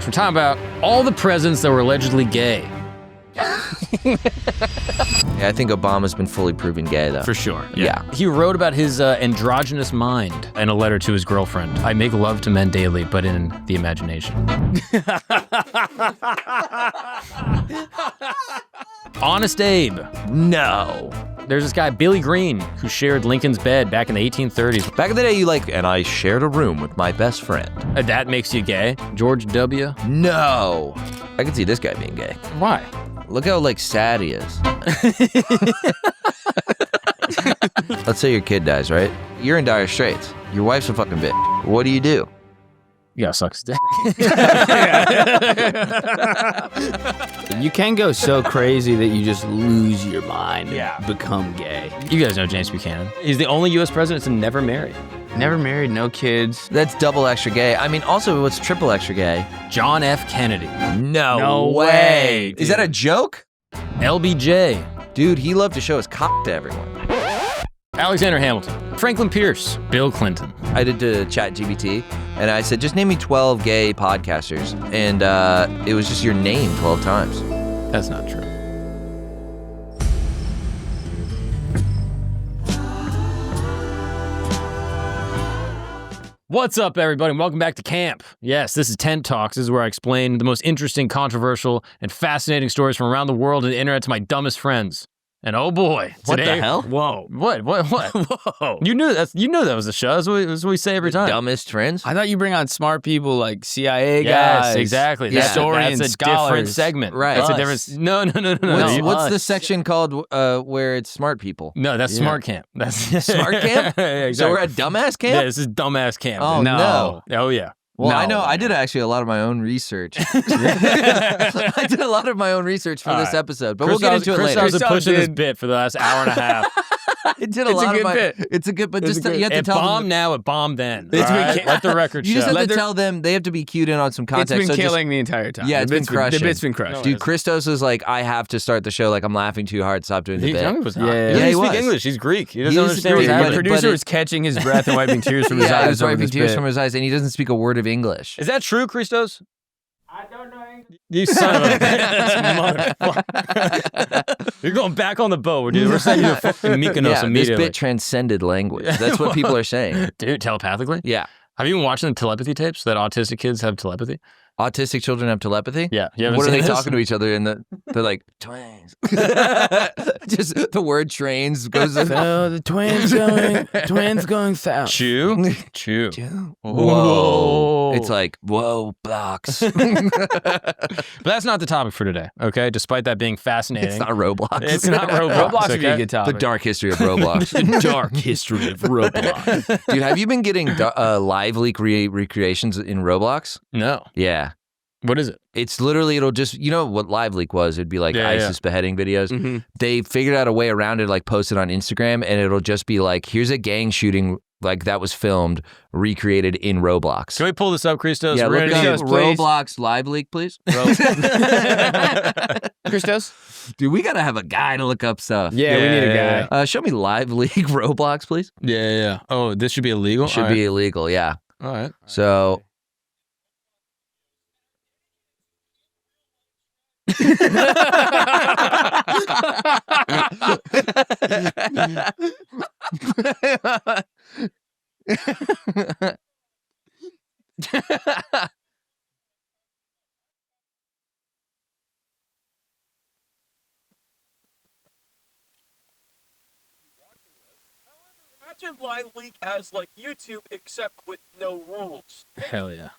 We're talking about all the presidents that were allegedly gay. Yeah, I think Obama's been fully proven gay, though. For sure. Yeah. He wrote about his androgynous mind in a letter to his girlfriend. I make love to men daily, but in the imagination. Honest Abe. No. There's this guy, Billy Green, who shared Lincoln's bed back in the 1830s. Back in the day, and I shared a room with my best friend. That makes you gay? George W? No. I can see this guy being gay. Why? Look how, sad he is. Let's say your kid dies, right? You're in dire straits. Your wife's a fucking bitch. What do? You gotta suck his dick. You can go so crazy that you just lose your mind Yeah. and become gay. You guys know James Buchanan. He's the only U.S. president to never marry. Never married, no kids. That's double extra gay. I mean, also, what's triple extra gay? John F. Kennedy. No way, Is that a joke? LBJ. Dude, he loved to show his cock to everyone. Alexander Hamilton. Franklin Pierce. Bill Clinton. I did to ChatGPT, and I said, just name me 12 gay podcasters. And it was just your name 12 times. That's not true. What's up, everybody? Welcome back to camp. Yes, this is Tent Talks. This is where I explain the most interesting, controversial, and fascinating stories from around the world and the internet to my dumbest friends. And oh boy, What today, the hell? Whoa. What? Whoa. You knew that was the show. That's what we say every time. Dumbest friends? I thought you bring on smart people like CIA Yes, guys. exactly. Yeah. Historians, That's a scholars. different segment. Right. That's a Us. different. No. What's the us. section called where it's smart people? No, that's Yeah. Smart Camp. That's Smart camp? Yeah, exactly. So we're at dumbass camp? Yeah, this is dumbass camp. Oh, no. Oh yeah. Well, No. I know. I did actually a lot of my own research. I did a lot of my own research for All this right. episode, but we'll get into it Chris later. was Christoph pushing this did- bit for the last hour and a half. I did a It's lot a of good my. bit. It's a good, but It's just a good- you have to It tell bombed them. now, it bombed then. It's all been right? ca- Let the record You just show. have to tell them they have to be cued in on some It's context. been so just- killing the entire time. Yeah, it's been crushing. The bit's been crushed. No, Dude, Christos was like, I have to start the show. Like, I'm laughing too hard. Stop doing the He bit. was not. Yeah, He doesn't he speak was. English. He's Greek. He doesn't He is understand Greek, what's but- The happening. producer was catching his breath and wiping tears from his Yeah, he eyes was over wiping this tears bit. from his eyes, and he doesn't speak a word of English. Is that true, Christos? I don't know English. You son of a bitch, motherfucker. You're going back on the boat, dude. We're sending you to fucking Mykonos Yeah, this immediately. bit transcended language. That's what people are saying. Dude, telepathically? Yeah. Have you been watching the telepathy tapes that autistic kids have telepathy? Autistic children have telepathy? Yeah. You haven't What are seen they this? talking to each other in they're like, twins. Just the word trains goes in. So the twins going south. Chew? Chew. Whoa. It's like, whoa, blocks. But that's not the topic for today, okay? Despite that being fascinating. It's not Roblox. It's not Roblox. Roblox would be a okay? good The topic. dark history of Roblox. The dark history of Roblox. Dude, have you been getting LiveLeak recreations in Roblox? No. Yeah. What is it? It's literally, it'll just, you know what LiveLeak was? It'd be like Yeah, ISIS beheading videos. Mhm. They figured out a way around it, like post it on Instagram, and it'll just be like, here's a gang shooting like that was filmed, recreated in Roblox. Can we pull this up, Christos? Yeah, We're look gonna up do- please. Roblox LiveLeak, please. Christos? Dude, we gotta have a guy to look up stuff. Yeah, we need a guy. Show me LiveLeak Roblox, please. Yeah. Oh, this should be illegal? Should be illegal, yeah. All right. So, Imagine LiveLeak as like YouTube except with no rules. Hell yeah.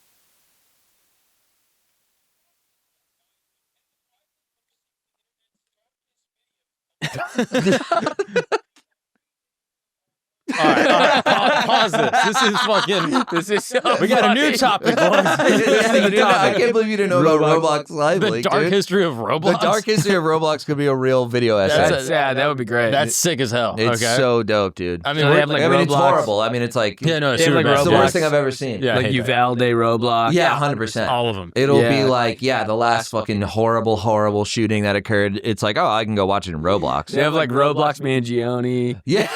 All right. Pause this. This is fucking. This is so We got a new funny. topic, boys. I can't believe you didn't know about Roblox The LiveLeak, dark dude. history of Roblox. The dark history of Roblox could be a real video essay. That's sad. That would be great. That's sick as hell. It's okay. so dope, dude. I mean, So they we're- have, like, I mean, it's Roblox. horrible. I mean, it's like, yeah, no, it's They have, super like, bad. it's the Roblox. worst thing I've ever seen. Yeah, I like hate that. Uvalde Roblox. Yeah, 100%. All of them. It'll be Yeah. like, the last fucking horrible shooting that occurred. It's like, oh, I can go watch it in Roblox. They have like Roblox Mangione. Yeah.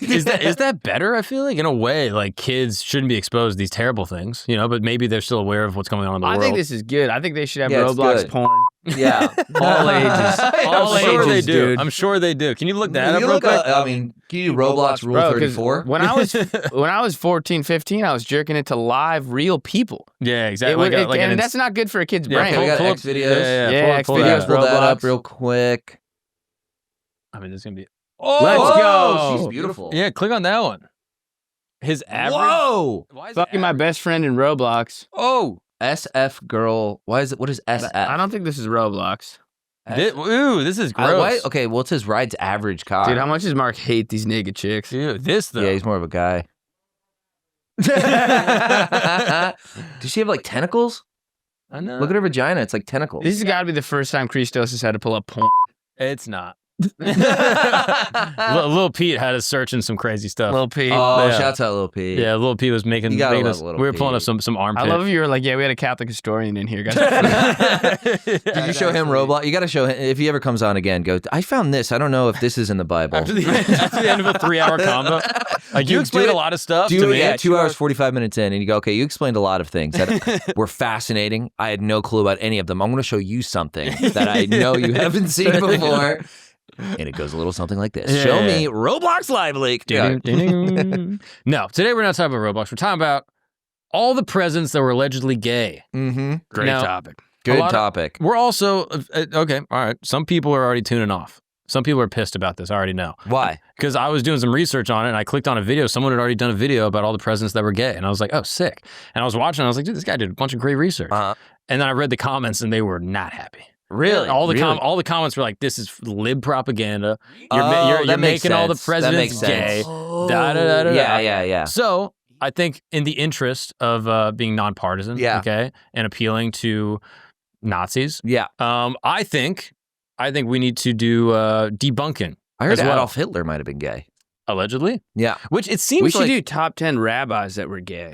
Is that better? I feel like in a way, like kids shouldn't be exposed to these terrible things, but maybe they're still aware of what's going on in the world. I think this is good. I think they should have Yeah, it's Roblox good. porn. Yeah. All ages. All I'm sure ages, they do. dude. I'm sure they do. Can you look that up You real look quick? up, can you do Roblox Rule Bro, 'cause 34? when I was 14, 15, I was jerking it to live real people. Yeah, exactly. And that's not good for a kid's brain. Okay, we got pull up- X videos. Yeah, pull X that videos, up. Pull that up Roblox. real quick. I mean, this is gonna be. Let's Oh, go. she's beautiful. Yeah, click on that one. His average. Whoa. Why is Fucking it my average? best friend in Roblox. Oh, SF girl. What is SF? I don't think this is Roblox. This is gross. Okay, well, it says rides average car. Dude, how much does Mark hate these naked chicks? Ew, this though. Yeah, he's more of a guy. Does she have like tentacles? I know. Look at her vagina. It's like tentacles. This has got to be the first time Christos has had to pull up porn. It's not. Lil Pete had us searching some crazy stuff. Lil P. Oh, Yeah. shouts out Lil P. Yeah, Lil Pete was making You gotta us. love Lil We were pulling up Pete. some armpit. I love you were like, yeah, we had a Catholic historian in here, guys. Did you show him Roblox? You got to show him if he ever comes on again. Go. I found this. I don't know if this is in the Bible. After the end of a 3-hour combo. Like you Dude, explained do a it. lot of stuff Do to it. me. Yeah, 2 hours 45 minutes in, and you go, okay, you explained a lot of things that were fascinating. I had no clue about any of them. I'm going to show you something that I know you haven't seen before. And it goes a little something like this. Yeah. Show me Roblox LiveLeak. No, today we're not talking about Roblox. We're talking about all the presidents that were allegedly gay. Mm-hmm. Great Now- topic. Good lot of- topic. We're also, okay, all right. Some people are already tuning off. Some people are pissed about this. I already know. Why? Because I was doing some research on it and I clicked on a video. Someone had already done a video about all the presidents that were gay. And I was like, oh, sick. And I was watching and I was like, dude, this guy did a bunch of great research. Uh-huh. And then I read the comments and they were not happy. Really? All the Really? all the comments were like, this is lib propaganda. Oh, You're that makes making all the sense. That makes presidents gay. sense. Da, da, da, da, da. Yeah. So I think in the interest of being nonpartisan, Yeah. okay, and appealing to Nazis, Yeah. I think we need to do debunking. I heard as well. Adolf Hitler might have been gay. Allegedly, Yeah. which it seems We should like do top 10 rabbis that were gay.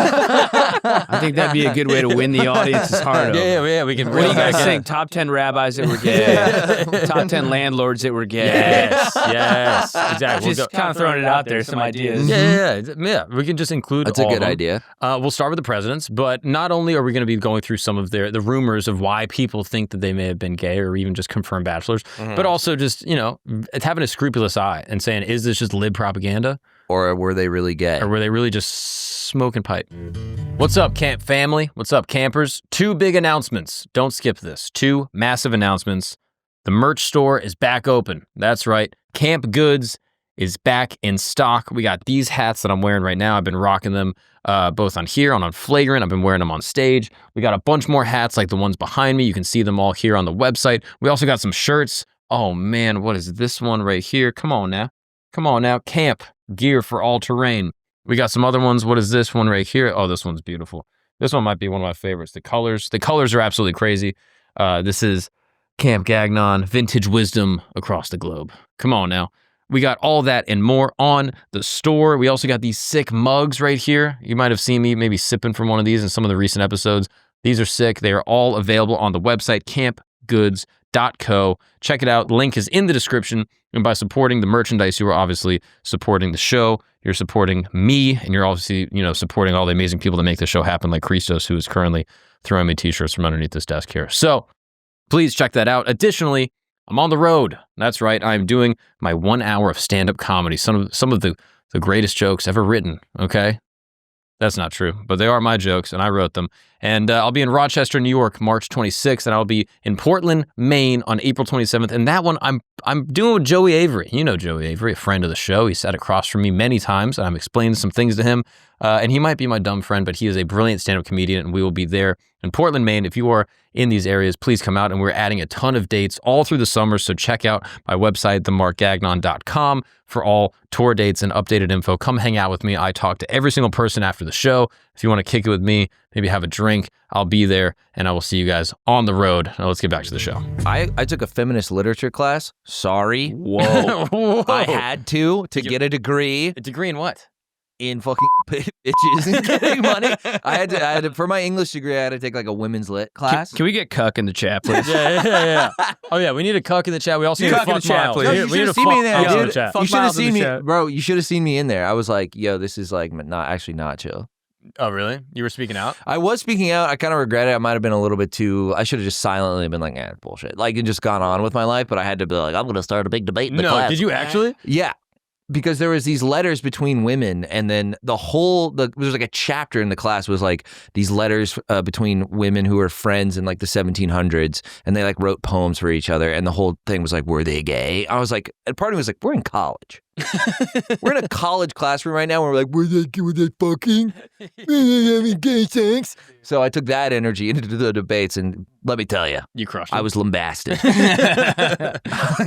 I think that'd be a good way to win the audience's heart over. yeah, we can. What do you guys think? Top 10 rabbis that were gay. Top 10 landlords that were gay. Yes, exactly. Just kind of throwing it out there, some ideas. Yeah. We can just include. That's a all good of them. idea. We'll start with the presidents, but not only are we going to be going through some of the rumors of why people think that they may have been gay or even just confirmed bachelors, but also just it's having a scrupulous eye and saying, is this just lib propaganda Or were they really gay? or were they really just smoking pipe? What's up, camp family? What's up, campers? 2 big announcements. Don't skip this. 2 massive announcements. The merch store is back open. That's right. Camp Goods is back in stock. We got these hats that I'm wearing right now. I've been rocking them both on here, on Flagrant. I've been wearing them on stage. We got a bunch more hats like the ones behind me. You can see them all here on the website. We also got some shirts. Oh man, what is this one right here? Come on now. Camp gear for all terrain. We got some other ones. What is this one right here? Oh, this one's beautiful. This one might be one of my favorites. The colors are absolutely crazy. This is Camp Gagnon, vintage wisdom across the globe. Come on now. We got all that and more on the store. We also got these sick mugs right here. You might have seen me maybe sipping from one of these in some of the recent episodes. These are sick. They are all available on the website, campgoods.co. Check it out. Link is in the description. And by supporting the merchandise, you are obviously supporting the show. You're supporting me, and you're obviously, supporting all the amazing people that make the show happen, like Christos, who is currently throwing me t-shirts from underneath this desk here. So please check that out. Additionally, I'm on the road. That's right. I'm doing my 1 hour of stand-up comedy. Some of the greatest jokes ever written, okay? That's not true, but they are my jokes, and I wrote them. And I'll be in Rochester, New York, March 26th, and I'll be in Portland, Maine on April 27th. And that one, I'm doing with Joey Avery. You know Joey Avery, a friend of the show. He sat across from me many times, and I'm explaining some things to him. And he might be my dumb friend, but he is a brilliant stand-up comedian, and we will be there in Portland, Maine. If you are in these areas, please come out, and we're adding a ton of dates all through the summer, so check out my website, themarkgagnon.com, for all tour dates and updated info. Come hang out with me. I talk to every single person after the show. If you want to kick it with me, maybe have a drink, I'll be there, and I will see you guys on the road. Now let's get back to the show. I took a feminist literature class. Sorry. Whoa. I had to get a degree A degree in what? in fucking bitches and getting money. I had to for my English degree. I had to take like a women's lit class. Can we get cuck in the chat, please? Yeah. Oh yeah, we need a cuck in the chat. We also need a Cuck in fuck the chat, Miles. please. No, We you need should a have seen me fuck in there, Miles in the dude. chat. Fuck You should have Miles in seen the me, chat. bro. You should have seen me in there. I was like, yo, this is like not chill. Oh really? You were speaking out? I was speaking out. I kind of regret it. I might have been a little bit too. I should have just silently been like, bullshit. Like, and just gone on with my life. But I had to be like, I'm going to start a big debate in the No, class. did you actually? Yeah. Because there was these letters between women, and then there was like a chapter in the class was like these letters between women who were friends in like the 1700s, and they like wrote poems for each other, and the whole thing was like, were they gay? I was like, and part of me was like, we're in college. We're in a college classroom right now where we're like, were they fucking? Having gay sex? So I took that energy into the debates, and let me tell you, You crushed it. I was lambasted.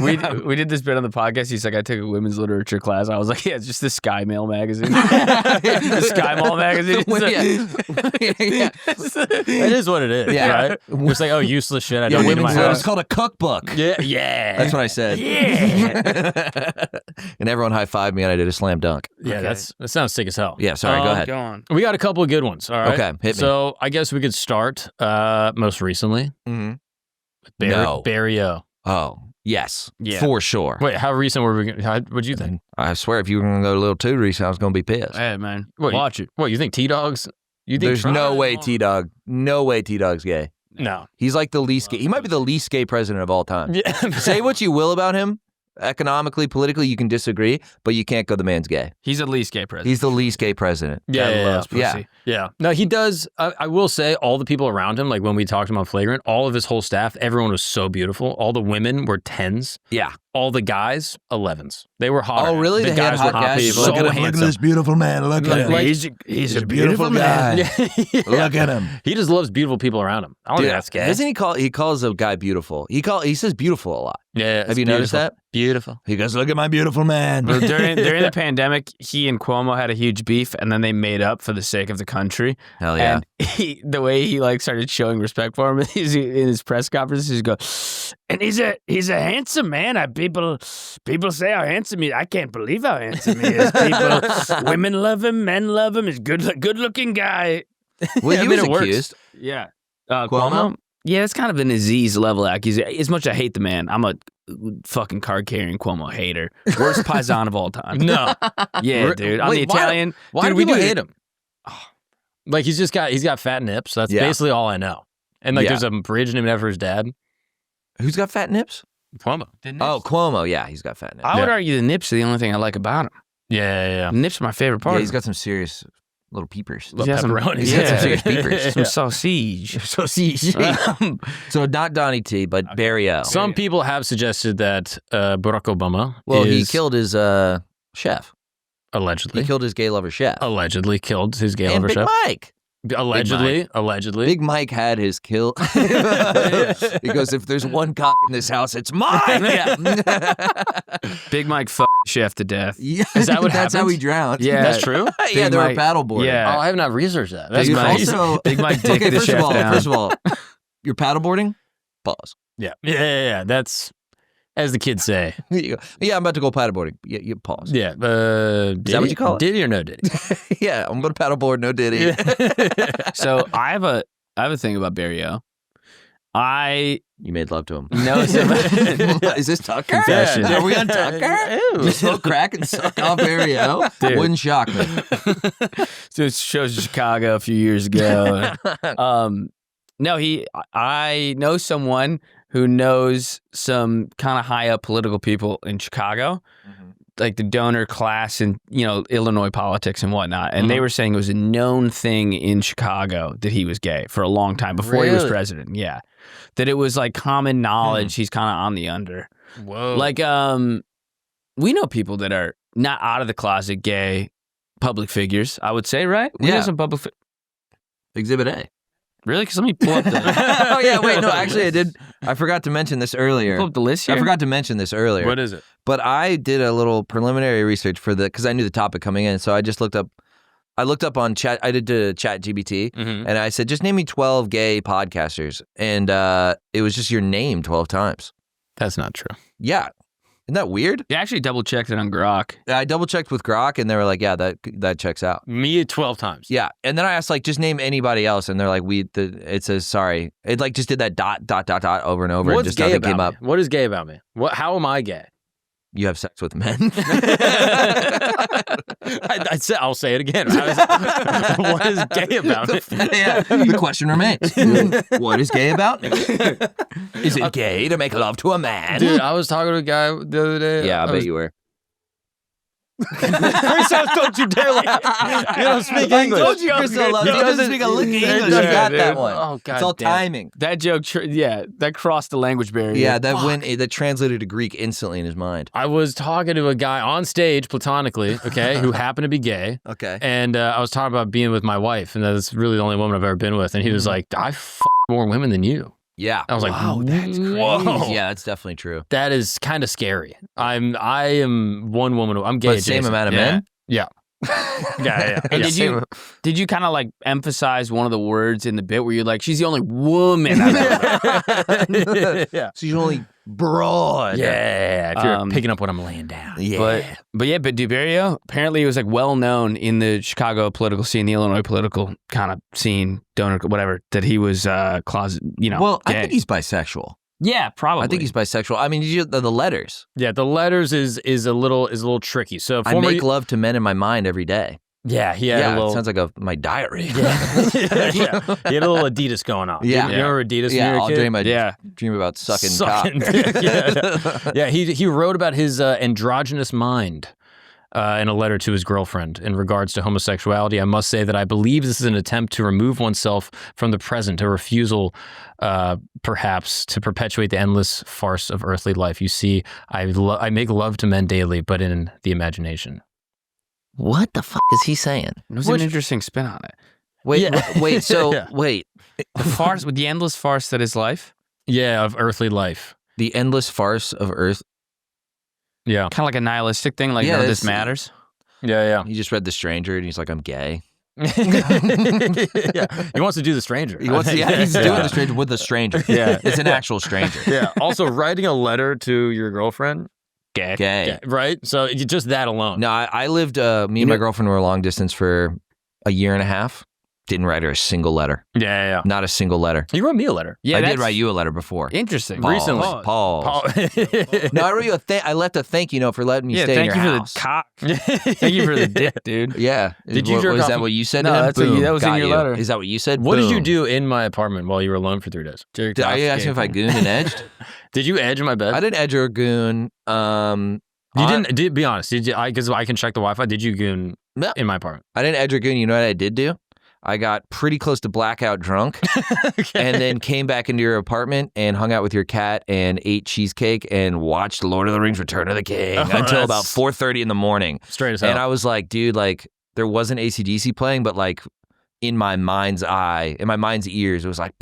we did this bit on the podcast. He's like, I took a women's literature class. I was like, yeah, it's just the Sky Mail magazine. The Sky Mall magazine. Yeah. It is what it is, Yeah. right? It's like, oh, useless shit. I Yeah, don't need in my women's lit. house. It's called a cookbook. Yeah. That's what I said. Yeah. And everyone high-fived me, and I did a slam dunk. Yeah, Okay. that sounds sick as hell. Yeah, sorry, go ahead. Go on. We got a couple of good ones, all right? Okay, hit me. So I guess we could start most recently. Mm-hmm. Barrio. No. Oh, yes, Yeah. for sure. Wait, how recent were we? What'd you think? I swear, if you were going to go a little too recent, I was going to be pissed. Hey, man. What, Watch it. What, you think T-Dogs? You think There's Trump- no way T-Dog. No way T-Dog's gay. No. He's like the least gay. He might be the least gay president of all time. Yeah. Say what you will about him. Economically, politically, you can disagree, but you can't go the man's gay. He's at least gay president. He's the least gay president. Yeah, Dad yeah, loves yeah. pussy. Yeah. No, he does. I will say, all the people around him, like when we talked to him on Flagrant, all of his whole staff, everyone was so beautiful. All the women were 10s. Yeah. All the guys, 11s. They were hot. Oh, really? The They had guys hot were guys? people. Look So at him. Look at handsome. this beautiful man. Look at him. Like- he's a beautiful guy. Yeah. Look at him. He just loves beautiful people around him. I don't think that's gay. Doesn't he calls a guy beautiful? He says beautiful a lot. Yeah. Have you noticed that? Beautiful. He goes, look at my beautiful man. Well, during the pandemic, he and Cuomo had a huge beef, and then they made up for the sake of the country. Hell yeah. And the way he like started showing respect for him in his press conferences, he goes, and he's a handsome man. People say how handsome he is. I can't believe how handsome he is. Women love him, men love him. He's good looking guy. Well, I he mean, was it works. accused. Yeah. Cuomo? Yeah, it's kind of an Aziz level accusation. As much as I hate the man, I'm a fucking card-carrying Cuomo hater. Worst paisan of all time. No. Yeah, dude. I'm the Wait, why- Italian. Why dude, do we people do hate him? Like he's got fat nips. That's Yeah. basically all I know. And like Yeah. there's a bridge named after his dad. Who's got fat nips? Cuomo. Oh, Cuomo. Yeah, he's got fat nips. I would argue the nips are the only thing I like about him. Yeah. Nips are my favorite part. Yeah, of he's him. got some serious little peepers. Little He has some- pepperoni. He's got some serious peepers. Some sausage. Sausage. So not Donnie T, but Barry O. Some people have suggested that Barack Obama Well, he is killed his chef. allegedly He killed his gay lover chef. allegedly killed his gay and lover Big chef. Mike. Allegedly. Big Mike had his kill. He goes, if there's one cock in this house, it's mine. Big Mike fucked chef to death. Yeah, Is that what that's how happened? he drowned. Yeah. That's true? Yeah, Big they were Mike- paddleboarding. yeah. Oh, I have not researched that. That's Big Mike- crazy. Also, Big Mike dick okay, the chef down. first of all, you're paddleboarding? Pause. Yeah. That's, as the kids say. You go, yeah, I'm about to go paddleboarding. Yeah, you pause. Yeah. Is that what you call it? Diddy or no Diddy? Yeah, I'm going to paddleboard, no Diddy. So I have a thing about Barry O. You made love to him. know some Is this Tucker? Confession. Are we on Tucker? You smoke crack and suck off Barry O? Dude. Wouldn't shock me. So it shows in Chicago a few years ago. No, I know someone who knows some kind of high up political people in Chicago, like the donor class and, Illinois politics and whatnot. And they were saying it was a known thing in Chicago that he was gay for a long time before he was Really? president. Yeah. That it was like common knowledge. He's kind of on the under. Whoa. Like, we know people that are not out of the closet gay public figures, I would say, right? We know Yeah. some public Exhibit A. Really? Because let me pull up the Oh, yeah, wait, no, actually, I did. I forgot to mention this earlier. pull up the list here. I forgot to mention this earlier. What is it? But I did a little preliminary research because I knew the topic coming in. So I just looked up. I looked up on chat. I did Chat GBT, and I said, just name me 12 gay podcasters, and it was just your name 12 times. That's not true. Yeah, Isn't that weird? You actually double checked it on Grok. I double checked with Grok, and they were like, "Yeah, that checks out." Me 12 times. Yeah, and then I asked like, "Just name anybody else," and they're like, it says sorry. It like just did that ... over and over, What's and just gay nothing about came me? up. What is gay about me? How am I gay? You have sex with men. I'll say it again. What is gay about me? Yeah, the question remains. What is gay about me? Is it gay to make love to a man? Dude, I was talking to a guy the other day. Yeah, I bet you were. Christoph, don't you dare laugh. You don't speak English. I told you Christoph loves. He doesn't speak a lick of English. You got that one. Oh, God it's all damn. timing. That joke, that crossed the language barrier. Yeah, that translated to Greek instantly in his mind. I was talking to a guy on stage platonically, okay, who happened to be gay. Okay. And I was talking about being with my wife, and that's really the only woman I've ever been with. And he was like, I f more women than you. Yeah. I was like, wow, that's crazy. whoa. Yeah, that's definitely true. That is kind of scary. I am one woman. I'm gay. But same adjacent. amount of men? Yeah. Yeah. And Yeah. did you kind of like emphasize one of the words in the bit where you're like, she's the only woman I've ever met? Yeah. So you're only broad. Yeah. If you're picking up what I'm laying down. Yeah. But DeBerrio, apparently he was like well known in the Chicago political scene, the Illinois political kind of scene, donor, whatever, that he was closet, Well, gay. I think he's bisexual. Yeah, probably. I think he's bisexual. I mean, the letters. Yeah, the letters is a little tricky. So I make love to men in my mind every day. Yeah, he had a little. It sounds like my diary. Yeah. Yeah. He had a little Adidas going on. Yeah. You remember Adidas? Yeah, when you were a I'll kid? dream about sucking cock. Yeah. He wrote about his androgynous mind in a letter to his girlfriend in regards to homosexuality. I must say that I believe this is an attempt to remove oneself from the present, a refusal, perhaps, to perpetuate the endless farce of earthly life. You see, I make love to men daily, but in the imagination. What the fuck is he saying? It was an interesting spin on it. Wait. So Yeah. wait. The farce, with the endless farce that is life. Yeah, of earthly life. The endless farce of Earth. Yeah. Kind of like a nihilistic thing, like Yeah, none of this it's- matters. Yeah. He just read The Stranger and he's like, I'm gay. Yeah. He wants to do The Stranger. He's doing The Stranger with the stranger. Yeah. It's an actual stranger. Yeah. Also, writing a letter to your girlfriend. Gay. Gay. Right? So just that alone. No, I lived, me and my girlfriend were long distance for a year and a half. Didn't write her a single letter. Yeah. Not a single letter. You wrote me a letter. Yeah, I did that's write you a letter before. Interesting. Recently. Paul. No, I wrote you I left a thank you note for letting me Yeah, stay in thank your you house. for the cock. Thank you for the dick, dude. Yeah. Did you jerk Is off? that what you said No, to him? that's what Boom. that was in Got your you. letter. Is that what you said? What did you Boom. do in my apartment while you were alone for 3 days? Did I ask him if I gooned and edged? Did you edge in my bed? I didn't edge or goon. You didn't. Be honest. Did you? Because I can check the Wi-Fi. Did you goon No. in my apartment? I didn't edge or goon. You know what I did do? I got pretty close to blackout drunk and then came back into your apartment and hung out with your cat and ate cheesecake and watched Lord of the Rings Return of the King until about 4:30 in the morning. Straight as hell. And I was like, dude, like there wasn't AC/DC playing, but like in my mind's eye, in my mind's ears, it was like,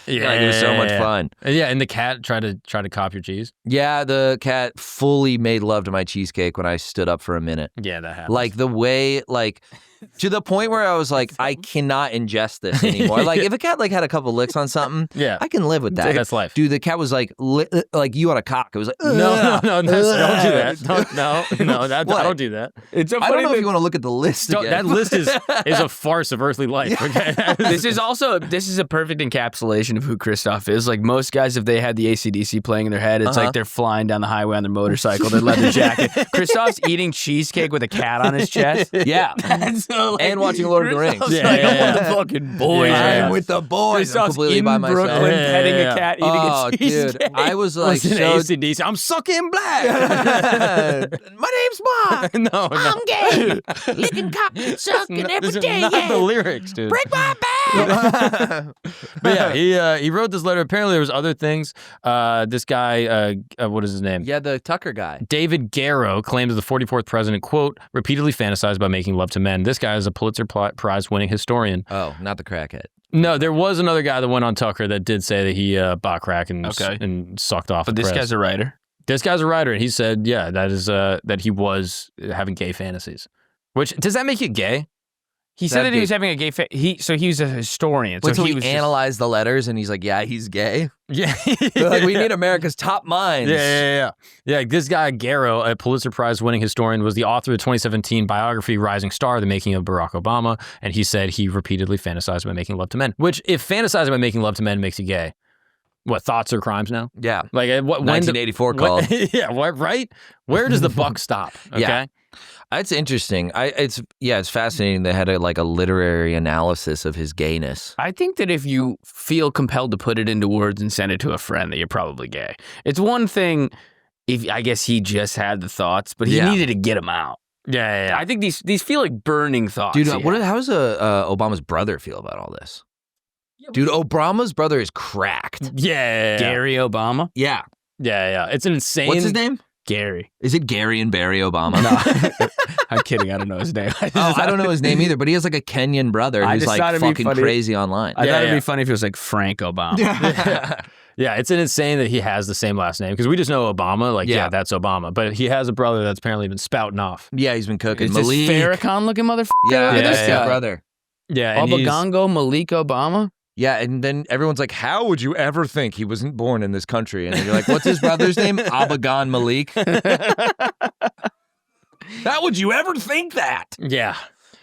yeah, like, it was so much fun. Yeah, and the cat tried to cop your cheese. Yeah, the cat fully made love to my cheesecake when I stood up for a minute. Yeah, that happened. Like the way, like to the point where I was like, I cannot ingest this anymore. Like if a cat like had a couple licks on something, Yeah. I can live with that. That's life. Dude, the cat was like you on a cock. It was like, No, don't do that. No, I What? don't do that. It's so I don't funny know if that you want to look at the list again. That list is a farce of earthly life. Okay. this is a perfect encapsulation of who Christoph is. Like most guys, if they had the AC/DC playing in their head, it's like they're flying down the highway on their motorcycle, their leather jacket. Christoph's eating cheesecake with a cat on his chest. Yeah. So, like, And watching Lord of the Rings. Christoph's Yeah, like, yeah, I'm with yeah. the fucking boys. Yeah. I'm with the boys. I'm Christoph's completely in by myself. Brooklyn, Yeah, petting yeah, a cat, eating Oh, a cheesecake. dude, I was like Listen to so. AC/DC. I'm sucking black. My name's Mark. No. I'm gay. Licking cock and sucking This every is day. not Yeah. the lyrics, dude. Break my back. But yeah, he wrote this letter. Apparently, there was other things. This guy, what is his name? Yeah, the Tucker guy. David Garrow claims the 44th president, quote, repeatedly fantasized about making love to men. This guy is a Pulitzer Prize-winning historian. Oh, not the crackhead. No, there was another guy that went on Tucker that did say that he bought crack and Okay. and sucked off. But the this press. guy's a writer. This guy's a writer, and he said, yeah, that is that he was having gay fantasies. Which does that make it gay? He said that he was having a gay so he was a historian. Wait, so he he was analyzed the letters and he's like, yeah, he's gay? Yeah. They're like, we need America's top minds. Yeah. This guy, Garrow, a Pulitzer Prize-winning historian, was the author of the 2017 biography Rising Star, The Making of Barack Obama, and he said he repeatedly fantasized about making love to men, which if fantasizing about making love to men makes you gay, what, thoughts are crimes now? Yeah. Like, what? 1984 called. Yeah, what, right? Where does the buck stop? Okay. Yeah. It's interesting. It's fascinating. They had a literary analysis of his gayness. I think that if you feel compelled to put it into words and send it to a friend, that you're probably gay. It's one thing if I guess he just had the thoughts, but he needed to get them out. Yeah. I think these feel like burning thoughts. Dude, how does Obama's brother feel about all this? Dude, Obama's brother is cracked. Yeah. Gary Obama? Yeah. Yeah. It's an insane. What's his name? Gary. Is it Gary and Barry Obama? No. I'm kidding. I don't know his name. I don't know his name either, but he has like a Kenyan brother who's like fucking crazy online. I thought it'd be funny if it was like Frank Obama. Yeah, it's insane that he has the same last name because we just know Obama. Like, yeah, that's Obama. But he has a brother that's apparently been spouting off. Yeah, he's been cooking. It's Malik. this Farrakhan looking motherfucker. Yeah, this guy. brother. Yeah, and Obagongo Malik Obama. Yeah, and then everyone's like, how would you ever think he wasn't born in this country? And then you're like, what's his brother's name? Abagon Malik. How would you ever think that? Yeah.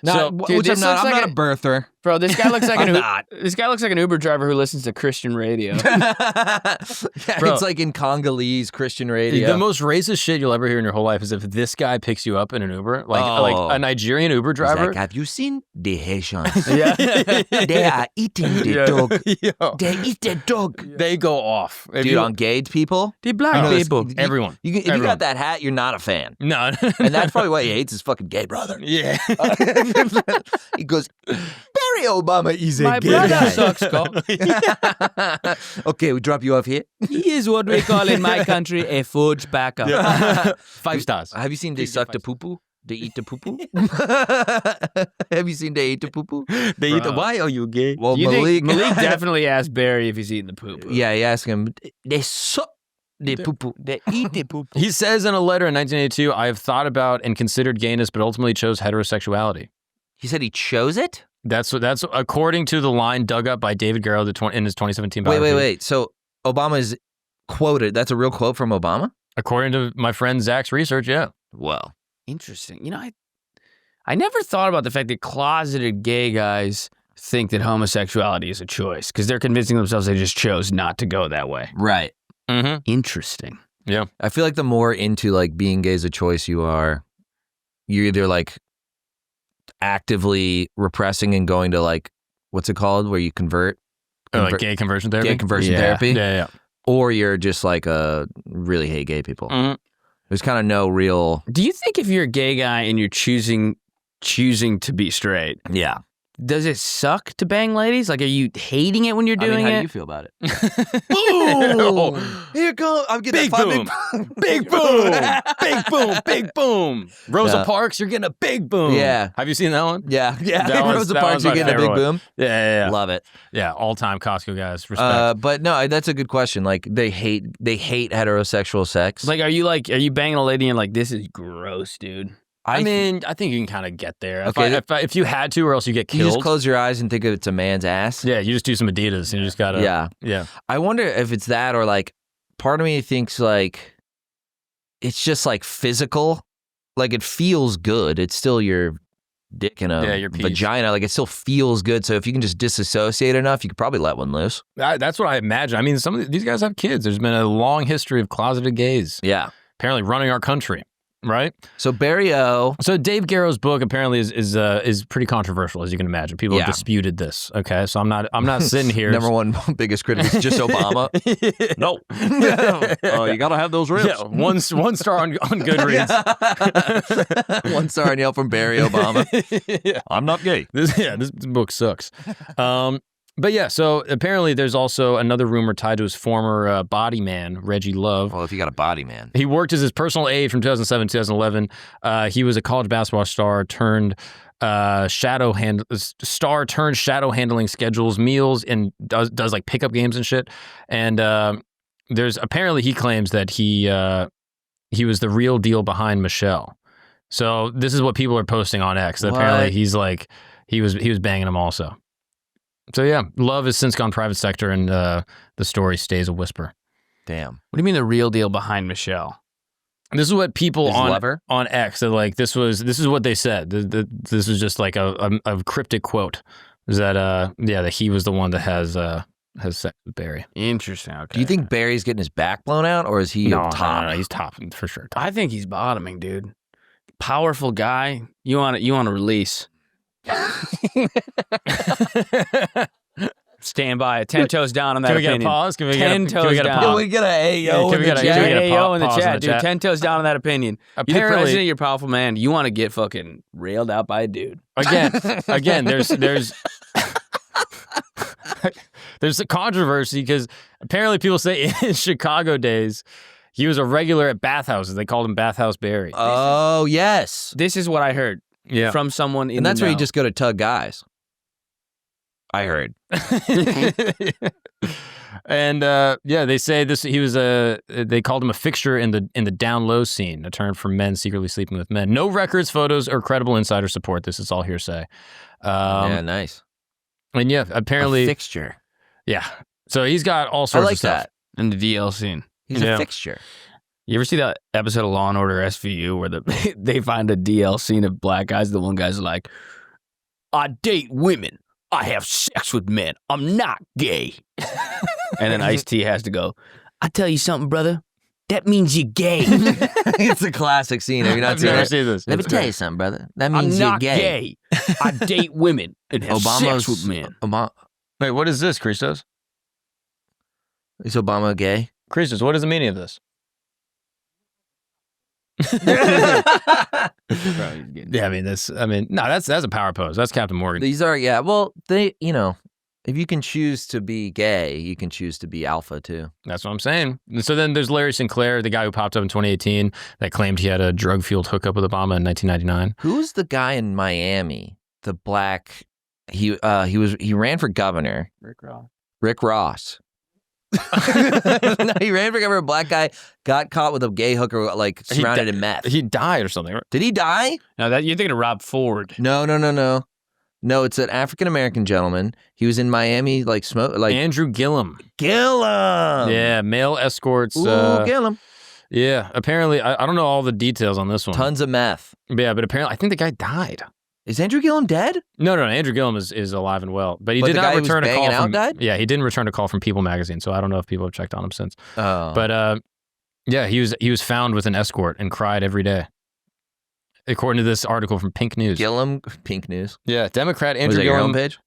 I'm not a birther. Bro, this guy looks like not. This guy looks like an Uber driver who listens to Christian radio. It's like in Congolese Christian radio. The most racist shit you'll ever hear in your whole life is if this guy picks you up in an Uber, like a Nigerian Uber driver. Like, have you seen the Haitians? Yeah. They are eating the dog. Yo. They eat the dog. They go off. Dude, on gay people? The black people. Everyone. If you got that hat, you're not a fan. No. And that's probably why he hates his fucking gay brother. Yeah. He goes, Barry Obama is My a gay brother guy. sucks cock. Okay, we drop you off here. He is what we call in my country a fudge backup. 5 stars. Have you seen They Suck the Poo Poo? They Eat the Poo Poo? Have you seen They Eat the Poo Poo? They eat why are you gay? Well, Malik definitely asked Barry if he's eating the poop. Yeah, he asked him, they suck the poo poo. They eat the poo poo. He says in a letter in 1982, I have thought about and considered gayness, but ultimately chose heterosexuality. He said he chose it? That's according to the line dug up by David Garrow in his 2017 biography. Wait. So Obama is quoted. That's a real quote from Obama? According to my friend Zach's research, yeah. Whoa. Interesting. You know, I never thought about the fact that closeted gay guys think that homosexuality is a choice because they're convincing themselves they just chose not to go that way. Right. Mm-hmm. Interesting. Yeah. I feel like the more into like being gay as a choice you are, you're either like actively repressing and going to like, what's it called? Where you convert? Like gay conversion therapy? Gay conversion therapy? Yeah. Or you're just like really hate gay people. Mm-hmm. There's kind of no real... Do you think if you're a gay guy and you're choosing to be straight, Yeah. does it suck to bang ladies? Like, are you hating it when you're doing how it? do you feel about it? Boom! Here goes. I'm getting Big boom. Big boom. Big boom. Big boom. Rosa Parks, you're getting a big boom. Yeah. Have you seen that one? Yeah. That Rosa Parks, you're getting a big boom. Yeah. Love it. Yeah, all-time Costco guys. Respect. But no, that's a good question. Like they hate heterosexual sex. Like, are you banging a lady and like, this is gross, dude? I mean, I think you can kind of get there. Okay. If you had to, or else you get You killed. just close your eyes and think it's a man's ass. Yeah, you just do some Adidas and you just gotta. Yeah. I wonder if it's that or like, part of me thinks like, it's just like physical. Like it feels good. It's still your dick in a vagina. Like it still feels good. So if you can just disassociate enough, you could probably let one loose. That's what I imagine. I mean, some of these guys have kids. There's been a long history of closeted gays. Yeah. Apparently running our country. Right? So Barry O. So Dave Garrow's book apparently is pretty controversial, as you can imagine. People have disputed this. Okay, so I'm not sitting here. Number one biggest critic is just Obama. No. You gotta have those ribs. Yeah, one star on Goodreads. 1 star on Yelp from Barry Obama. Yeah. I'm not gay. This book sucks. But yeah, so apparently there's also another rumor tied to his former body man, Reggie Love. Well, if you got a body man. He worked as his personal aide from 2007 to 2011. He was a college basketball star turned shadow handling schedules, meals, and does like pickup games and shit. And there's apparently he claims that he was the real deal behind Michelle. So this is what people are posting on X. Apparently he's like he was banging them also. So yeah, love has since gone private sector, and the story stays a whisper. Damn. What do you mean the real deal behind Michelle? This is what people His lover? on X are like. This is what they said. This is just like a cryptic quote. Is that that he was the one that has sex with Barry. Interesting. Okay. Do you think Barry's getting his back blown out, or is he top? No, he's top for sure. Top. I think he's bottoming, dude. Powerful guy. You want to release. Stand by it. 10 toes down on that Can we get a opinion. pause? Can we 10 get a toes pause? down. Can we get a AO Can we get a AO in the pause chat, dude. 10 toes down on that opinion. You're the Apparently- president, you're a powerful man. You want to get fucking railed out by a dude. Again, there's there's a controversy because apparently people say in his Chicago days he was a regular at bathhouses. They called him Bathhouse Barry. Oh, yes. This is what I heard Yeah. from someone in And that's the where you know. just go to tug guys. I heard. And they say this. He was they called him a fixture in the down low scene, a term for men secretly sleeping with men. No records, photos, or credible insider support. This is all hearsay. Yeah, nice. And yeah, apparently, A fixture. yeah. So he's got all I sorts like of stuff. that. in the DL scene. He's Yeah. a fixture. You ever see that episode of Law and Order SVU where they find a DL scene of black guys? The one guy's like, I date women. I have sex with men. I'm not gay. And then Ice-T has to go, I tell you something, brother. That means you're gay. It's a classic scene. Have you not I've seen never it? seen this. Let me It's tell great. you something, brother. That I'm means you're not gay. gay. I date women and have sex with men. Wait, what is this, Christos? Is Obama gay? Christos, what is the meaning of this? Yeah, I mean that's a power pose. That's Captain Morgan. These are, yeah. Well, if you can choose to be gay, you can choose to be alpha too. That's what I'm saying. And so then there's Larry Sinclair, the guy who popped up in 2018 that claimed he had a drug-fueled hookup with Obama in 1999. Who's the guy in Miami? The black. He ran for governor. Rick Ross. No, he ran for governor. A black guy got caught with a gay hooker, like surrounded in meth. He died or something. Right? Did he die? No, that you're thinking of Rob Ford. No. No, it's an African American gentleman. He was in Miami, Andrew Gillum. Gillum. Yeah, male escorts. Ooh, Gillum. Yeah, apparently, I don't know all the details on this one. Tons of meth. Yeah, but apparently, I think the guy died. Is Andrew Gillum dead? No, Andrew Gillum is alive and well, but he But did the not guy who was return a call banging out from. died? Yeah, he didn't return a call from People magazine, so I don't know if people have checked on him since. Oh, But yeah, he was found with an escort and cried every day, according to this article from Pink News. Gillum, Pink News. Yeah, Democrat Was Andrew that your Gillum. homepage?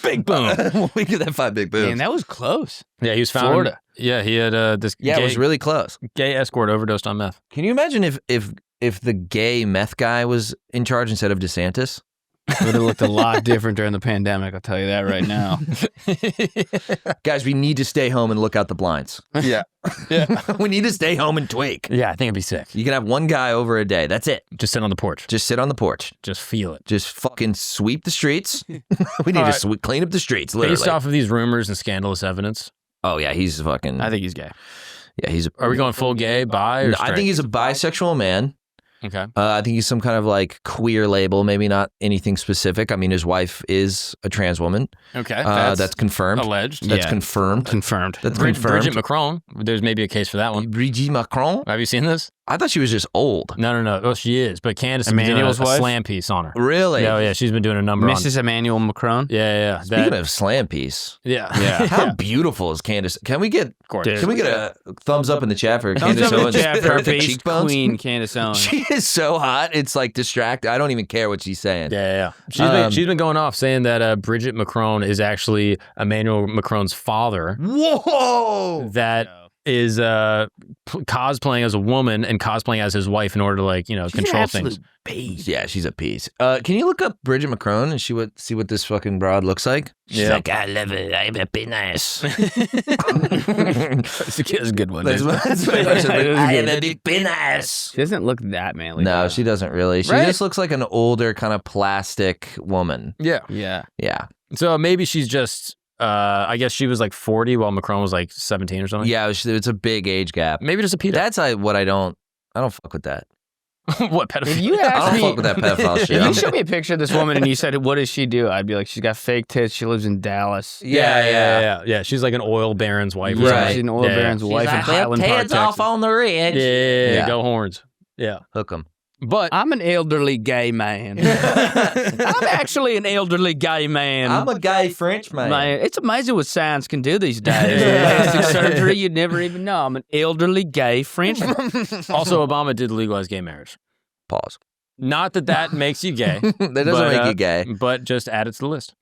Big boom. We get that 5 big boobs. Man, that was close. Yeah, he was found. Florida. Yeah, he had this Yeah, gay, it was really close. gay escort overdosed on meth. Can you imagine if the gay meth guy was in charge instead of DeSantis? Would have looked a lot different during the pandemic, I'll tell you that right now. Guys, we need to stay home and look out the blinds. Yeah. We need to stay home and twake. Yeah, I think it'd be sick. You can have one guy over a day. That's it. Just sit on the porch. Just sit on the porch. Just feel it. Just fucking sweep the streets. We need All to right. clean up the streets, literally. Based off of these rumors and scandalous evidence, Oh, yeah, he's fucking... I think he's gay. yeah, he's... are we going full gay, bi, or I straight? think he's a bisexual man. Okay. I think he's some kind of like queer label, maybe not anything specific. I mean, his wife is a trans woman. Okay. That's confirmed. alleged. That's Yeah. confirmed. Confirmed. That's Bridget confirmed. Macron. There's maybe a case for that one. Brigitte Macron? Have you seen this? I thought she was just old. No. Well, she is, but Candace has been doing Emmanuel's a wife? slam piece on her. Really? Yeah, yeah, she's been doing a number on. Mrs. Emmanuel Macron. Yeah. Speaking of slam piece, Yeah. how beautiful is Candace? Can we get Gorgeous. a thumbs up in the chat for Thumbs Candace up in the Owens? chat for Her bass cheekbones? queen Candace Owens. She is so hot. It's like distract. I don't even care what she's saying. Yeah. She's been going off saying that Bridget Macron is actually Emmanuel Macron's father. Whoa! That is cosplaying as a woman and cosplaying as his wife in order to control things. Yeah, she's a piece. Can you look up Bridget Macron and see what this fucking broad looks like? She's Yeah. like, I love it. I'm a penis. That's a good one. That's dude. what I said. I am a big penis. She doesn't look that manly. No, though. she doesn't really. She Right? just looks like an older kind of plastic woman. Yeah. Yeah. Yeah. So maybe she's just, I guess she was like 40 while Macron was like 17 or something. Yeah, it's a big age gap. Maybe just a pedo. That's what I don't fuck with that. What pedophile? If you I asked don't me, fuck with that pedophile shit. if I'm- you showed me a picture of this woman and you said, "What does she do?" I'd be like, "She's got fake tits. She lives in Dallas." Yeah. She's like an oil baron's wife. or Yeah, something. she's an oil baron's wife in Highland Park, Texas. on the ridge. Yeah, go horns. Yeah. Hook 'em. But I'm an elderly gay man. I'm actually an elderly gay man. I'm a gay French man. Man, it's amazing what science can do these days. Plastic surgery, you'd never even know. I'm an elderly gay Frenchman. also, Obama did legalize gay marriage. Pause. Not that makes you gay. That doesn't make you gay. But just add it to the list.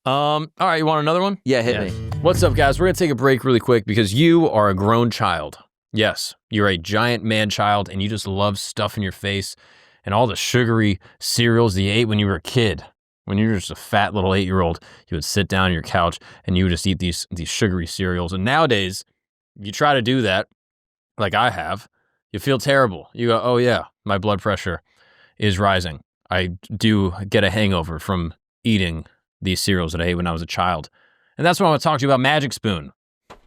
All right, you want another one? Yeah, hit me. What's up, guys? We're going to take a break really quick because you are a grown child. Yes, you're a giant man child, and you just love stuff in your face and all the sugary cereals that you ate when you were a kid. When you were just a fat little 8-year-old, you would sit down on your couch and you would just eat these sugary cereals. And nowadays, you try to do that, like I have, you feel terrible. You go, oh yeah, my blood pressure is rising. I do get a hangover from eating these cereals that I ate when I was a child. And that's what I want to talk to you about, Magic Spoon.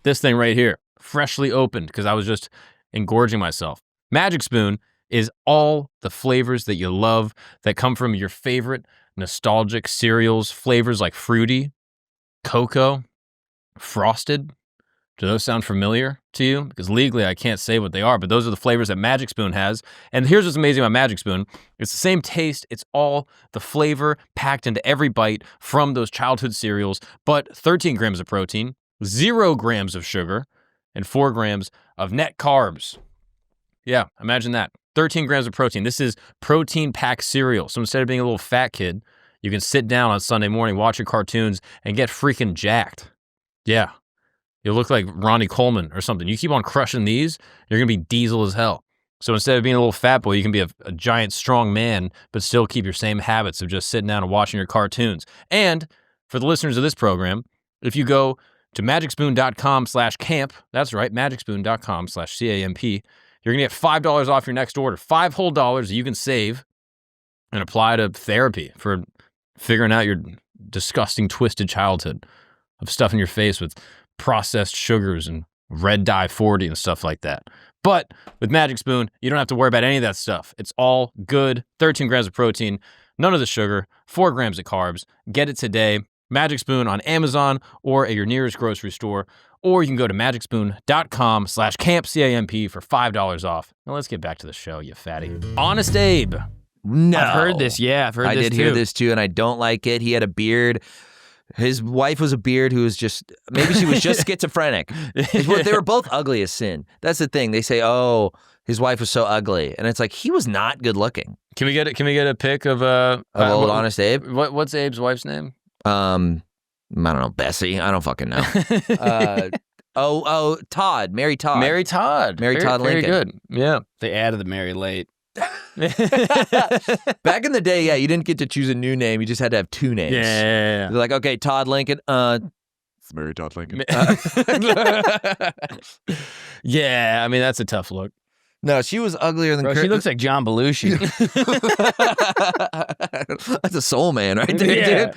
This thing right here, freshly opened because I was just engorging myself. Magic Spoon is all the flavors that you love that come from your favorite nostalgic cereals, flavors like fruity, cocoa, frosted. Do those sound familiar to you? Because legally I can't say what they are, but those are the flavors that Magic Spoon has. And here's what's amazing about Magic Spoon. It's the same taste. It's all the flavor packed into every bite from those childhood cereals, but 13 grams of protein, 0 grams of sugar, and 4 grams of net carbs. Yeah, imagine that. 13 grams of protein. This is protein-packed cereal. So instead of being a little fat kid, you can sit down on Sunday morning, watch your cartoons, and get freaking jacked. Yeah. You'll look like Ronnie Coleman or something. You keep on crushing these, you're going to be diesel as hell. So instead of being a little fat boy, you can be a giant, strong man, but still keep your same habits of just sitting down and watching your cartoons. And for the listeners of this program, if you go to magicspoon.com/camp, that's right, magicspoon.com/CAMP, you're going to get $5 off your next order. $5 whole that you can save and apply to therapy for figuring out your disgusting, twisted childhood of stuff in your face with processed sugars and red dye 40 and stuff like that. But with Magic Spoon, you don't have to worry about any of that stuff. It's all good. 13 grams of protein, none of the sugar, 4 grams of carbs. Get it today. Magic Spoon on Amazon or at your nearest grocery store. Or you can go to magicspoon.com/camp, CAMP for $5 off. Now let's get back to the show, you fatty. Honest Abe. No. I've heard this. Yeah, I've heard I this did too. hear this too, and I don't like it. He had a beard. His wife was a beard who was just, maybe she was just schizophrenic. They were both ugly as sin. That's the thing. They say, oh, his wife was so ugly. And it's like, he was not good looking. Can we get a pic of old Honest Abe? What's Abe's wife's name? I don't know, Bessie. I don't fucking know. Todd. Mary Todd. Mary Todd. Mary Todd Very Lincoln. good. Yeah. They added the Mary late. Back in the day, yeah, you didn't get to choose a new name. You just had to have 2 names. Yeah. They're like, okay, Todd Lincoln. It's Mary Todd Lincoln. Yeah, I mean, that's a tough look. No, she was uglier than Bro, she looks like John Belushi. That's a soul man right there, Yeah. dude.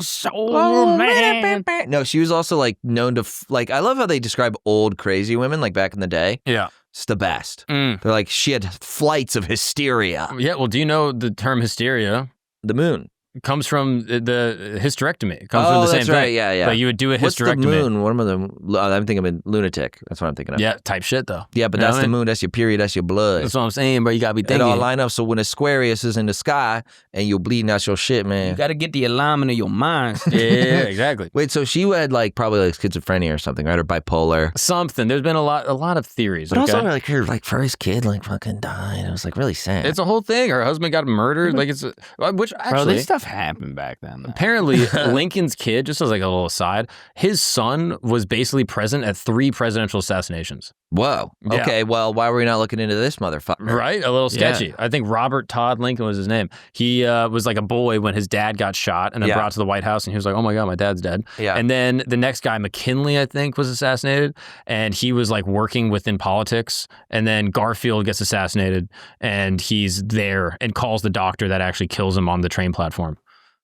Soul man. No, she was also like known to I love how they describe old crazy women like back in the day. Yeah. It's the best. Mm. They're like, she had flights of hysteria. Yeah, well, do you know the term hysteria The moon. comes from the hysterectomy? It comes from the same that's right. thing. Yeah, yeah. Like you would do a What's the hysterectomy. moon? What am I? I'm thinking of a lunatic. That's what I'm thinking of. Yeah, type shit, though. Yeah, but You know that's what I the mean? moon. That's your period. That's your blood. That's what I'm saying, bro. You got to be It thinking. all line up. So when Aquarius is in the sky and you're bleeding out your shit, man. You got to get the alignment of your mind. Yeah, exactly. Wait, so she had like probably like schizophrenia or something, right? Or bipolar. Something. There's been a lot of theories. But okay? also like her like first kid like fucking died. It was like really sad. It's a whole thing. Her husband got murdered. Like which Bro, actually this stuff happened back then. though. apparently Lincoln's kid, just as like a little aside, his son was basically present at 3 presidential assassinations. Whoa. Yeah. Okay, well, why were we not looking into this motherfucker? Right? A little Yeah. sketchy. I think Robert Todd Lincoln was his name. He was like a boy when his dad got shot and then Yeah. brought to the White House, and he was like, oh my God, my dad's dead. Yeah. And then the next guy, McKinley, I think, was assassinated, and he was like working within politics. And then Garfield gets assassinated, and he's there and calls the doctor that actually kills him on the train platform.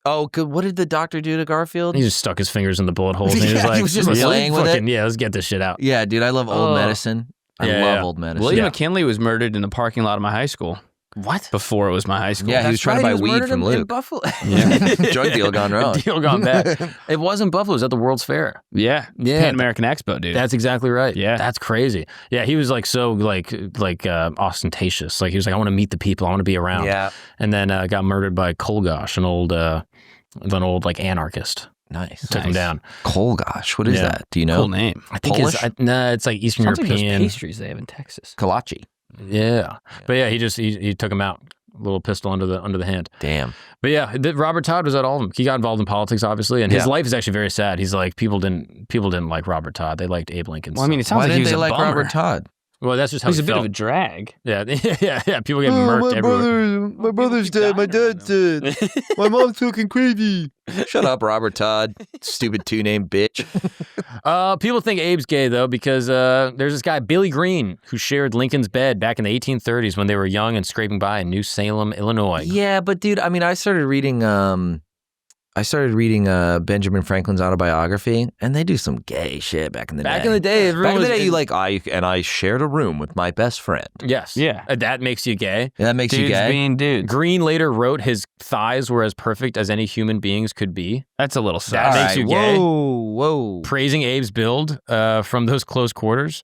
Oh, good. What did the doctor do to Garfield? He just stuck his fingers in the bullet holes, and he was Yeah, like, he was just "Really? playing with Fucking- it? Yeah, let's get this shit out. Yeah, dude, I love old Oh. medicine. I Yeah, love yeah. old medicine. William Yeah. McKinley was murdered in the parking lot of my high school. What? before it was my high school. Yeah, he was trying to buy weed from in Luke. Buffalo. Drug deal gone wrong. Deal gone bad. It wasn't Buffalo. It was at the World's Fair. Yeah. Pan American Expo, dude. That's exactly right. Yeah. That's crazy. Yeah, he was like so like ostentatious. Like he was like, I want to meet the people. I want to be around. Yeah. And then got murdered by Kolgosh, an old like anarchist. Nice. Took him down. Kolgosh. What is Yeah. that? Do you know? Cool name. I think Polish? it's like Eastern Sounds like those European. pastries they have in Texas. Kolache. Yeah. But yeah, he took him out. A little pistol under the hand. Damn. But yeah, Robert Todd was at all of them. He got involved in politics, obviously, and his life is actually very sad. He's like people didn't like Robert Todd. They liked Abe Lincoln. Well, I mean, it sounds Why like he didn't was they a like bummer. Robert Todd? well, that's just how He's he a bit felt. of a drag. Yeah, yeah. People get murked everywhere. My brother's dead. My dad's dead. My mom's fucking crazy. Shut up, Robert Todd. Stupid two-name bitch. People think Abe's gay though because there's this guy Billy Green who shared Lincoln's bed back in the 1830s when they were young and scraping by in New Salem, Illinois. Yeah, but dude, I mean, I started reading Benjamin Franklin's autobiography, and they do some gay shit back in the day. Back in the day, everyone Back in the was- day, you like I shared a room with my best friend. Yes. Yeah. That makes you gay. That makes you Dudes gay. being dudes. Green later wrote his thighs were as perfect as any human beings could be, That's a little That sad. makes you gay. Whoa. praising Abe's build from those close quarters.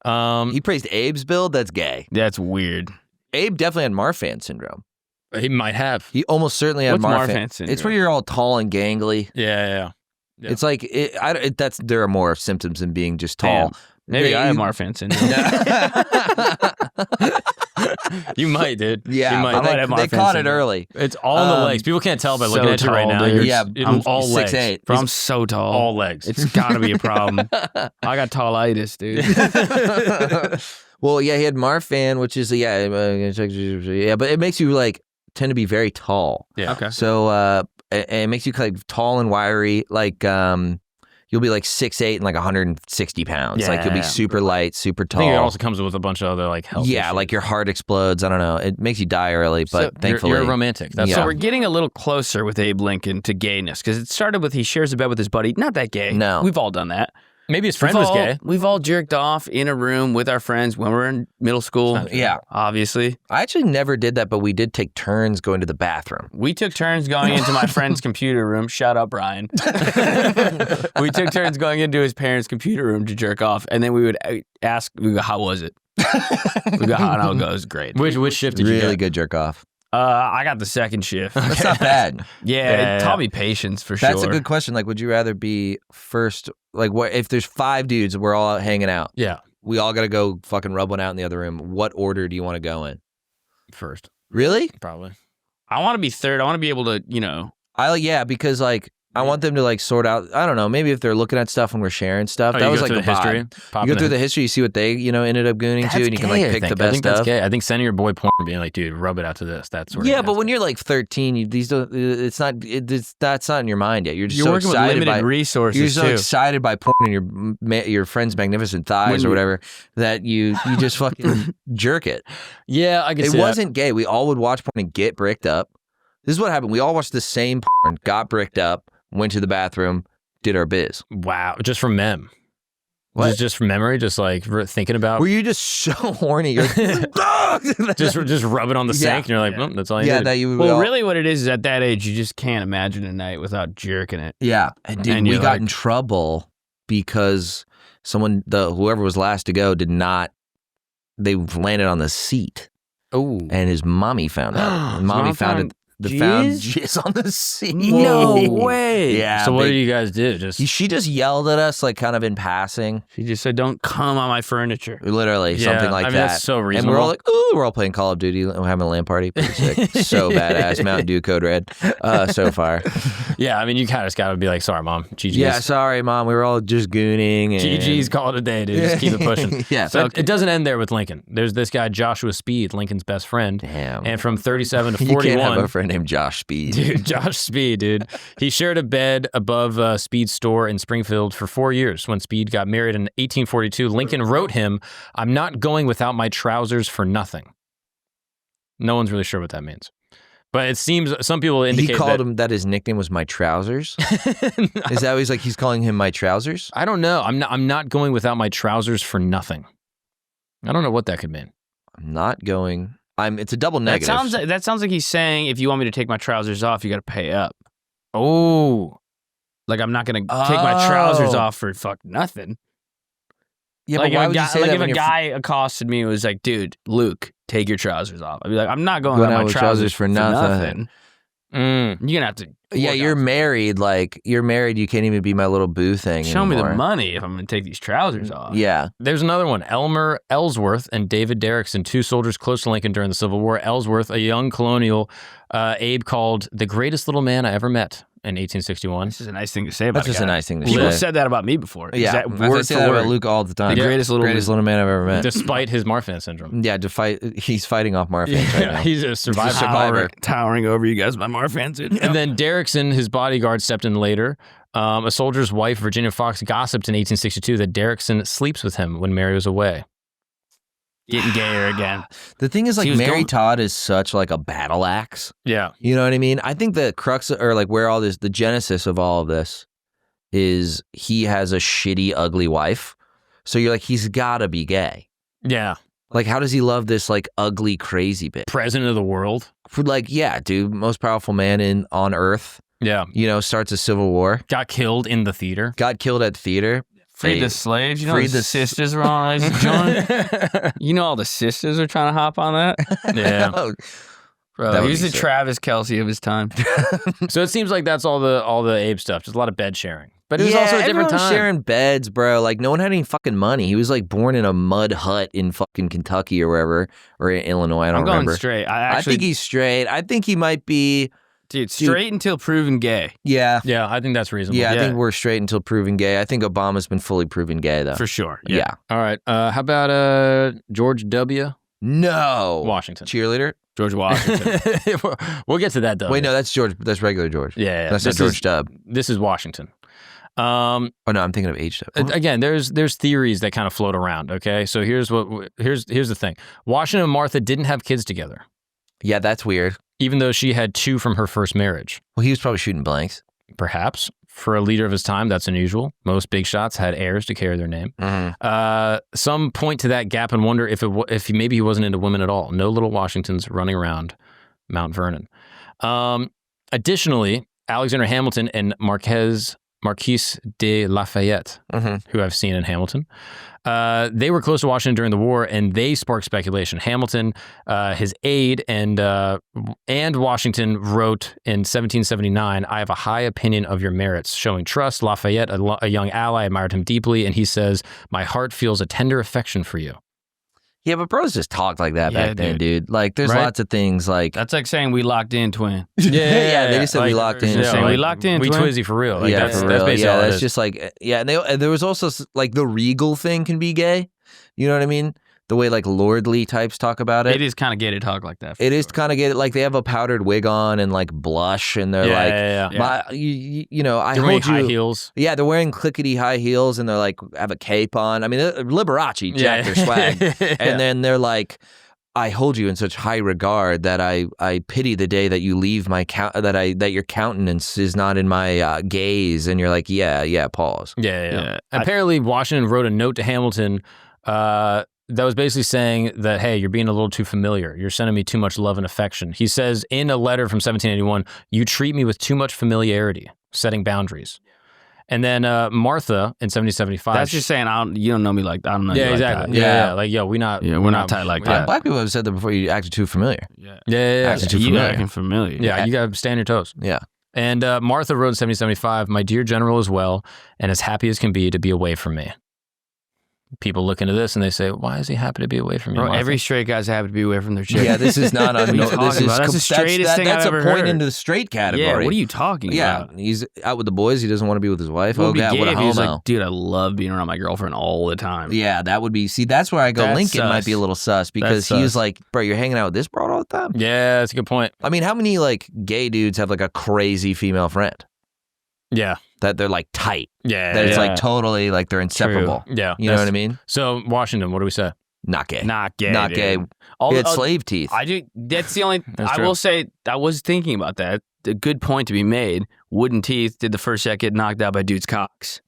He praised Abe's build. That's gay. That's weird. Abe definitely had Marfan syndrome. He might have. He almost certainly had What's Marfan. Marfan syndrome? It's where you're all tall and gangly. Yeah. Yeah. It's like there are more symptoms than being just tall. Damn. Maybe They- I have Marfan syndrome. You might, dude. Yeah, You might. might have they Marfan caught it syndrome. early. It's all in the legs. People can't tell by looking So at you right tall, now. dude. Yeah, I'm all 6'8". legs. Bro, I'm so tall. All legs. It's got to be a problem. I got tallitis, dude. Well, yeah, he had Marfan, which is yeah, but it makes you like tend to be very tall. Yeah. Okay. So it makes you like tall and wiry, like you'll be like 6'8" and like 160 pounds. Like you'll be Yeah. super light, super I think it tall. also comes with a bunch of other like health Yeah, issues. like your heart explodes. I don't know. It makes you die early, but So thankfully you're a romantic. That's Yeah. So we're getting a little closer with Abe Lincoln to gayness because it started with he shares a bed with his buddy. Not that gay. No. We've all done that. maybe his friend was gay. We've all jerked off in a room with our friends when we were in middle school. Yeah. Obviously. I actually never did that, but we did take turns going to the bathroom. We took turns going into my friend's computer room. Shout out, Brian. We took turns going into his parents' computer room to jerk off. And then we would ask, we go, how was it? We go, and I'll go, it was great. Which shift did you Really get? good jerk off. I got the second shift. That's not bad. Yeah, it taught Yeah. me patience for sure. That's a good question. Like, would you rather be first? Like, what if there's 5 dudes, we're all hanging out. Yeah. We all got to go fucking rub one out in the other room. What order do you want to go in? First, Really? probably. I want to be third. I want to be able to, Yeah, because like I want them to like sort out. I don't know. Maybe if they're looking at stuff when we're sharing stuff, Oh, that you was go like through the the history. history. You go through the history, you see what they ended up gooning to, and you can like pick the best I think that's stuff. gay. I think sending your boy porn and being like, dude, rub it out to this. That's where. Yeah, but when you're like 13, that's not in your mind yet. You're just you're so working with excited limited by resources you're so too. excited by porn and your friend's magnificent thighs When or you- whatever that you just fucking jerk it. yeah, I can It see that. wasn't gay. We all would watch porn and get bricked up. This is what happened. We all watched the same porn, got bricked up, went to the bathroom, did our biz. Wow, just from mem. What? Just from memory, just like thinking about. Were you just so horny? You're like, just rub it on the Yeah. sink, and you're like, Yeah. well, that's all you yeah, did. that you Well, all- really, what it is at that age, you just can't imagine a night without jerking it. Yeah, and dude, And we you're got like- in trouble because whoever was last to go did not. They landed on the seat, Oh, and his mommy found out. His mommy mom found found it. Found jizz? jizz on the seat. No way. Yeah. so what big- did you guys do? Just She just yelled at us, like kind of in passing, She just said, "Don't come on my furniture." literally Yeah, something like I mean, that. that's so and reasonable. we're all like, "Ooh!" We're all playing Call of Duty. We're having a LAN party. Pretty sick. So badass. Mountain Dew Code Red. So far. yeah, I mean, you kind of just got to be like, sorry, mom, GG's. Yeah. Sorry, mom. We were all just gooning. And... GG's, call it a day, dude. Just keep it pushing. Yeah. So it doesn't end there with Lincoln. There's this guy, Joshua Speed, Lincoln's best friend. Damn. And from 37 to You can't have 41. a friend named Josh Speed. Dude, Josh Speed, dude. He shared a bed above Speed's store in Springfield for 4 years. When Speed got married in 1842, Lincoln wrote him, "I'm not going without my trousers for nothing." No one's really sure what that means. But it seems some people indicate He called that, him that his nickname was My Trousers. Is that what he's calling him My Trousers? I don't know. I'm not going without my trousers for nothing. I don't know what that could mean. I'm not going It's a double negative. That sounds like he's saying if you want me to take my trousers off, you got to pay up. Oh. Like I'm not going to take my trousers off for fuck nothing. Yeah, like but why would you say that if when a you're guy accosted me and was like, dude, Luke, take your trousers off. I'd be like, I'm not going Going out out my with trousers for nothing. You're going to have to. Yeah, you're married. Like, you're married. You can't even be my little boo thing Show me anymore. the money if I'm going to take these trousers off. Yeah. There's another one. Elmer Ellsworth and David Derrickson, 2 soldiers close to Lincoln during the Civil War. Ellsworth, a young colonial, Abe called the greatest little man I ever met in 1861. This is a nice thing to say about That's just a nice thing to People say. said that about me before. Yeah. I Word say for that word. about Luke all the time. The greatest little man I've ever met. Despite his Marfan syndrome. Yeah, he's fighting off Marfan right now. He's a survivor. Towering over you guys, my Marfans. And then Derrickson, his bodyguard, stepped in later. A soldier's wife, Virginia Fox, gossiped in 1862 that Derrickson sleeps with him when Mary was away. Getting gayer again. The thing is, like, She was Mary going- Todd is such like a battle axe. Yeah. You know what I mean? I think the crux, or like where all this, the genesis of all of this is he has a shitty, ugly wife. So you're like, he's gotta be gay. Yeah. Like, how does he love this like ugly, crazy bitch? President of the world. Like, yeah, dude, most powerful man on earth. Yeah. You know, starts a civil war. Got killed in the theater. Got killed at theater. Freed Hey, the slaves. You know freed the the- sisters were on ice, John. You know all the sisters are trying to hop on that. Yeah. Oh, Bro, That would he was be the sick. Travis Kelce of his time. So it seems like that's all the Abe stuff. Just a lot of bed sharing. But it was also a different everyone was time. sharing beds, bro. Like, no one had any fucking money. He was like born in a mud hut in fucking Kentucky or wherever, or in Illinois. I don't I'm going remember. straight. I think he's straight. I think he might be. dude, straight until proven gay. Yeah. Yeah, I think that's reasonable. Yeah, I Yeah. think we're straight until proven gay. I think Obama's been fully proven gay, though. For sure. Yeah. All right. How about George W. No. Washington? Cheerleader? George Washington. We'll get to that, though. Wait, no, that's George. That's regular George. Yeah. That's not This George is- Dub. This is Washington. Oh, no, I'm thinking of H Dub. Again, there's theories that kind of float around. Okay, so here's the thing: Washington and Martha didn't have kids together, Yeah, that's weird. even though she had 2 from her first marriage. Well, he was probably shooting blanks. Perhaps for a leader of his time, that's unusual. Most big shots had heirs to carry their name. Some point to that gap and wonder if maybe he wasn't into women at all. No little Washingtons running around Mount Vernon. Additionally, Alexander Hamilton and Marquise de Lafayette, who I've seen in Hamilton, they were close to Washington during the war, and they sparked speculation. Hamilton, his aide, and Washington wrote in 1779, "I have a high opinion of your merits," showing trust. Lafayette, a young ally, admired him deeply, and he says, "My heart feels a tender affection for you." Yeah, but bros just talked like that Yeah, back then, dude. Like, there's Right? lots of things like. That's like saying we locked in, twin. Yeah, they just said we locked in. Yeah, So, we like, locked in, We twin. twizzy for real. Like, yeah, that's for that's real. basically Yeah, all it that's is. just like, yeah. And there was also like the regal thing can be gay. You know what I mean? The way like lordly types talk about it. It is kind of gay to talk like that. for It is sure. kind of get like they have a powdered wig on and like blush and they're like, yeah. My, you know, I They're wearing hold high you. heels. Yeah, they're wearing clickety high heels and they're like have a cape on. I mean, Liberace, jack their swag, and then they're like, I hold you in such high regard that I pity the day that you leave my that your countenance is not in my gaze. And you're like, yeah, pause. Yeah. Apparently, Washington wrote a note to Hamilton that was basically saying that, hey, you're being a little too familiar. You're sending me too much love and affection. He says in a letter from 1781, you treat me with too much familiarity, setting boundaries. And then Martha in 1775. That's just saying you don't know me like that. I don't know you yeah, like exactly. that. Yeah. Like, yo, we're not tight like yeah. that. Black people have said that before. You acted too familiar. Yeah. Acting too You familiar. acting familiar. Yeah, you got to stand your toes. Yeah. And Martha wrote in 1775, my dear general is well and as happy as can be to be away from me. People look into this and they say, why is he happy to be away from me? Bro, Martha? every straight guy's happy to be away from their chick. Yeah, this is not What are you this talking is about? That's the straightest thing that's I've a ever point heard. into the straight category. Yeah, what are you talking Yeah, about? he's out with the boys. He doesn't want to be with his wife. It would Oh be god, gay what a if he was homo. like, dude, I love being around my girlfriend all the time. Yeah, that would be. See, that's where I go. That's Lincoln might be a sus. little sus because That's he was sus. like, bro, you're hanging out with this broad all the time. Yeah, that's a good point. I mean, how many like gay dudes have like a crazy female friend Yeah. that they're like tight? Yeah. That it's yeah. like totally like they're inseparable. Yeah. You know what I mean? So, Washington, what do we say? Not gay. Not gay. Not dude. gay. All He had the- slave teeth. I do. That's the only. That's I true. will say. I was thinking about that. A good point to be made. Wooden teeth. Did the first set get knocked out by dudes' cocks?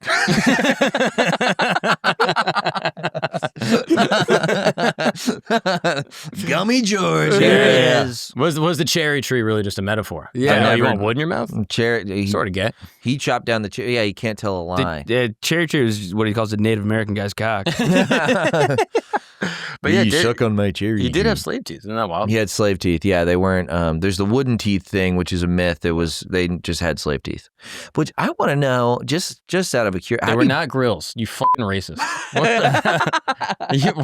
Gummy George. Yeah. Here it is. Was the cherry tree really just a metaphor? Yeah. You want wood in your mouth? Sort of gay. He chopped down the cherry. Yeah, he can't tell a lie. The cherry tree is what he calls the Native American guy's cock. But yeah, you suck on my cherry. He did have slave teeth. Isn't that wild? He had slave teeth. Yeah, they weren't. There's the wooden teeth thing, which is a myth. They just had slave teeth. Which I want to know, just out of a curiosity. They were not grills. You fucking racist.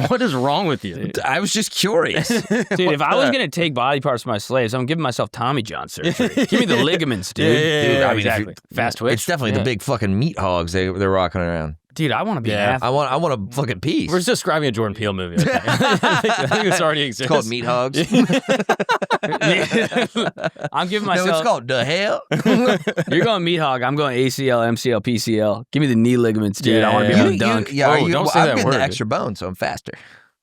What is wrong with you? I was just curious. Dude, if I was gonna take body parts from my slaves, I'm giving myself Tommy John surgery. Give me the ligaments, dude. Yeah, I mean, exactly. Fast twitch. It's definitely the big fucking meat hogs they're rocking around. Dude, I want to be an athlete. I want a fucking piece. We're just describing a Jordan Peele movie. I think this already exists. It's called Meat Hogs. I'm giving No, myself. it's called The Hell. You're going meat hog. I'm going ACL, MCL, PCL. Give me the knee ligaments, dude. I want to be able to dunk. Don't say I'm that getting word, the extra bone, so I'm faster.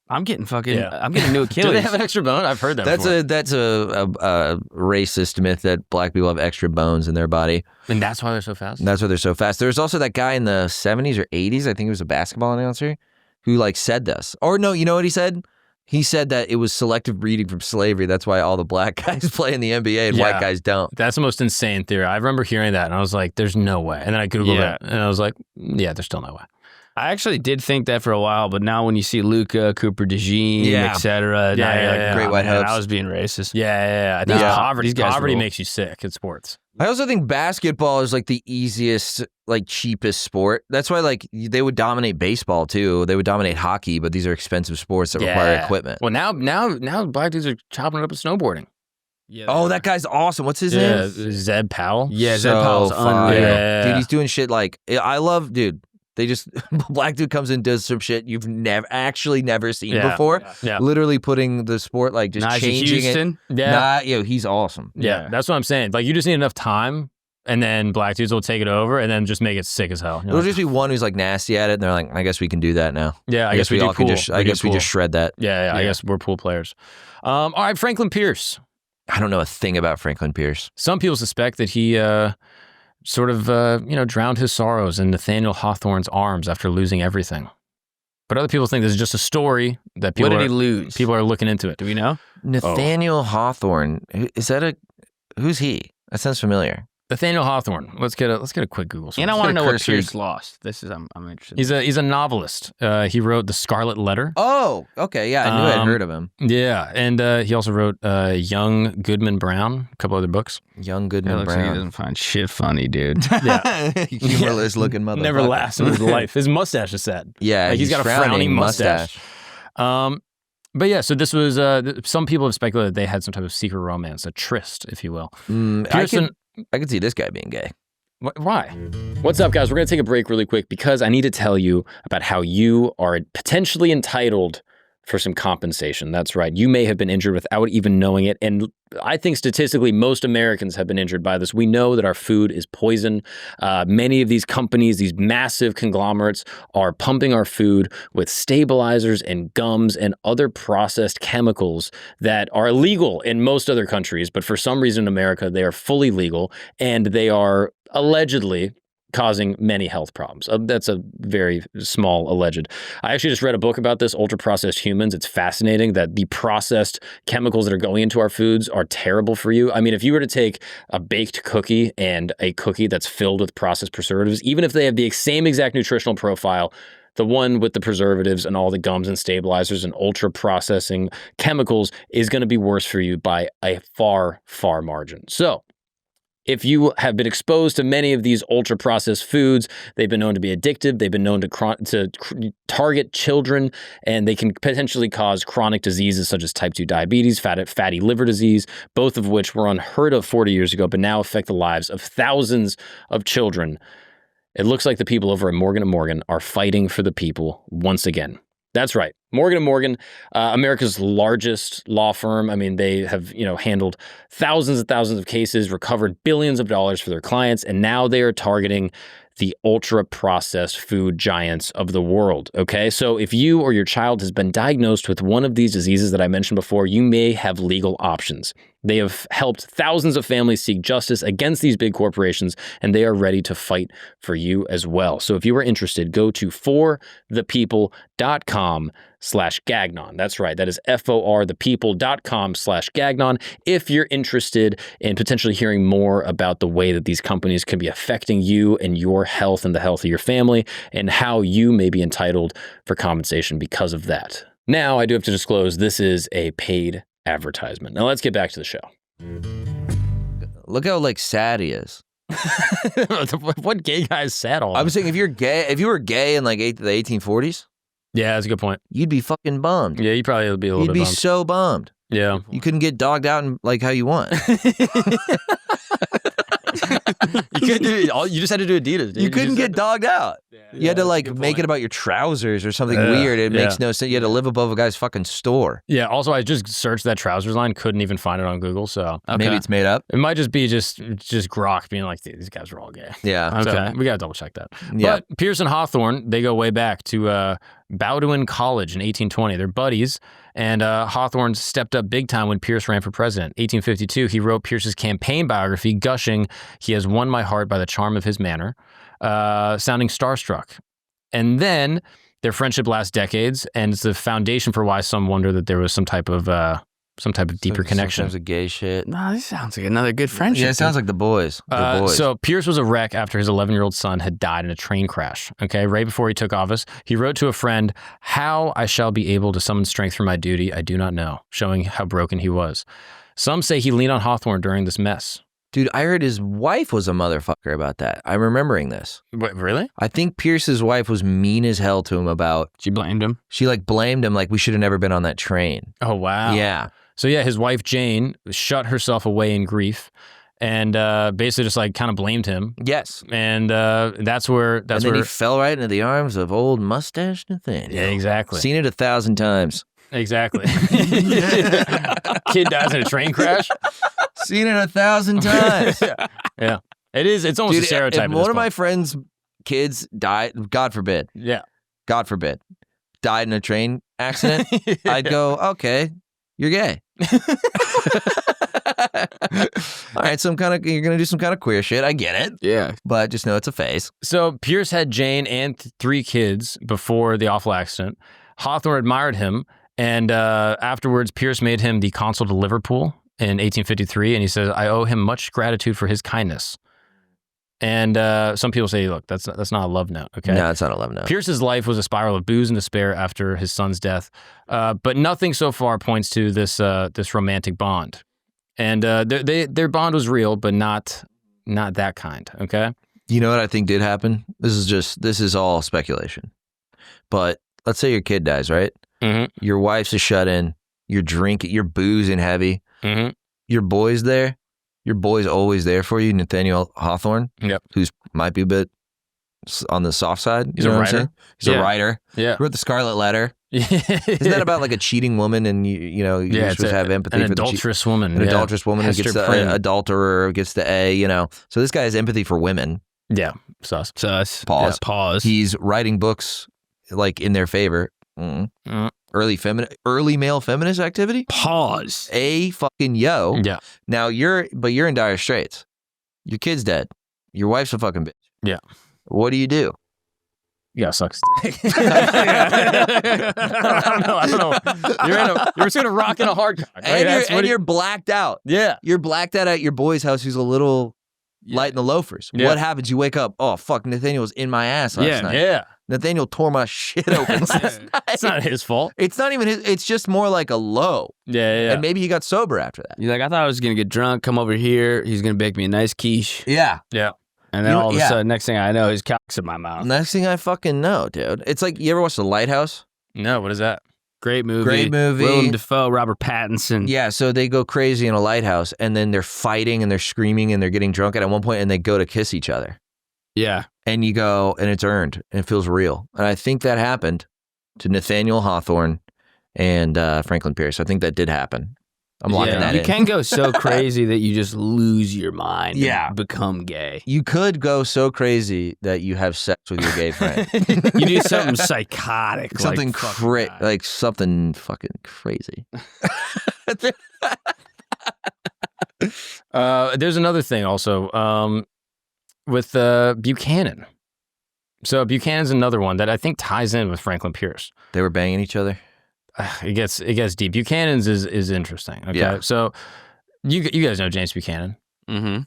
I'm getting fucking. Yeah. I'm getting new Achilles. Do they have an extra bone? I've heard that before. That's a racist myth that black people have extra bones in their body. And that's why they're so fast? And that's why they're so fast. There's also that guy in the 70s or 80s, I think he was a basketball announcer, who like said this. Or no, you know what he said? He said that it was selective breeding from slavery. That's why all the black guys play in the NBA and white guys don't. That's the most insane theory. I remember hearing that and I was like, there's no way. And then I Googled it and I was like, yeah, there's still no way. I actually did think that for a while, but now when you see Luca, Cooper DeJean, etc., Great White Hopes. I was being racist. Yeah. I think poverty These guys rule. makes you sick in sports. I also think basketball is like the easiest, like cheapest sport. That's why like they would dominate baseball too. They would dominate hockey, but these are expensive sports that require equipment. Well, now black dudes are chopping it up with snowboarding. Yeah, Oh, that guy's awesome. What's his name? Zeb Powell. Yeah, Zeb So Powell's fire. unreal. Yeah. Dude, he's doing shit like I love, dude. They just black dude comes in and does some shit you've never seen before. Yeah. Literally putting the sport like just Najee changing Houston. it. Yeah. He's awesome. Yeah, that's what I'm saying. Like, you just need enough time, and then black dudes will take it over, and then just make it sick as hell. It'll just be one who's like nasty at it, and they're like, I guess we can do that now. Yeah, I guess we all do can pool. I guess we just shred that. Yeah, I guess we're pool players. All right, Franklin Pierce. I don't know a thing about Franklin Pierce. Some people suspect that he sort of, drowned his sorrows in Nathaniel Hawthorne's arms after losing everything. But other people think this is just a story that people What did he lose? People are looking into it. Do we know? Nathaniel Hawthorne. Is that who's he? That sounds familiar. Nathaniel Hawthorne. Let's get a quick Google search. And I want to know what cursory- Pierce lost. This is I'm interested. He's a novelist. He wrote The Scarlet Letter. Oh, okay. Yeah, I knew I'd heard of him. Yeah, and he also wrote Young Goodman Brown, a couple other books. Young It Goodman looks like he Brown. doesn't find shit funny, dude. Yeah, Humorless looking motherfucker. never laughs in his life. His mustache is sad. Yeah, Like, he's got a frowning mustache. But yeah, so this was some people have speculated they had some type of secret romance, a tryst, if you will. Pearson. I could see this guy being gay. Why? What's up, guys? We're going to take a break really quick because I need to tell you about how you are potentially entitled for some compensation. That's right. You may have been injured without even knowing it. And I think statistically, most Americans have been injured by this. We know that our food is poison. Many of these companies, these massive conglomerates, are pumping our food with stabilizers and gums and other processed chemicals that are illegal in most other countries. But for some reason in America, they are fully legal and they are allegedly causing many health problems. That's a very small alleged. I actually just read a book about this, Ultra-Processed Humans. It's fascinating that the processed chemicals that are going into our foods are terrible for you. I mean, if you were to take a baked cookie and a cookie that's filled with processed preservatives, even if they have the same exact nutritional profile, the one with the preservatives and all the gums and stabilizers and ultra-processing chemicals is going to be worse for you by a far, far margin. So, if you have been exposed to many of these ultra-processed foods, they've been known to be addictive, they've been known to target children, and they can potentially cause chronic diseases such as type 2 diabetes, fatty liver disease, both of which were unheard of 40 years ago, but now affect the lives of thousands of children. It looks like the people over at Morgan & Morgan are fighting for the people once again. That's right. Morgan & Morgan, America's largest law firm. I mean, they have, handled thousands and thousands of cases, recovered billions of dollars for their clients, and now they are targeting the ultra-processed food giants of the world, okay? So if you or your child has been diagnosed with one of these diseases that I mentioned before, you may have legal options. They have helped thousands of families seek justice against these big corporations, and they are ready to fight for you as well. So if you are interested, go to forthepeople.com/gagnon. That's right. That is forthepeople.com/gagnon. If you're interested in potentially hearing more about the way that these companies can be affecting you and your health and the health of your family, and how you may be entitled for compensation because of that. Now, I do have to disclose this is a paid advertisement. Now, let's get back to the show. Look how like sad he is. What gay guy is sad all? I was saying if you were gay in like the 1840s, yeah, that's a good point. you'd be fucking bummed. Yeah, you probably would be a little You'd bit be bummed. so bummed. Yeah. You couldn't get dogged out and like how you want. You just had to do Adidas. Dude. You couldn't get dogged out. You had to like make it about your trousers or something weird. It makes no sense. You had to live above a guy's fucking store. Yeah. Also, I just searched that trousers line, couldn't even find it on Google. So Maybe it's made up. it might just be just Grok being like, these guys are all gay. Yeah. So Okay. we gotta double check that. Yeah. But Pierce and Hawthorne, they go way back to Bowdoin College in 1820. They're buddies, and Hawthorne stepped up big time when Pierce ran for president. 1852, he wrote Pierce's campaign biography, gushing, "He has won my heart by the charm of his manner," sounding starstruck. And then their friendship lasts decades, and it's the foundation for why some wonder that there was some type of deeper connection. Sometimes a gay shit. No, this sounds like another good friendship. Yeah, it sounds like the boys. The boys. So Pierce was a wreck after his 11-year-old son had died in a train crash. Okay, right before he took office, he wrote to a friend, "How I shall be able to summon strength for my duty, I do not know," showing how broken he was. Some say he leaned on Hawthorne during this mess. Dude, I heard his wife was a motherfucker about that. I'm remembering this. Wait, really? I think Pierce's wife was mean as hell to him about. She blamed him. She like blamed him like we should have never been on that train. Oh, wow. Yeah. So yeah, his wife Jane shut herself away in grief, and basically just like kind of blamed him. Yes. And that's where And then he fell right into the arms of old mustache Nathaniel. Yeah, exactly. Seen it 1,000 times. Exactly. Kid dies in a train crash. Seen it 1,000 times. Yeah. It's almost Dude, a stereotype. if one of my friends' kids died, God forbid, died in a train accident, I'd go, okay, you're gay. All right, you're gonna do some kind of queer shit. I get it. Yeah. But just know it's a phase. So Pierce had Jane and 3 kids before the awful accident. Hawthorne admired him, and afterwards Pierce made him the consul to Liverpool in 1853, and he says, "I owe him much gratitude for his kindness." And some people say, look, that's not a love note, okay? No, it's not a love note. Pierce's life was a spiral of booze and despair after his son's death, but nothing so far points to this romantic bond. And their bond was real, but not that kind, okay? You know what I think did happen? This is all speculation. But let's say your kid dies, right? Mm-hmm. Your wife's a shut-in. You're drinking. You're boozing heavy. Mm-hmm. Your boy's there. Your boy's always there for you, Nathaniel Hawthorne. Yep. Who's might be a bit on the soft side. He's you a know what I'm writer. saying? He's a writer. Yeah. He wrote the Scarlet Letter. Isn't that about like a cheating woman and you're supposed to have empathy an for the adulterous woman. An adulterous woman who gets Hester the Prynne. adulterer gets the A, So this guy has empathy for women. Yeah, sus. Sus. Pause. Yeah, pause. He's writing books like in their favor. Early male feminist activity. Pause. A fucking yo. Yeah. Now you're in dire straits. Your kid's dead. Your wife's a fucking bitch. Yeah. What do you do? Yeah, sucks. I don't know. You're sort of rocking a hard cock, right? And you're blacked out. Yeah. You're blacked out at your boy's house who's a little light in the loafers. Yeah. What happens? You wake up, oh, fuck, Nathaniel was in my ass last night. Yeah. Nathaniel tore my shit open last night. It's not his fault. It's not even his, it's just more like a low. Yeah. And maybe he got sober after that. He's like, I thought I was going to get drunk, come over here. He's going to bake me a nice quiche. Yeah. Yeah. And then You know- all of a yeah. sudden, next thing I know, his cock's in my mouth. Next thing I fucking know, dude. It's like, you ever watch The Lighthouse? No, what is that? Great movie. Great movie. Willem Dafoe, Robert Pattinson. Yeah, so they go crazy in a lighthouse and then they're fighting and they're screaming and they're getting drunk at one point and they go to kiss each other. Yeah. And you go, and it's earned and it feels real. And I think that happened to Nathaniel Hawthorne and Franklin Pierce. I think that did happen. I'm locking that You in. can go so crazy that you just lose your mind Yeah. and become gay. You could go so crazy that you have sex with your gay friend. You do something psychotic. Something like, something fucking crazy. There's another thing also with Buchanan. So Buchanan's another one that I think ties in with Franklin Pierce. They were banging each other. It gets deep. Buchanan's is interesting. Okay, Yeah. so you guys know James Buchanan, Mm-hmm.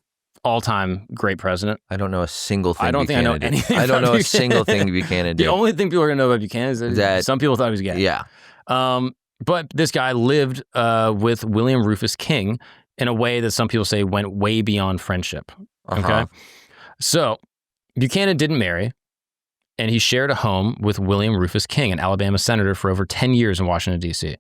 all-time great president. I don't know a single thing. I don't think I know Buchanan did. anything I don't about know a Buchanan. single thing Buchanan did. The only thing people are gonna know about Buchanan is that some people thought he was gay. Yeah. But this guy lived with William Rufus King in a way that some people say went way beyond friendship. Okay, so Buchanan didn't marry. And he shared a home with William Rufus King, an Alabama senator, for over 10 years in Washington, D.C.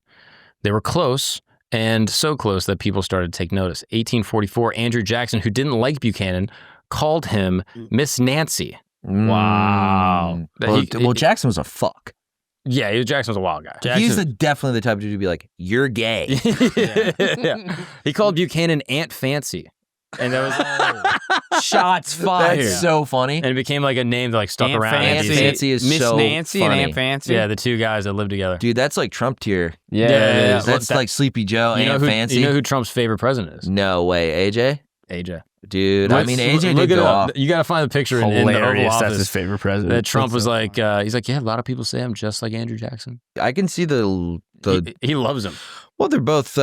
They were close, and so close that people started to take notice. 1844, Andrew Jackson, who didn't like Buchanan, called him Miss Nancy. Wow. Well, Jackson was a fuck. Yeah, Jackson was a wild guy. He's definitely the type of dude to be like, you're gay. Yeah. He called Buchanan Aunt Fancy. And that was shots fired. That's so funny. And it became like a name that like stuck Aunt around. Fancy. Fancy is Miss so Nancy funny. and Aunt Fancy. Yeah, the two guys that lived together. Dude, that's like Trump tier. Yeah, Yeah, it yeah, is. That's like Sleepy Joe, You know Aunt who, Fancy. You know who Trump's favorite president is? No way. AJ? AJ. Dude, I mean, AJ Look did it go up. off. You got to find the picture in the Oval Hilarious. Office. That's his favorite president. That Trump was like, he's like, yeah, a lot of people say I'm just like Andrew Jackson. I can see the He loves him. well, they're both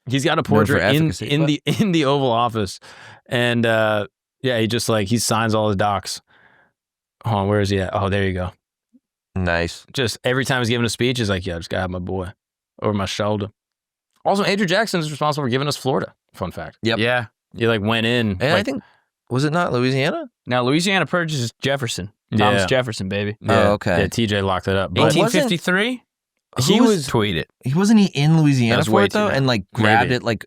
He's got a Known for portrait efficacy, in the Oval Office, and yeah, he just like he signs all his docs. Hold on, where is he at? Oh, there you go. nice. Just every time he's giving a speech, he's like, yeah, I just gotta have my boy over my shoulder. Also, Andrew Jackson is responsible for giving us Florida. Fun fact. Yep. Yeah. He like went in. And I like, think, was it not Louisiana? Now, Louisiana purchased Jefferson. Yeah. Thomas Jefferson, baby. yeah, Oh, okay. Yeah, TJ locked it up. But But 1853? he was tweet it. Wasn't he in That Louisiana was for way it though? too And like grabbed Maybe. it like,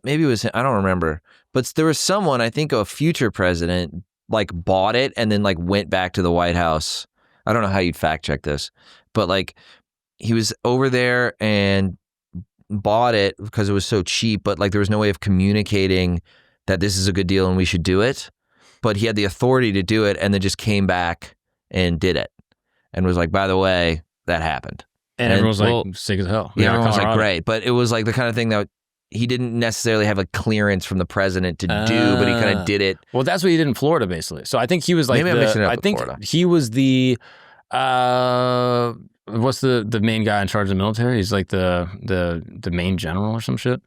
maybe it was him. I don't remember. But there was someone, I think a future president, like bought it and then like went back to the White House. I don't know how you'd fact check this, but like he was over there and bought it because it was so cheap, but like there was no way of communicating that this is a good deal and we should do it. But he had the authority to do it and then just came back and did it and was like, by the way, that happened. and everyone's like sick as hell. Yeah, everyone was like, Colorado. great. But it was like the kind of thing that he didn't necessarily have a clearance from the president to do, but he kind of did it. Well, that's what he did in Florida, basically. So I think he was like, Maybe I'm mixing it up I with think Florida. he was the, what's the main guy in charge of the military? He's like the main general or some shit.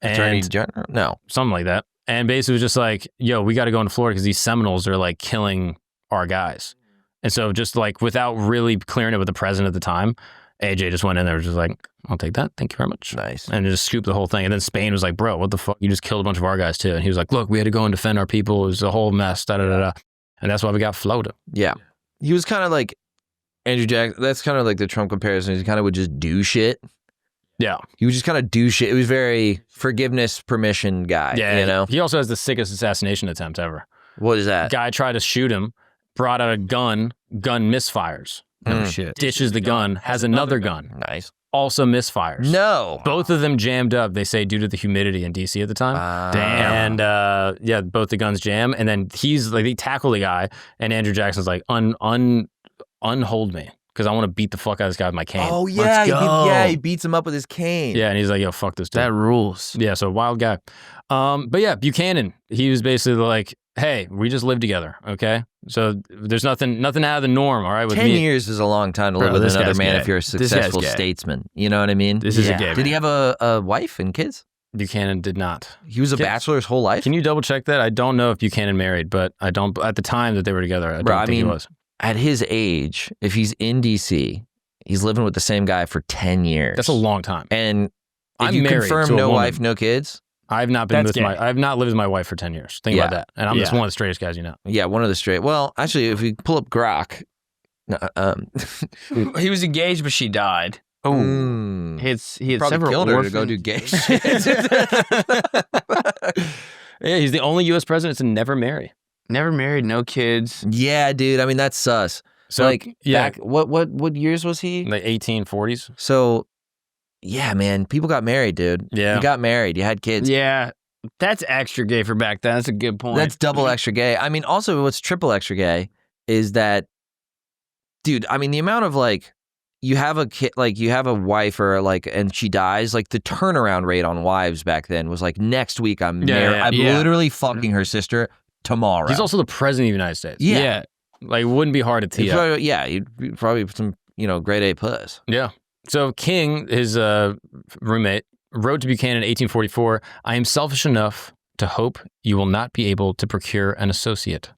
Attorney And General? No. something like that. And basically was just like, yo, we got to go into Florida because these Seminoles are like killing our guys. And so just like without really clearing it with the president at the time, AJ just went in there and was just like, I'll take that. Thank you very much. Nice. And just scooped the whole thing. And then Spain was like, bro, what the fuck? You just killed a bunch of our guys too. And he was like, look, we had to go and defend our people. It was a whole mess. Da da da da. And that's why we got Florida. Yeah. He was kind of like Andrew Jackson. That's kind of like the Trump comparison. He kind of would just do shit. Yeah. He would just kind of do shit. It was very forgiveness, permission guy. Yeah. You know? He also has the sickest assassination attempt ever. What is that? Guy tried to shoot him, brought out a gun misfires. Oh, shit. Ditches the gun, has another gun, Nice. also misfires. No. Both of them jammed up, they say, due to the humidity in DC at the time. Damn. And yeah, both the guns jam. And then he's like, they tackle the guy, and Andrew Jackson's like, unhold me, because I want to beat the fuck out of this guy with my cane. Oh, yeah. Let's go. He beats him up with his cane. Yeah, and he's like, yo, fuck this dude. That rules. Yeah, so wild guy. But yeah, Buchanan, he was basically like, hey, we just live together, okay? So there's nothing out of the norm, all right, with 10 me. years is a long time to Bro, live with this another guy's man gay. if you're a This guy's successful gay. statesman. You know what I mean? This is a Yeah. gay Did he man. have a wife and kids? Buchanan did not. He was a Can- bachelor his whole life? Can you double check that? I don't know if Buchanan married, but I don't, at the time that they were together, I Bro, don't I think he mean, was. At his age, if he's in D.C., he's living with the same guy for 10 years. That's a long time. And if I'm you married confirm to a no woman. wife, no kids, I've not been That's with gay. I've not lived with my wife for 10 years. Think Yeah. about that. And I'm just Yeah. one of the straightest guys you know. yeah, one of the straight. Well, actually, if we pull up Grok, He was engaged, but she died. mm, He had probably several killed her orphans. to go do gay shit. Yeah, he's the only U.S. president to never marry. Never married, no kids. Yeah, dude. I mean, that's sus. So like, yeah, back, what years was he? in the 1840s. So, yeah, man, people got married, dude. Yeah. You got married. You had kids. Yeah, that's extra gay for back then. That's a good point. That's double extra gay. I mean, also what's triple extra gay is that, dude, I mean, the amount of like you have a kid, like you have a wife or like, and she dies, like the turnaround rate on wives back then was like next week I'm literally fucking her sister tomorrow. He's also the president of the United States. Yeah. Like, it wouldn't be hard to tee up. You'd probably some, grade A puss. Yeah. So King, his roommate, wrote to Buchanan in 1844, I am selfish enough to hope you will not be able to procure an associate,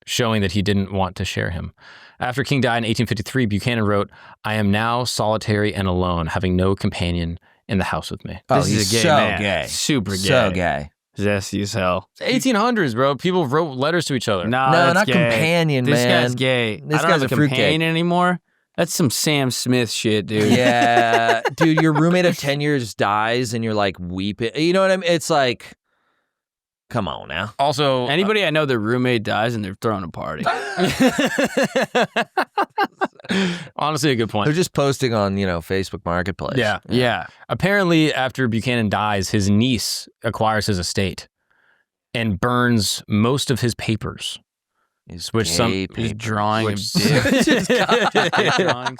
showing that he didn't want to share him. After King died in 1853, Buchanan wrote, I am now solitary and alone, having no companion in the house with me. Oh, This he's is so man. gay. Super gay. So gay. Zesty as hell. It's 1800s, bro. People wrote letters to each other. No, No, that's not gay. companion, This man. guy's gay. This I don't guy's have a a fruitcake. companion anymore. That's some Sam Smith shit, dude. Yeah. Dude, your roommate of 10 years dies and you're like weeping. You know what I mean? It's like, come on now. Also, Anybody I know, their roommate dies and they're throwing a party. honestly, a good point. They're just posting on, Facebook Marketplace. Yeah. Yeah. Apparently, after Buchanan dies, his niece acquires his estate and burns most of his papers. His Which some- gay He's paper. drawing a Which- dick. Drawings.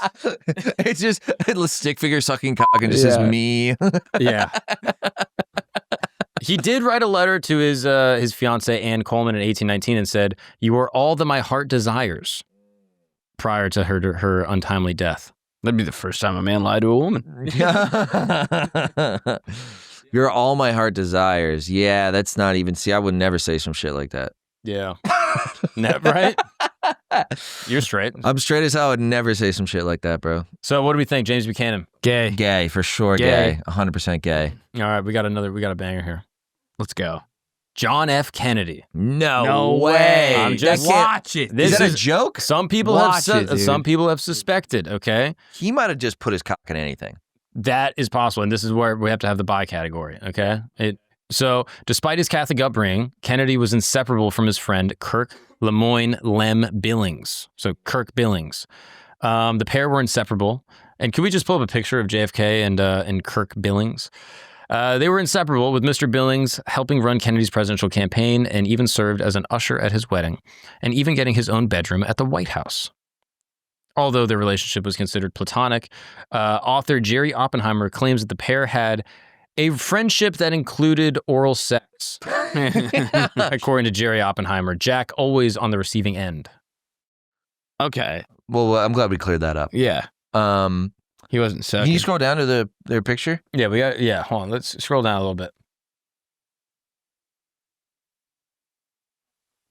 It's just a stick figure sucking cock and just says me. Yeah. He did write a letter to his fiancée, Anne Coleman, in 1819 and said, you are all that my heart desires, prior to her untimely death. That'd be the first time a man lied to a woman. You're all my heart desires. Yeah, that's not even, I would never say some shit like that. Yeah. Right? You're straight. I'm straight as hell. I would never say some shit like that, bro. So what do we think, James Buchanan? Gay. Gay, for sure. Gay. 100% gay. All right, we got a banger here. Let's go. John F. Kennedy. No way. I'm just- That can't- Watch it. This Is that is a joke? Some people Watch it, dude. some people have suspected, okay? He might have just put his cock in anything. That is possible, and this is where we have to have the by category, okay? So, despite his Catholic upbringing, Kennedy was inseparable from his friend Kirk Lemoyne Lem Billings. So, Kirk Billings. The pair were inseparable. And can we just pull up a picture of JFK and Kirk Billings? They were inseparable, with Mr. Billings helping run Kennedy's presidential campaign and even served as an usher at his wedding, and even getting his own bedroom at the White House. Although their relationship was considered platonic, author Jerry Oppenheimer claims that the pair had a friendship that included oral sex. According to Jerry Oppenheimer, Jack always on the receiving end. Okay. Well, I'm glad we cleared that up. Yeah. He wasn't sucking. Can you scroll down to their picture? Yeah, hold on. Let's scroll down a little bit.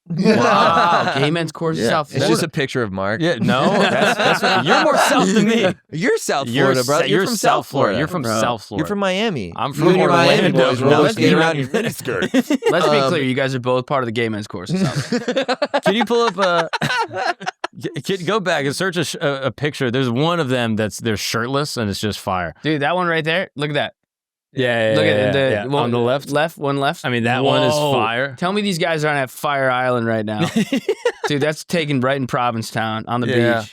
Wow. Gay men's course is South It's Florida. just a picture of Mark. Yeah, no, that's you're more south than me. You're South Florida, bro. You're from South Florida. You're from bro. South Florida. You're from Miami. I'm You from and your Miami Orlando. boys No, roller let's skate be around in your miniskirt. Let's be clear. You guys are both part of the gay men's course in South Florida. Can you pull up go back and search a picture? There's one of them they're shirtless and it's just fire. Dude, that one right there. Look at that. Yeah, Look at the on the left. One left. I mean, that one is Whoa. fire. Tell me these guys aren't at Fire Island right now. Dude, that's taken right in Provincetown on the Yeah.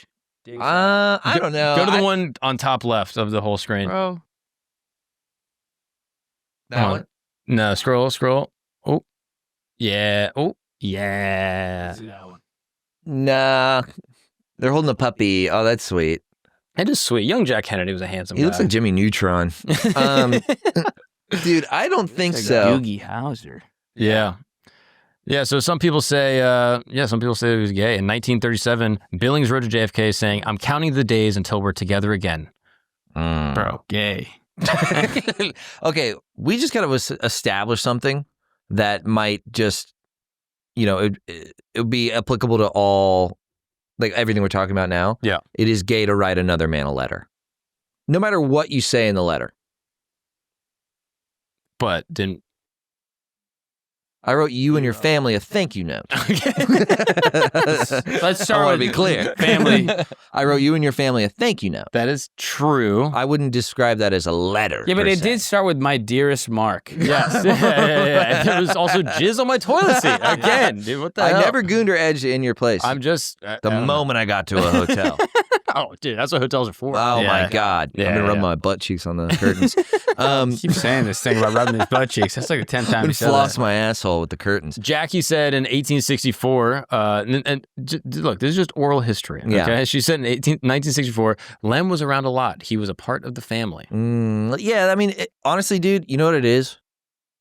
beach. I don't know. Go to the one on top left of the whole screen. Bro. That Hold one? on. No, scroll. Oh, yeah. Oh, yeah. Nah. They're holding a puppy. Oh, that's sweet. It is sweet. Young Jack Kennedy was a handsome He guy. looks like Jimmy Neutron. Dude, I don't think so. Doogie Howser. Yeah. Yeah, so some people say, he was gay. In 1937, Billings wrote to JFK saying, I'm counting the days until we're together again. Bro, gay. Okay, we just kind of establish something that might just, it would be applicable to all, like everything we're talking about now. Yeah. It is gay to write another man a letter. No matter what you say in the letter. But didn't. I wrote you and your family a thank you note. Let's I start want with to be clear. family. I wrote you and your family a thank you note. That is true. I wouldn't describe that as a letter. Yeah, but per it se. did start with my dearest Mark. Yes. Yeah. There was also jizz on my toilet seat. Again, dude, what the hell? I never gooned or edged in your place. I'm just. the moment I got to a hotel. Oh, dude, that's what hotels are for. Oh Yeah. my God. Yeah, I'm gonna rub yeah. my butt cheeks on the curtains. Keep saying this thing about rubbing his butt cheeks. That's like the 10th time you and said floss that. my asshole. wall with the curtains. Jackie said in 1864, look, this is just oral history. Okay, Yeah. she said in 1964, Lem was around a lot. He was a part of the family. Yeah, I mean, honestly, dude, you know what it is?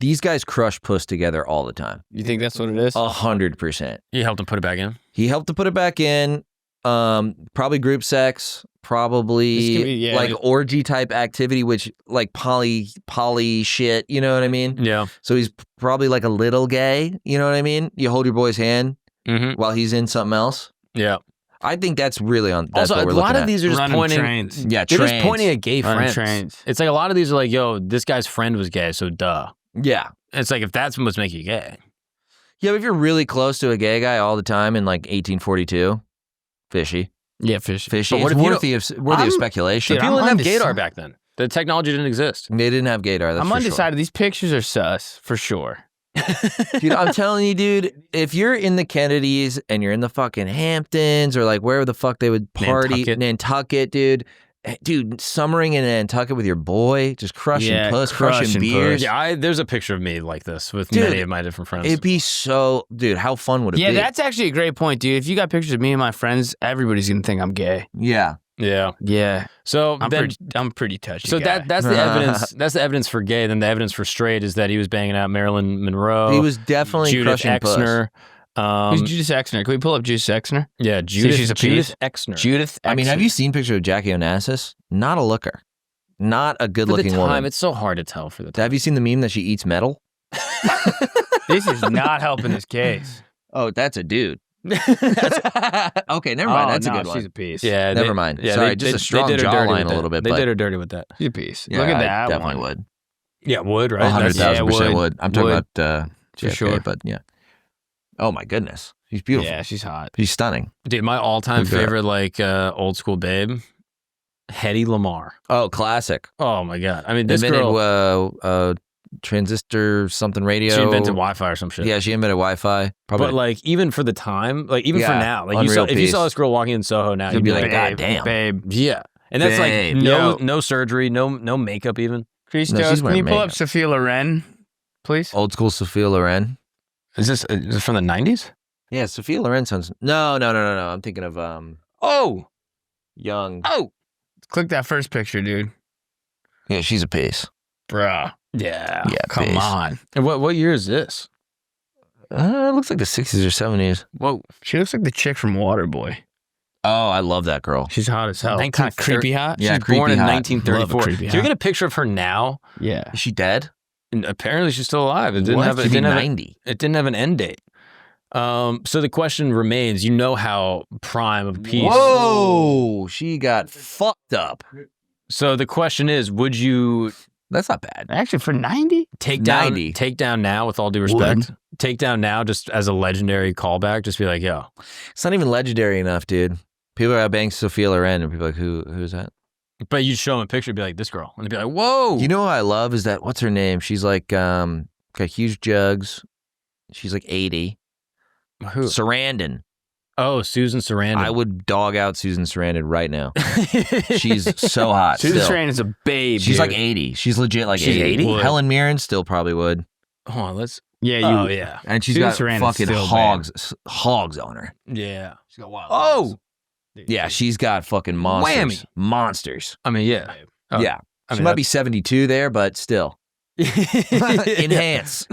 These guys crush puss together all the time. You think that's what it is? 100%. He helped him put it back in. He helped to put it back in. Probably group sex. Probably like orgy type activity, which like poly shit. You know what I mean? Yeah. So he's probably like a little gay. You know what I mean? You hold your boy's hand while he's in something else. Yeah. I think that's really on. That's also, what we're a lot looking of at. these are just Running pointing. trains. Yeah, they're trains. just pointing at gay Running friends. trains. It's like a lot of these are like, yo, this guy's friend was gay, so duh. Yeah. It's like if that's what's making you gay. Yeah, but if you're really close to a gay guy all the time in like 1842, fishy. Yeah, fishy. Fishy. But what It's if you worthy of speculation. Dude, People I'm didn't have gaydar undecided. back then. The technology didn't exist. They didn't have gaydar. That's I'm for undecided. These pictures are sus for sure. Sure. Dude, I'm telling you, dude, if you're in the Kennedys and you're in the fucking Hamptons or like wherever the fuck they would party, Nantucket, dude, summering in Nantucket with your boy, just crushing puss, crushing beers. Yeah, there's a picture of me like this with Dude, many of my different friends. It'd be so, dude, how fun would it be? Yeah, that's actually a great point, dude. If you got pictures of me and my friends, everybody's gonna think I'm gay. Yeah. Yeah. Yeah. So I'm pretty touchy. So guy. that's the evidence. That's the evidence for gay. Then the evidence for straight is that he was banging out Marilyn Monroe. He was definitely Judith crushing Exner. Who's Judith Exner? Can we pull up Judith Exner? Yeah, See, she's a piece. Judith Exner. Judith Exner. I mean, have you seen pictures of Jackie Onassis? Not a looker. Not a good For the looking time, woman. it's so hard to tell for the time. Have you seen the meme that she eats metal? This is not helping this case. Oh, that's a dude. Okay, never mind. That's a good one. She's a piece. Yeah, Never mind. Sorry, just a strong did her dirty jawline with a that. little bit. They but did her dirty with that. She's a piece. yeah, Look at I that definitely one. would. Yeah, would right? 100,000% would. I'm talking Would. about For JFK, sure. but yeah. Oh my goodness, she's beautiful. Yeah, she's hot. She's stunning. Dude, my all-time Look at that. favorite, like old school babe, Hedy Lamarr. Oh, classic. Oh my god! I mean, this Invented girl, transistor something radio. she invented Wi-Fi or some shit. Yeah, she invented Wi-Fi. Probably. But like, even for the time, like even for Yeah, now, like unreal if you piece. saw this girl walking in Soho now, You'd be like, babe, God damn. babe. yeah, and that's Babe. like Yo. no surgery, no makeup even. Christos, she's can wearing you pull up makeup. Sophia Loren, please? Old school Sophia Loren. Is this from the 90s? Yeah, Sophia Loren sounds. No. I'm thinking of Oh, young. oh, Click that first picture, dude. Yeah, she's a piece. Bruh. yeah. Yeah, Come piece. on. And what year is this? It looks like the 60s or 70s. Whoa, She looks like the chick from Waterboy. Oh, I love that girl. She's hot as hell. 1930 Kind of creepy hot. Yeah, she was born creepy in hot. 1934. Love a creepy Can you hot. get a picture of her now? Yeah. Is she dead? And apparently, she's still alive. It didn't What? have. It She'd be didn't have. 90. It didn't have an end date. So the question remains: you know how prime of peace. Whoa, she got fucked up. So the question is: would you That's not bad. Actually, for 90? take down 90. take down now? With all due respect, take down now just as a legendary callback. Just be like, yo, It's not even legendary enough, dude. People are out banging Sophia Loren, and people are like, who's that? but you show them a picture, be like, this girl, and they'd be like, whoa. You know what I love is that, what's her name? She's like, got huge jugs. She's like 80. Who? Sarandon. Oh, Susan Sarandon. I would dog out Susan Sarandon right now. She's so hot. Susan still. Sarandon's a babe. She's dude. like 80. She's legit like She's 80. 80? Helen Mirren still probably would. Hold on, let's. Yeah, you. Oh yeah, And she's Susan got Sarandon's fucking still hogs on her. yeah. She's got wild. Oh, Yeah, she's got fucking monsters. Whammy. Monsters. I mean, yeah. Oh, Yeah. I She mean, might be 72 there, but still. Enhance.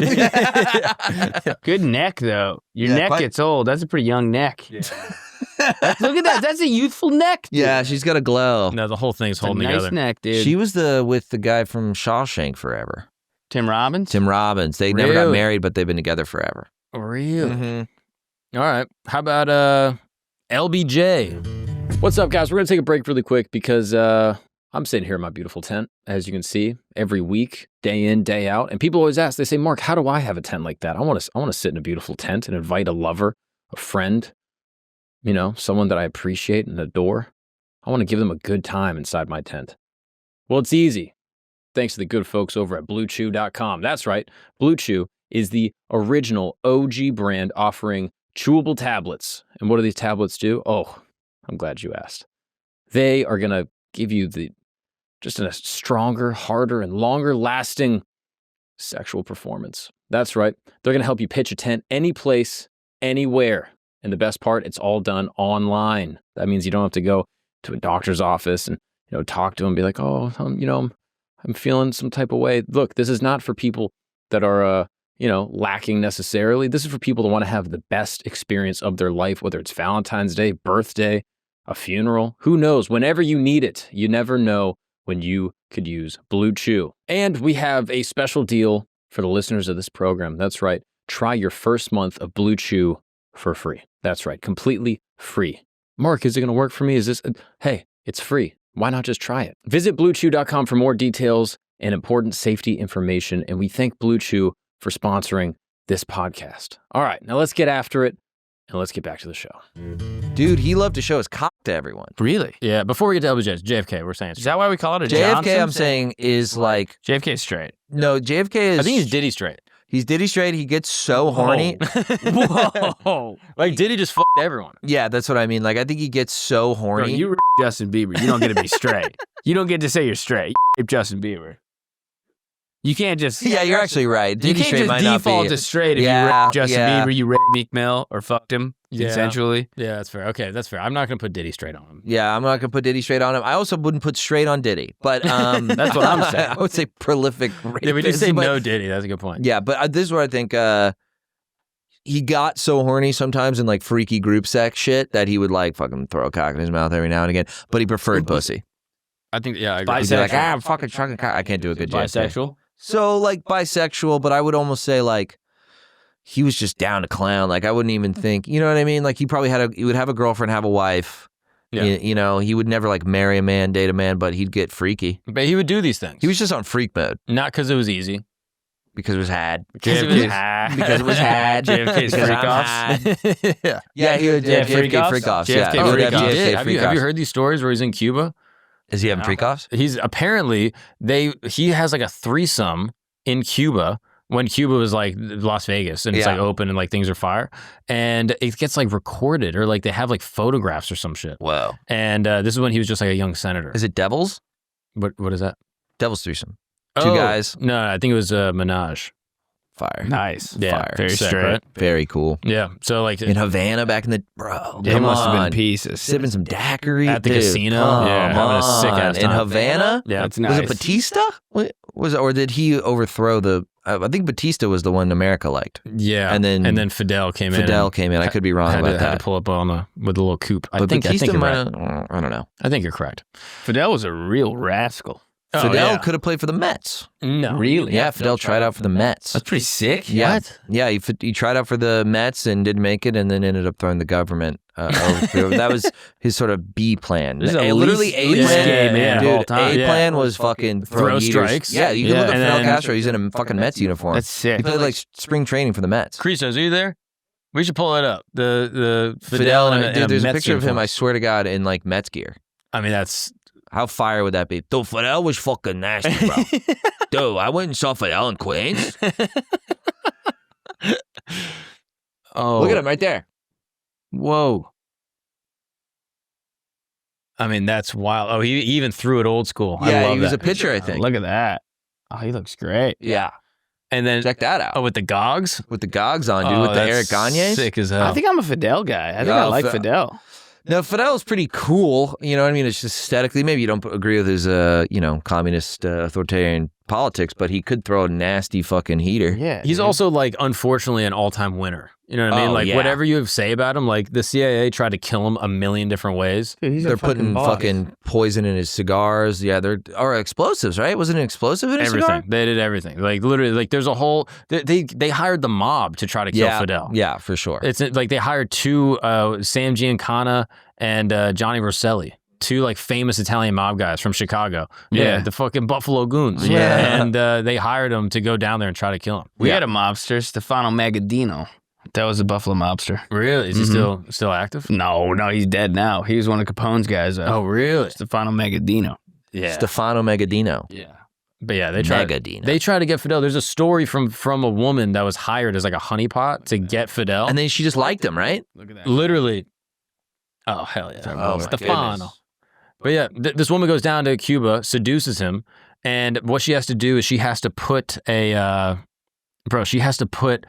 Good neck, though. Your Yeah, neck quite- gets old. That's a pretty young neck. Look at that. That's a youthful neck. Dude. Yeah, she's got a glow. No, the whole thing's It's a holding nice together. neck, dude. She was with the guy from Shawshank forever. Tim Robbins? Tim Robbins. They never got Really? married, but they've been together forever. Really? Mm-hmm. All right. How about LBJ? What's up, guys? We're going to take a break really quick because I'm sitting here in my beautiful tent, as you can see, every week, day in, day out. And people always ask, they say, Mark, how do I have a tent like that? I want to sit in a beautiful tent and invite a lover, a friend, you know, someone that I appreciate and adore. I want to give them a good time inside my tent. Well, it's easy. Thanks to the good folks over at BlueChew.com. That's right. Blue Chew is the original OG brand offering chewable tablets. And what do these tablets do? Oh, I'm glad you asked. They are going to give you just a stronger, harder, and longer lasting sexual performance. That's right. They're going to help you pitch a tent any place, anywhere. And the best part, it's all done online. That means you don't have to go to a doctor's office and talk to him and be like, oh, I'm feeling some type of way. Look, this is not for people that are lacking necessarily. This is for people that want to have the best experience of their life, whether it's Valentine's Day, birthday, a funeral. Who knows? Whenever you need it, you never know when you could use Blue Chew. And we have a special deal for the listeners of this program. That's right. Try your first month of Blue Chew for free. That's right. Completely free. Mark, is it going to work for me? Hey, it's free. Why not just try it? Visit BlueChew.com for more details and important safety information. And we thank Blue Chew for sponsoring this podcast. All right, now let's get after it and let's get back to the show. Dude, he loved to show his cock to everyone. Really? Yeah, before we get to LBJs, JFK, we're saying Is that why we call it a JFK, Johnson? I'm saying, is like... JFK is straight. No, JFK is... I think he's Diddy straight. He's Diddy straight. He gets so horny. Whoa. Like Diddy just fucked everyone. Yeah, that's what I mean. Like, I think he gets so Bro, horny. you Justin Bieber. You don't get to be straight. You don't get to say you're straight. You Justin Bieber. You can't just... Yeah, you're actually right. You Diddy can't straight just might not default be... to straight if Yeah, you raped Justin yeah. Bieber, you raped Meek Mill, or fucked him consensually. Yeah, that's fair. Okay, that's fair. I'm not going to put Diddy straight on him. Yeah, I'm not going to put Diddy straight on him. I also wouldn't put straight on Diddy. But That's what I'm saying. I would say prolific rapist. Yeah, we did say but- no Diddy. That's a good point. Yeah, but this is where I think he got so horny sometimes in like freaky group sex shit that he would like fucking throw a cock in his mouth every now and again. But he preferred pussy. I think, yeah, I agree. He'd be like, Bisexual. I'm fucking chucking cock. I can't do a good JFK. Bisexual. So like bisexual, but I would almost say like he was just down to clown. Like I wouldn't even think, you know what I mean? Like he would have a girlfriend, have a wife. Yeah. He would never like marry a man, date a man, but he'd get freaky. But he would do these things. He was just on freak mode Not because it was easy. because it was had. Because it was Because it was had. JFK's Because freak I'm offs. had. Yeah. Yeah, he would Yeah, JFK freak offs? freak offs. JFK Yeah. freak Oh, offs. yeah, He JFK did. Have freak you offs. heard these stories where he's in Cuba? Is he having freak offs? He's apparently he has like a threesome in Cuba when Cuba was like Las Vegas and it's Yeah. like open and like things are fire, and it gets like recorded or like they have like photographs or some shit. Whoa. And this is when he was just like a young senator. Is it Devils? What is that? Devil's threesome. Two guys. No, I think it was Minaj. Fire. Nice. Yeah, Fire. Very sick, straight. right? Very cool. Yeah. So like In Havana back in the bro. They come must have on. been pieces. Sipping some daiquiri At the dude, casino? Come Yeah, having a sick ass in time. Havana. yeah. That's Was nice. it Batista? Was it, or did he overthrow the? I think Batista was the one America liked. Yeah. And then Fidel came in. Fidel and came in. I could be wrong had about to, had that. to pull up with a little coupe. I But think Batista you're might right. have, I don't know. I think you're correct. Fidel was a real rascal. Oh, Fidel yeah. could have played for the Mets. No. Really? Yeah, Fidel tried out for the Mets. That's pretty sick. Yeah. What? Yeah, he tried out for the Mets and didn't make it, and then ended up throwing the government. That was his sort of B plan. This is a Literally least A plan. gay man of Dude, all time. A Yeah. plan was fucking Throw heaters. strikes. Yeah, you can Yeah. look up And Fidel then- Castro. He's in a fucking Mets uniform. That's sick. He played like spring training for the Mets. Christos, are you there? We should pull that up. The Fidel in dude, there's a Mets picture of him. uniform. I swear to God, in like Mets gear. I mean, that's How fire would that be? Dude, Fidel was fucking nasty, bro. Dude, I went and saw Fidel in Queens. oh, Look at him right there. Whoa. I mean, that's wild. Oh, he even threw it old school. I Yeah, love he was that. a pitcher, I think. Look at that. Oh, he looks great. Yeah, And then check that out. with the gogs, With the gogs on, dude, with the that's Eric Gagne's. sick as hell. I think I'm a Fidel guy. I think I Oh, like Fi- Fidel. No, Fidel's pretty cool. You know what I mean? It's just aesthetically. Maybe you don't agree with his, communist authoritarian politics, but he could throw a nasty fucking heater. Yeah. He's dude. also like, unfortunately, an all-time winner. You know what I mean? Oh, Like yeah. whatever you say about him, like the CIA tried to kill him a million different ways. Dude, he's a They're putting boss. fucking poison in his cigars. Yeah, or explosives, right? Wasn't an explosive in his Everything. cigar? They did everything. Like literally, like there's a whole. They hired the mob to try to kill Yeah, Fidel. yeah, for sure. It's like they hired two Sam Giancana and Johnny Rosselli, two like famous Italian mob guys from Chicago. Yeah. The fucking Buffalo Goons. Yeah. And they hired him to go down there and try to kill him. We Yeah. had a mobster, Stefano Magadino. That was a Buffalo mobster. Really? Is he still active? No, he's dead now. He was one of Capone's guys. Oh, really? Stefano Magadino. Yeah. Stefano Magadino. Yeah. But yeah, they tried. Magadino. They tried to get Fidel. There's a story from a woman that was hired as like a honeypot to get Fidel. And then she just liked him, right? Look at that. Literally. Oh hell yeah! Oh, my Stefano. goodness. But yeah, this woman goes down to Cuba, seduces him, and what she has to do is she has to put a bro, she has to put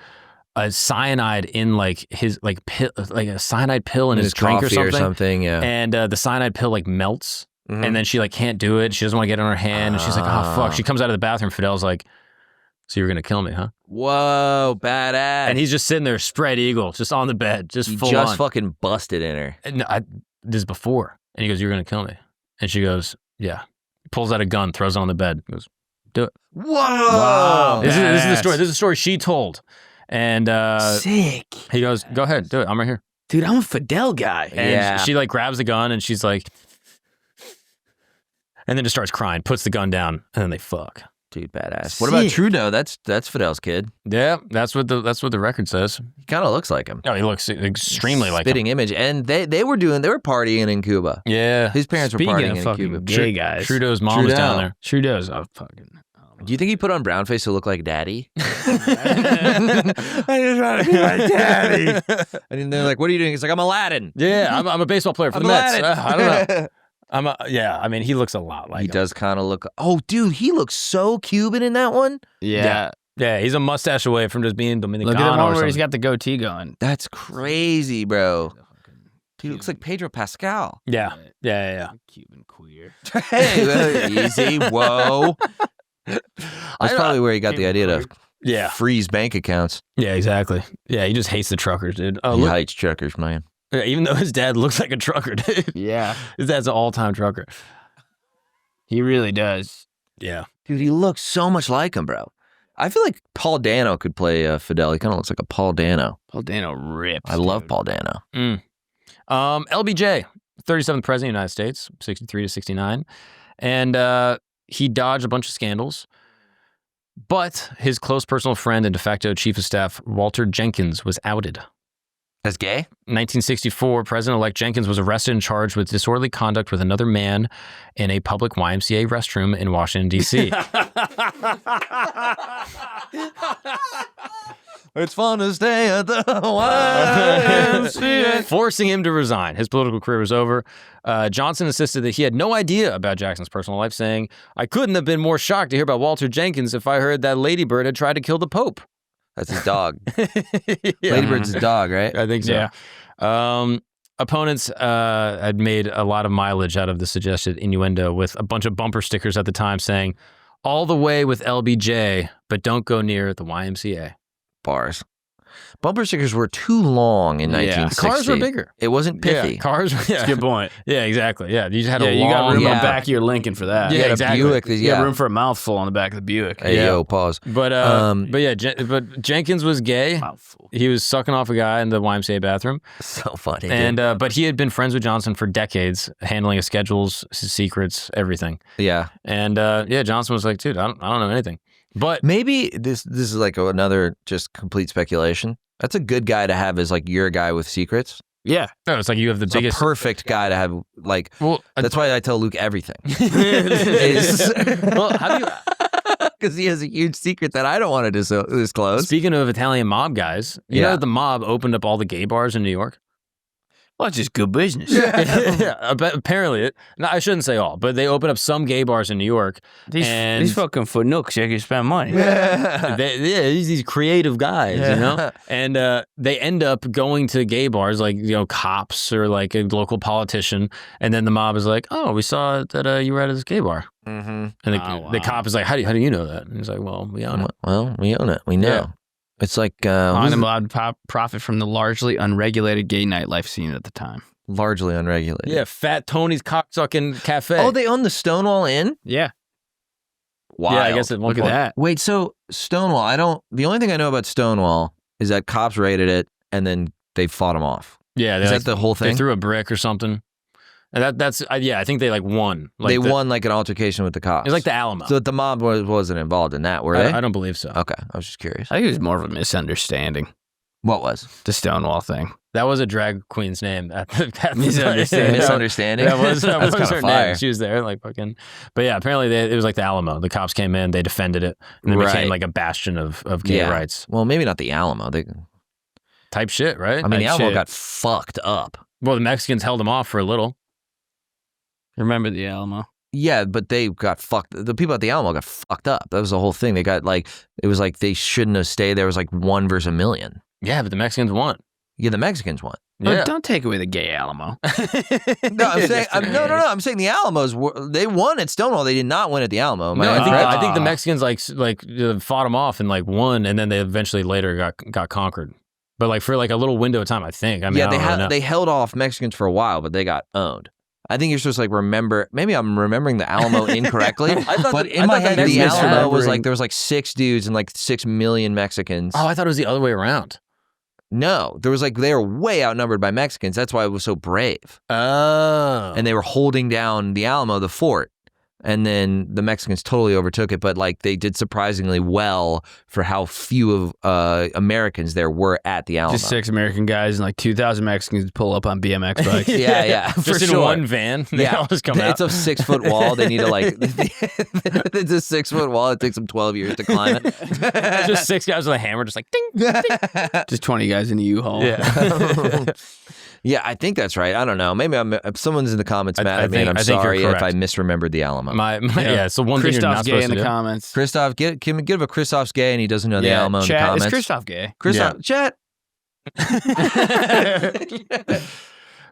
a cyanide in like his like pill, like a cyanide pill in his drink coffee or something. Yeah. And the cyanide pill like melts. And then she like can't do it. She doesn't want to get it on her hand. And she's like, oh, fuck. She comes out of the bathroom. Fidel's like, so you're going to kill me, huh? Whoa, badass. And he's just sitting there, spread eagle, just on the bed, just he full just on. fucking busted in her. And this is before. And he goes, you're going to kill me. And she goes, yeah. Pulls out a gun, throws it on the bed. Goes, do it. Whoa. Wow. This is the story. This is the story she told. And Sick. he goes, go ahead, do it. I'm right here. Dude, I'm a Fidel guy. And she like grabs the gun and she's like, and then just starts crying, puts the gun down, and then they fuck. Dude, badass. What about Trudeau? That's Fidel's kid. Yeah, that's what the record says. He kind of looks like him. Oh, he looks extremely like him. Spitting image. And they were partying in Cuba. Yeah. His parents Speaking were of partying in fucking Cuba. gay guys. Trudeau's mom was down there. Trudeau's a fucking... Do you think he put on brown face to look like daddy? I just want to be my daddy. And they're like, what are you doing? He's like, I'm Aladdin. Yeah, I'm a baseball player for the Mets. I don't know. I mean, he looks a lot like he him. does kind of look. Oh, dude, he looks so Cuban in that one. Yeah. Yeah, he's a mustache away from just being Dominicano. Look at the one or where he's something. got the goatee going. That's crazy, bro. Dude, he looks like Pedro Pascal. Yeah. Cuban queer. Hey, easy. Whoa. That's probably where he got the idea to freeze bank accounts. Yeah, exactly. Yeah, he just hates the truckers, dude. Oh, He look, hates truckers, man. yeah, even though his dad looks like a trucker, dude. Yeah. His dad's an all-time trucker. He really does. Yeah. Dude, he looks so much like him, bro. I feel like Paul Dano could play Fidel. He kind of looks like a Paul Dano. Paul Dano rips. I love dude. Paul Dano. LBJ, 37th president of the United States, 63 to 69. And he dodged a bunch of scandals. But his close personal friend and de facto chief of staff, Walter Jenkins, was outed. As gay? 1964, President-elect Jenkins was arrested and charged with disorderly conduct with another man in a public YMCA restroom in Washington, D.C. It's fun to stay at the YMCA. Forcing him to resign. His political career was over. Johnson insisted that he had no idea about Jackson's personal life, saying, I couldn't have been more shocked to hear about Walter Jenkins if I heard that Ladybird had tried to kill the Pope. That's his dog. Yeah. Ladybird's his dog, right? I think so. Yeah. Opponents had made a lot of mileage out of the suggested innuendo with a bunch of bumper stickers at the time saying, all the way with LBJ, but don't go near the YMCA. Bars. Bumper stickers were too long in 1960. Cars were bigger. It wasn't pithy. Yeah, cars. Yeah. That's a good point. Yeah, exactly. Yeah, you just had a You long. got room on yeah. the back of your Lincoln for that. Yeah, You had a exactly. Buick. You got room for a mouthful on the back of the Buick. Hey, yo, pause. But but Jenkins was gay. Mouthful. He was sucking off a guy in the YMCA bathroom, So funny. and but he had been friends with Johnson for decades, handling his schedules, his secrets, everything. yeah. And Johnson was like, dude, I don't know anything. But Maybe this is like another just complete speculation. That's a good guy to have as like your guy with secrets. Yeah. no, it's like you have the It's biggest. a perfect guy to have. Like well, that's why I tell Luke everything. well, how do you? Because he has a huge secret that I don't want to disclose. Speaking of Italian mob guys, you know the mob opened up all the gay bars in New York. Well, it's just good business. Yeah, apparently, I shouldn't say all, but they opened up some gay bars in New York. These fucking for nooks, you can spend money. These creative guys, you know, and they end up going to gay bars like cops or like a local politician, and then the mob is like, "Oh, we saw that you were at this gay bar," Mm-hmm. and the cop is like, "How do you know that?" And he's like, "Well, we own it." Well, we own it. We know. Yeah. It's like I'm allowed to profit from the largely unregulated gay nightlife scene at the time. largely unregulated. Yeah, Fat Tony's cocksucking cafe. Oh, they own the Stonewall Inn? Yeah. Wow. Yeah, I guess at one Look at point. that. Wait, so Stonewall, the only thing I know about Stonewall is that cops raided it and then they fought them off. Yeah, Is that the whole They thing? threw a brick or something. And that's I think they won. They won like an altercation with the cops. It's like the Alamo. So the mob wasn't involved in that, were they? I don't believe so. Okay, I was just curious. I think it was more of a misunderstanding. What was? The Stonewall thing. That was a drag queen's name. Misunderstanding. Misunderstanding? That was That's kinda her fire. name. She was there, like fucking. But yeah, apparently it was like the Alamo. The cops came in, they defended it, and it Right. became like a bastion of gay Yeah. rights Well, maybe not the Alamo. type shit, right? I mean, the Type Alamo shit. got fucked up. Well, the Mexicans held them off for a little. Remember the Alamo? Yeah, but they got fucked. The people at the Alamo got fucked up. That was the whole thing. They got it was like they shouldn't have stayed. There was like 1 versus 1 million. Yeah, but the Mexicans won. Yeah, the Mexicans won. Yeah. Don't take away the gay Alamo. No, I'm saying no. I'm saying the Alamos they won at Stonewall. They did not win at the Alamo. No, I think the Mexicans fought them off and won, and then they eventually later got conquered. But for a little window of time, I think. I mean, they held off Mexicans for a while, but they got owned. I think you're supposed to remember. Maybe I'm remembering the Alamo incorrectly. But in my head, the Alamo was there was 6 dudes and 6 million Mexicans. Oh, I thought it was the other way around. No, there was they were way outnumbered by Mexicans. That's why it was so brave. Oh. And they were holding down the Alamo, the fort. And then the Mexicans totally overtook it, but they did surprisingly well for how few of Americans there were at the Alamo. Just 6 American guys and 2,000 Mexicans pull up on BMX bikes. yeah, for just in sure. one van. They all just come out. It's a 6-foot wall. They need to it's a 6-foot wall. It takes them 12 years to climb it. Just 6 guys with a hammer, just ding, ding. Just 20 guys in a U-Haul. Yeah. Yeah, I think that's right. I don't know. Maybe if someone's in the comments mad at me, and I'm sorry if I misremembered the Alamo. It's the one thing you're not Christoph's supposed gay to in the do. comments. Christoph, give a Christoph's gay and he doesn't know the Alamo in the comments. Is Christoph gay? Christoph, chat.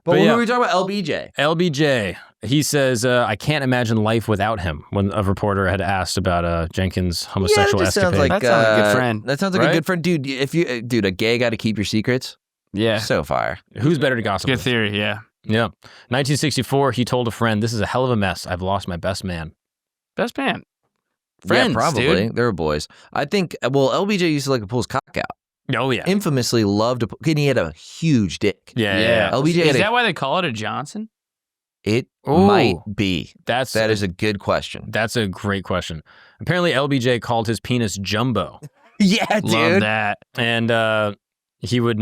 But when yeah. were we talking about LBJ? LBJ, he says, I can't imagine life without him, when a reporter had asked about Jenkins' homosexual escapade. Sounds like that sounds like a good friend. That sounds like a good friend. Dude, a gay got to keep your secrets? Yeah. So fire. Who's better to gossip Good with? theory, yeah. Yeah. 1964, he told a friend, this is a hell of a mess. I've lost my best man. Best man. Friends, yeah, probably. dude. They were boys. I think, LBJ used to pull his cock out. Oh, yeah. Infamously loved to, and he had a huge dick. Yeah. LBJ Is that why they call it a Johnson? It Ooh. might be. That is a good question. That's a great question. Apparently, LBJ called his penis Jumbo. Yeah, dude. Love that. And he would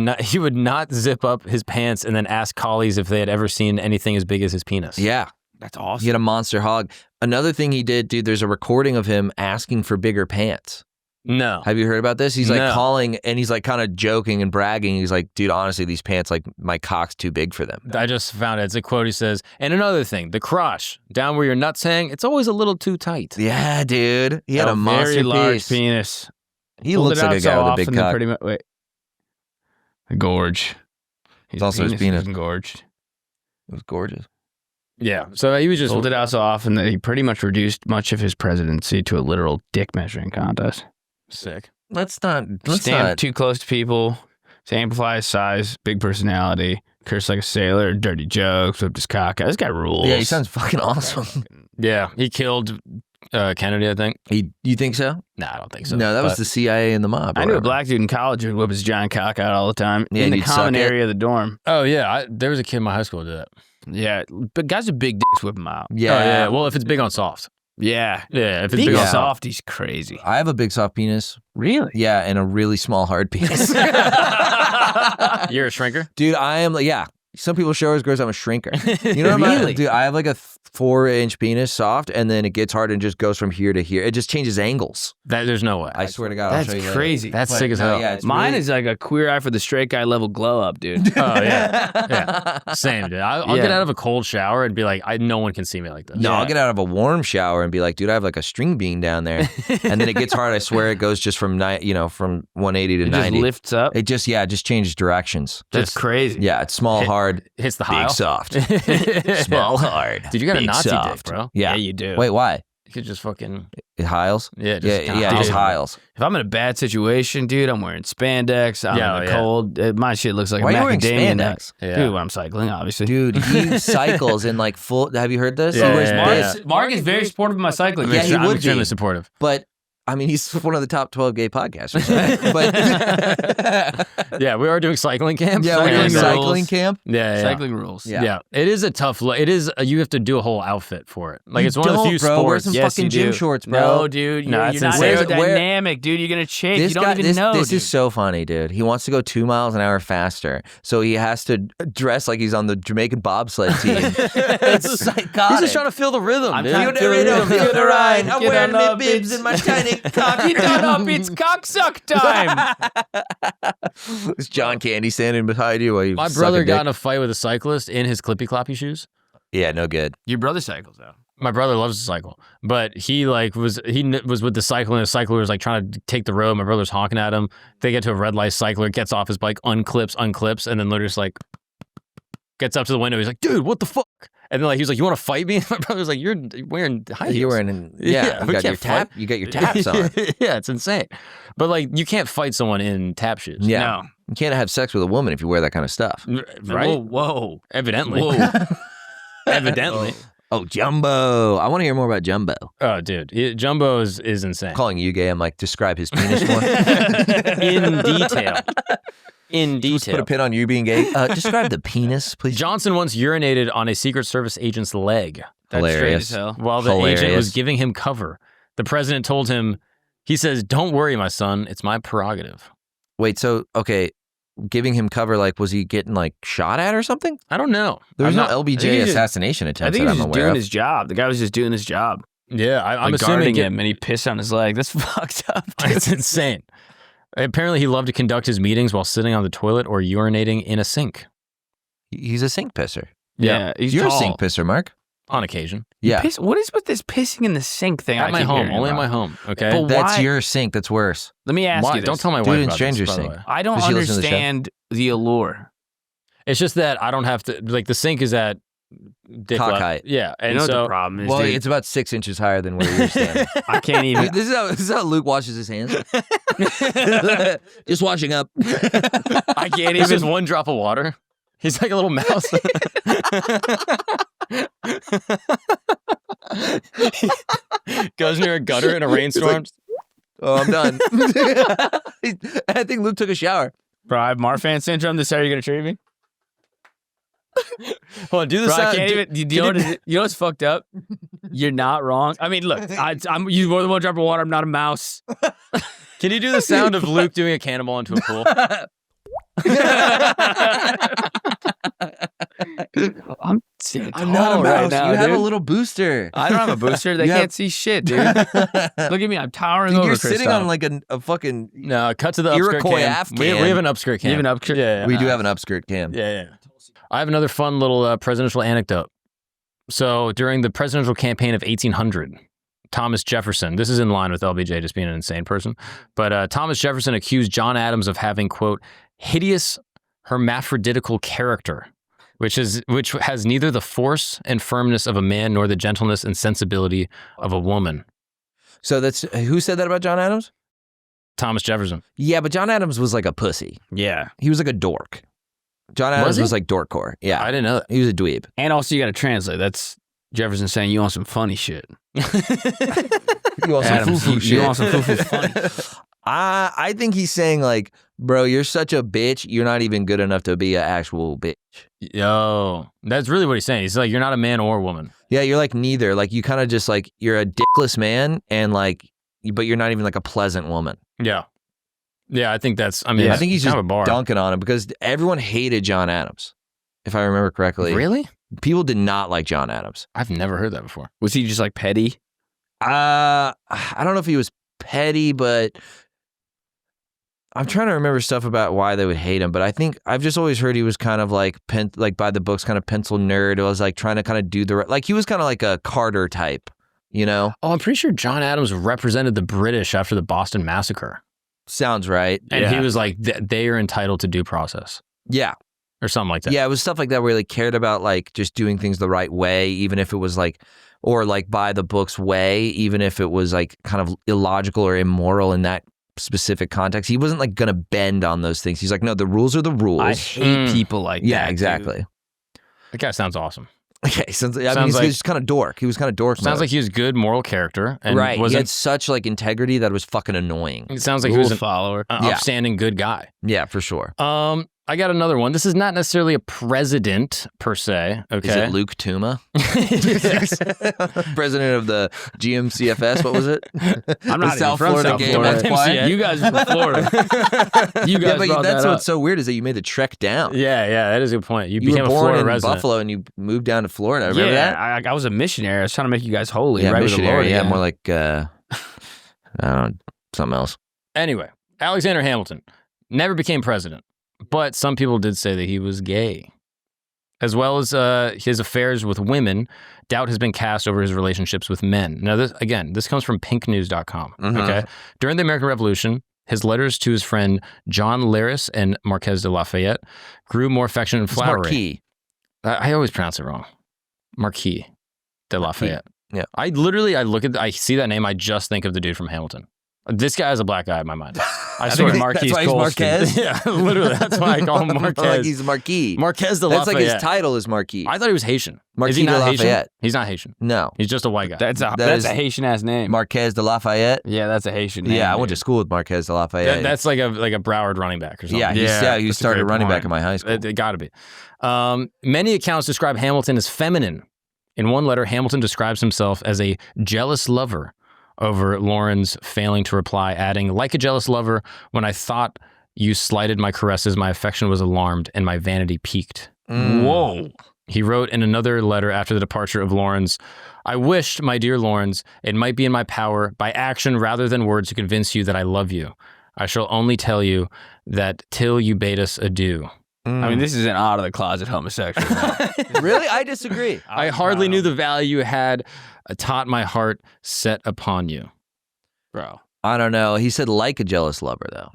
not zip up his pants and then ask colleagues if they had ever seen anything as big as his penis. Yeah. That's awesome. He had a monster hog. Another thing he did, dude, there's a recording of him asking for bigger pants. No. Have you heard about this? He's No. calling and he's kind of joking and bragging. He's like, dude, honestly, these pants, my cock's too big for them. I just found it. It's a quote. He says, and another thing, the crotch, down where your nuts hang, it's always a little too tight. Yeah, dude. He had a monster very large piece. penis. He Pulled looks it like a out guy so with a big often that cock. pretty much, wait. The gorge. It's also his penis. was engorged. It was gorgeous. Yeah. So he was just Pulled it out so often that he pretty much reduced much of his presidency to a literal dick measuring contest. sick. Let's Stand not. too close to people, to amplify his size, big personality, curse like a sailor, dirty jokes, whipped his cock out. This guy rules. Yeah, he sounds fucking awesome. Yeah. He killed Kennedy, I think. You think so? Nah, I don't think so. No, that was But the CIA and the mob. I knew a black dude in college who'd whip his giant cock out all the time Yeah, in the you'd common suck it. area of the dorm. Oh, yeah. There was a kid in my high school who did that. Yeah, but guys with big dicks whip them out. Yeah. Oh, yeah. Well, if it's big on soft. Yeah. Yeah. If it's Big big on Yeah. soft. soft, he's crazy. I have a big soft penis. Really? Yeah, and a really small hard penis. You're a shrinker? Dude, I am some people show as girls I'm a shrinker. You know what I'm Really? Dude, I have a 4-inch penis, soft, and then it gets hard and just goes from here to here. It just changes angles. There's no way. I swear to God, I'll That's show you later. crazy. That's But sick as no, hell. yeah, it's Mine really- is like a queer eye for the straight guy level glow up, dude. Oh, yeah. Yeah. Same, dude. I'll Yeah. get out of a cold shower and be like, no one can see me like this. No, Yeah. I'll get out of a warm shower and be like, dude, I have a string bean down there. And then it gets hard. I swear it goes just from from 180 to It just 90. lifts up. It just changes directions. That's crazy. Yeah, it's small, hard, Hits the big, high. soft. Small, hard. Dude, you got a big, Nazi soft. dick, bro. Yeah. you do. Wait, why? You could just fucking, It hiles? yeah, Yeah, just hiles. If I'm in a bad situation, dude, I'm wearing spandex. I'm Yeah, in the yeah. cold. My shit looks like Why a are you wearing macadamia nut. spandex? Yeah. Dude, when I'm cycling, obviously. Dude, he cycles in full. Have you heard this? Yeah, he wears yeah, this, yeah. Mark is very supportive of my cycling. Yeah, he I'm would extremely be. supportive. but I mean, he's one of the top 12 gay podcasters. Right? But Yeah, we are doing cycling camp. yeah, we're doing Cycling cycling rules. camp. Yeah. Cycling rules. Yeah. Yeah. It is a tough look. It is, you have to do a whole outfit for it. Like, it's one of the few bro. Wear sports. some Yes, fucking you gym do. shorts, bro. No, dude, No, you're it's not insane. aerodynamic, dude. You're gonna chafe. This You don't guy, even know. this dude. is so funny, dude. He wants to go 2 miles an hour faster, so he has to dress like he's on the Jamaican bobsled team. It's psychotic. He's just trying to feel the rhythm, I'm dude. trying to Feel the rhythm, feel the ride. I'm Get wearing on my up, bibs it's- and my tiny cock. Get on up, it's cocksuck time. It's John Candy standing behind you while you My suck brother a got dick. in a fight with a cyclist in his clippy-cloppy shoes. Yeah, no good. Your brother cycles though. My brother loves to cycle, but he was with the cycler, and the cycler was like trying to take the road. My brother's honking at him. They get to a red light, cycler gets off his bike, unclips, and then literally just like gets up to the window. He's like, dude, what the fuck? And then like he's like, you want to fight me? My brother's like, you're wearing high heels. You're wearing, yeah. we You got your can't fight. you got your taps on. Yeah, it's insane. But like, you can't fight someone in tap shoes. Yeah. No. You can't have sex with a woman if you wear that kind of stuff. Right? Whoa. Evidently. Whoa. Evidently. Oh, Jumbo. I want to hear more about Jumbo. Oh, dude. Jumbo is insane. I'm calling you gay. I'm like, describe his penis more. In detail. In detail. Put a pin on you being gay. Describe the penis, please. Johnson once urinated on a Secret Service agent's leg That's Hilarious. straight as hell. while the agent Hilarious. was giving him cover. The president told him, he says, don't worry, my son. It's my prerogative. Wait, so, okay, giving him cover, like, was he getting, like, shot at or something? I don't know. There was I'm no not- I think LBJ he's just- assassination I attempts think that he was I'm just aware doing of. his job. The guy was just doing his job. Yeah, I'm Like assuming guarding him, and he pissed on his leg. That's fucked up. dude. It's insane. Apparently, he loved to conduct his meetings while sitting on the toilet or urinating in a sink. He's a sink pisser. Yeah, he's You're tall. a sink pisser, Mark. On occasion. Yeah. What is with this pissing in the sink thing? At I my keep home. hearing Only at about? my home. Okay. But That's why- your sink. That's worse. Let me ask Why? you this. Don't tell my Dude wife in about Stranger this, by the Thing. way. I don't Does she listen to the show? understand the allure. It's just that I don't have to, like, the sink is at dick Cock level. height. Yeah. You And know what so, the problem is, Well, dude? it's about 6 inches higher than where you're standing. I can't even. this is how Luke washes his hands. Just washing up. I can't it's just even. one drop of water. He's like a little mouse. Goes near a gutter in a rainstorm. Oh, I'm done. I think Luke took a shower. Bro, I have Marfan syndrome. This is how you're gonna treat me? Hold on, do the Bro, I sound. can't even. You know, you know what's fucked up? You're not wrong. I mean, look, I'm use more than one drop of water. I'm not a mouse. Can you do the sound of Luke doing a cannonball into a pool? I'm not a mouse. right now, you have dude. a little booster. I don't have a booster. They You have- can't see shit, dude. Look at me. I'm towering Dude, over. you're sitting Christoph. on like a fucking. No, cut to the upskirt Iroquois cam. aft We can. have an upskirt cam. You have an upskirt? Yeah, yeah. We do have an upskirt cam. Yeah. I have another fun little presidential anecdote. So during the presidential campaign of 1800, Thomas Jefferson, this is in line with LBJ just being an insane person, but Thomas Jefferson accused John Adams of having, quote, hideous hermaphroditical character, which has neither the force and firmness of a man nor the gentleness and sensibility of a woman. So that's who said that about John Adams? Thomas Jefferson. Yeah, but John Adams was like a pussy. Yeah. He was like a dork. John Adams he? was like dorkcore. Yeah, I didn't know that. he was a dweeb. And also, you got to translate. That's Jefferson saying you want some funny shit. You want some Adams, foo-foo you shit. want some foo-foo funny. I think he's saying like, bro, you're such a bitch. You're not even good enough to be an actual bitch. Yo, that's really what he's saying. He's like, you're not a man or a woman. Yeah, you're like neither. Like you kind of just like you're a dickless man and like, but you're not even like a pleasant woman. Yeah. Yeah, I think that's, I mean, I that's think he's kind just of a bar. dunking on him because everyone hated John Adams, if I remember correctly. Really? People did not like John Adams. I've never heard that before. Was he just like petty? I don't know if he was petty, but I'm trying to remember stuff about why they would hate him. But I think I've just always heard he was kind of like by the books, kind of pencil nerd. It was like trying to kind of do the right, like he was kind of like a Carter type, you know? Oh, I'm pretty sure John Adams represented the British after the Boston Massacre. Sounds right. And Yeah. he was like, they are entitled to due process Yeah. or something like that. Yeah, it was stuff like that where he like cared about like just doing things the right way, even if it was like, or like by the book's way, even if it was like kind of illogical or immoral in that specific context. He wasn't like gonna bend on those things. He's like, no, the rules are the rules. I hate people like that. yeah, dude. exactly. That guy sounds awesome. Okay, I mean, Sounds he's like- just kind of dork. He was kind of dork. Sounds mode. like he was good moral character. And right. He wasn't, had such like integrity that it was fucking annoying. it sounds like he Rule was an follower. Yeah. upstanding good guy. Yeah, for sure. I got another one. This is not necessarily a president per se. Okay. Is it Luke Touma? Yes. President of the GMCFS, what was it? I'm not South even from Florida South Game Florida. Multiplier. You guys are from Florida. You guys Yeah, but brought that's that what's up. so weird is that you made the trek down. Yeah, that is a good point. You You became were a born Florida in resident. Buffalo and you moved down to Florida. Remember Yeah, that? I was a missionary. I was trying to make you guys holy. Yeah, right with the missionary. Lord, Yeah, more like I don't know, something else. Anyway, Alexander Hamilton never became president, but some people did say that he was gay. as well as his affairs with women, doubt has been cast over his relationships with men. Now, this comes from pinknews.com. Okay, during the American Revolution, his letters to his friend John Laris and Marquez de Lafayette grew more affectionate and flattering. Marquis. I always pronounce it wrong. Marquis de Lafayette. Yeah. I see that name, I just think of the dude from Hamilton. This guy has a black eye in my mind. I swear. Marquis that's why he's Marquez? Yeah, literally. That's why I call him Marquez. Like he's Marquis. Marquez de That's Lafayette. like his title is Marquis. I thought he was Haitian. Marquis is he de not Lafayette. Haitian? He's not Haitian. No. He's just a white guy. That's is a Haitian ass name. Marquez de Lafayette. Yeah, that's a Haitian name. Yeah, I went to school with Marquez de Lafayette. That's like a Broward running back or something. Yeah, he that's a started great running point. back in my high school. It got to be. Many accounts describe Hamilton as feminine. In one letter, Hamilton describes himself as a jealous lover over Lauren's failing to reply, adding, like a jealous lover, when I thought you slighted my caresses, my affection was alarmed and my vanity piqued. Whoa. He wrote in another letter after the departure of Lawrence, I wished, my dear Lawrence, it might be in my power, by action rather than words, to convince you that I love you. I shall only tell you that till you bade us adieu. I mean, this is an out of the closet homosexual. Really? I disagree. I hardly knew the value you had taught my heart set upon you. Bro. I don't know. He said like a jealous lover, though.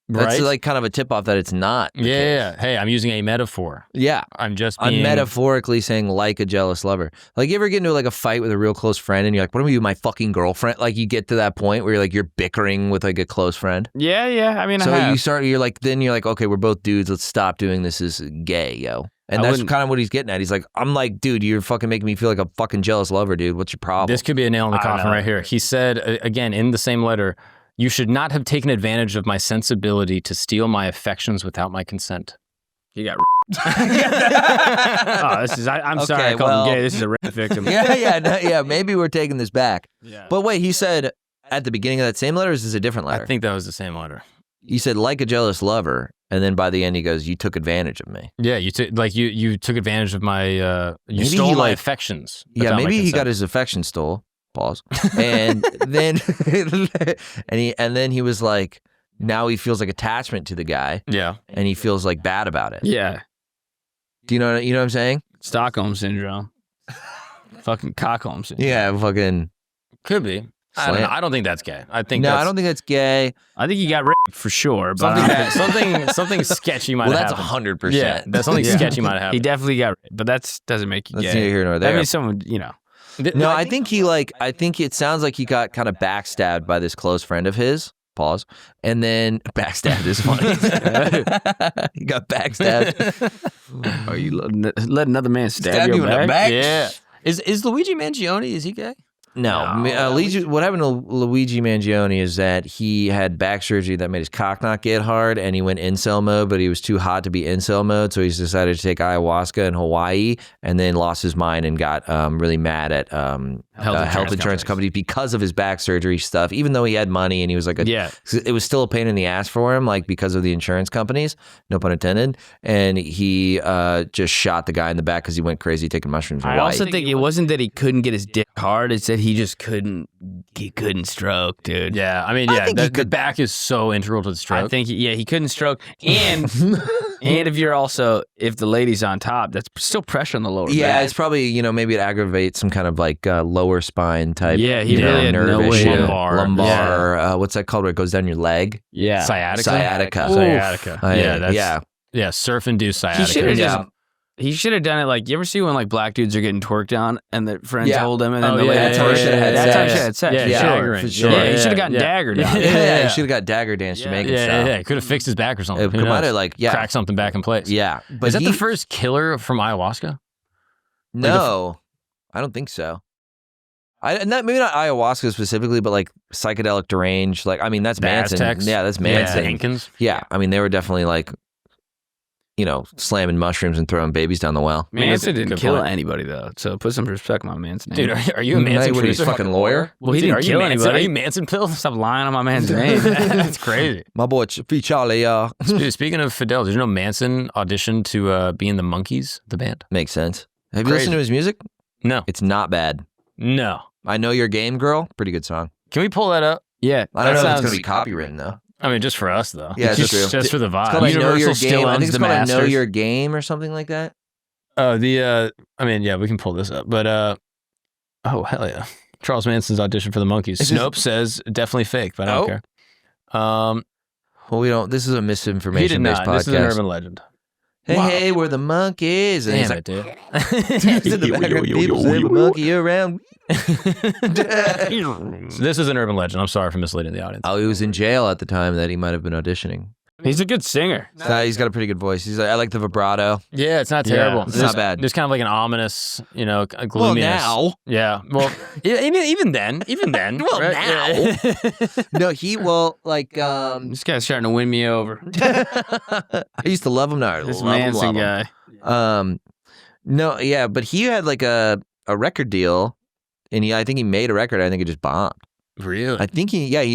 That's Right? like kind of a tip off that it's not. the case. Yeah. Hey, I'm using a metaphor. Yeah. I'm just I'm being... metaphorically saying like a jealous lover. Like you ever get into like a fight with a real close friend and you're like, what am I do, my fucking girlfriend? Like you get to that point where you're bickering with like a close friend. Yeah. I mean, So I have. you're like, okay, we're both dudes. Let's stop doing this. Is gay, yo. And I that's wouldn't- kind of what he's getting at. He's like, I'm like, dude, you're fucking making me feel like a fucking jealous lover, dude. What's your problem? This could be a nail in the I don't coffin know. right here. He said, again, in the same letter, you should not have taken advantage of my sensibility to steal my affections without my consent. You got oh, this is. I'm sorry. I Okay, called well- him gay. This is a rape victim. yeah. Maybe we're taking this back. Yeah. But wait, he said at the beginning of that same letter, or is this a different letter? I think that was the same letter. He said like a jealous lover, and then by the end he goes, "You took advantage of me." Yeah, you took advantage of my you Maybe stole he, my like- affections. Yeah, without my maybe he consent. got his affection stole. Pause. And then and then he was like, now he feels like attachment to the guy, Yeah. and he feels like bad about it. Yeah. Do you know what I'm saying? Stockholm syndrome. Fucking Cockholm syndrome. Yeah, fucking. Could be. I don't know. I don't think that's gay. I think No, that's I don't think that's gay. I think he got raped for sure. But something sketchy might Well, have that's happened. 100%. Yeah, that's something Yeah. sketchy might have he happened. definitely got raped, but that doesn't make you That's gay. neither here nor I there. mean, someone, No, I think it sounds like he got kind of backstabbed by this close friend of his. Pause. And then backstabbed is funny. He got backstabbed. Are you let another man stab you your in the back? back? Yeah. Is Luigi Mangione, is he gay? No, what happened to Luigi Mangione is that he had back surgery that made his cock not get hard, and he went incel mode, but he was too hot to be incel mode, so he's decided to take ayahuasca in Hawaii, and then lost his mind and got really mad at health insurance companies because of his back surgery stuff. Even though he had money and he was like, it was still a pain in the ass for him, like because of the insurance companies, no pun intended. And he just shot the guy in the back because he went crazy taking mushrooms in I Hawaii. also think it wasn't that he couldn't get his dick hard; it's that he just couldn't stroke, dude. Yeah, I mean, I think he the could- back is so integral to the stroke. I think he couldn't stroke, and if the lady's on top, that's still pressure on the lower Yeah, back. it's probably, maybe it aggravates some kind of like lower spine type. Yeah, he really had nerve no way issue. to- Lumbar. What's that called where it goes down your leg? yeah. Sciatica. Sciatica. Sciatica. Yeah. Yeah, surf-induced He sciatica. should have Yeah. He should have done it like, you ever see when like black dudes are getting twerked on and the friends Yeah. hold him and then Oh, the yeah, lady that's twerks? how he should have had That's how he sex. should have had sex. Yeah, for yeah, sure. for sure. Yeah, he should have Yeah, gotten yeah. daggered on. Yeah, he should have got dagger dance Jamaican style. Yeah. Could have fixed his back or something. It Who might knows? have like, yeah. Crack something back in place. Yeah. But Is that the first killer from ayahuasca? No, I don't think so. Maybe not ayahuasca specifically, but like psychedelic deranged. Like, I mean, that's The Manson. Aztecs? Yeah, that's Yeah, Manson. Incans? Yeah, I mean, they were definitely like, slamming mushrooms and throwing babies down the well. Manson didn't Good kill point. anybody though, so put some respect on my man's name. Dude, are you a Manson What, he's producer? fucking lawyer? Well, he Dude, didn't are you kill Manson? anybody. Are you Manson Pill? Stop lying on my man's name. That's crazy. My boy, Charlie, Dude, speaking of Fidel, did you know Manson auditioned to be in the Monkees, the band? makes sense. Have you Crazy. listened to his music? No. It's not bad. No. I Know Your Game, Girl. Pretty good song. Can we pull that up? Yeah, I don't know if it's sounds- going to be copywritten, though. I mean, just for us, though. Yeah, it's just, true. just for the It's called vibe. I Know Your Universal still Game. I owns think it's the called I Know masters. Your Game or something like that. I mean, yeah, we can pull this up, but oh hell yeah, Charles Manson's audition for the Monkees. Snopes says definitely fake, but I don't care. Well, we don't. This is a He did misinformation-based not. podcast. This is an urban legend. Hey, we're the Monkees. And Damn he's it, dude. in the background, people say a monkey around. So this is an urban legend. I'm sorry for misleading the audience. Oh, he was in jail at the time that he might have been auditioning. He's a good singer. He's got a pretty good voice. He's like, I like the vibrato. Yeah, it's not terrible. It's not bad. There's kind of like an ominous, gloominess. Well, now. Yeah. Well, even then. Well, right? No, This guy's starting to win me over. I used to love him. Now I This love Manson him. guy. No, yeah, but he had like a record deal, and I think he made a record. I think it just bombed. Really? I think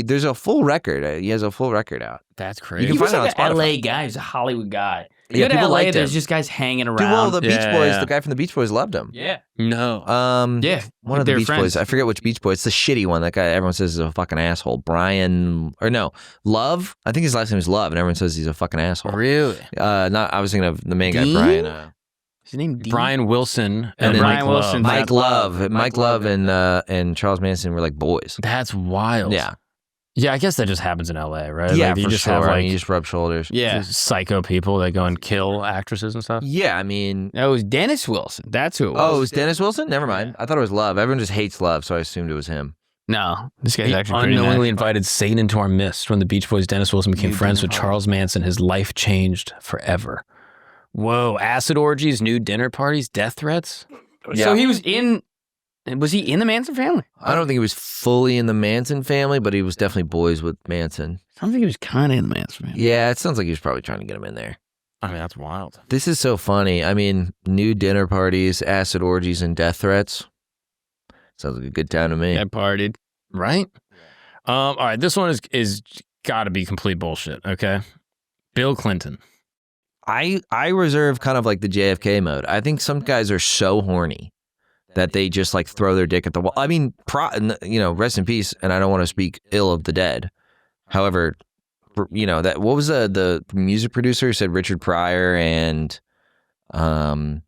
there's a full record. He has a full record out. That's You crazy. can He was find it like on an Spotify. LA guy. He's a Hollywood guy. Yeah, You go to people LA, liked there's him. just guys hanging around. Dude, well, the Beach Yeah, Boys, yeah. the guy from the Beach Boys loved him. yeah. No. Yeah. One of the They're Beach friends. Boys. I forget which Beach Boy. It's the shitty one. That guy everyone says is a fucking asshole. Love. I think his last name is Love, and everyone says he's a fucking asshole. Really? I was thinking of the main guy, Dean? Brian. His name Dean? Brian Wilson And then Mike Brian Wilson. Love. Mike Love. Mike Love and Charles Manson were like boys. That's wild. Yeah. Yeah, I guess that just happens in LA, right? Yeah, Like, you for just sure. have I like mean, you just rub shoulders. Yeah. psycho people that go and kill actresses and stuff. Yeah, I mean. That was Dennis Wilson. That's who it was. Oh, it was Dennis Wilson? Never mind. I thought it was Love. Everyone just hates Love, so I assumed it was him. No. This guy's He actually pretty unknowingly nice. invited Satan into our midst. When the Beach Boys' Dennis Wilson became friends with Charles Manson, his life changed forever. Whoa, acid orgies, new dinner parties, death threats? So he was in the Manson family? I don't think he was fully in the Manson family, but he was definitely boys with Manson. I don't think he was kind of in the Manson family. Yeah, it sounds like he was probably trying to get him in there. I mean, that's wild. This is so funny. I mean, new dinner parties, acid orgies, and death threats. Sounds like a good time to me. I partied. Right? All right, this one is got to be complete bullshit, okay? Bill Clinton. I reserve kind of like the JFK mode. I think some guys are so horny that they just like throw their dick at the wall. I mean, rest in peace. And I don't want to speak ill of the dead. However, what was the music producer who said Richard Pryor and it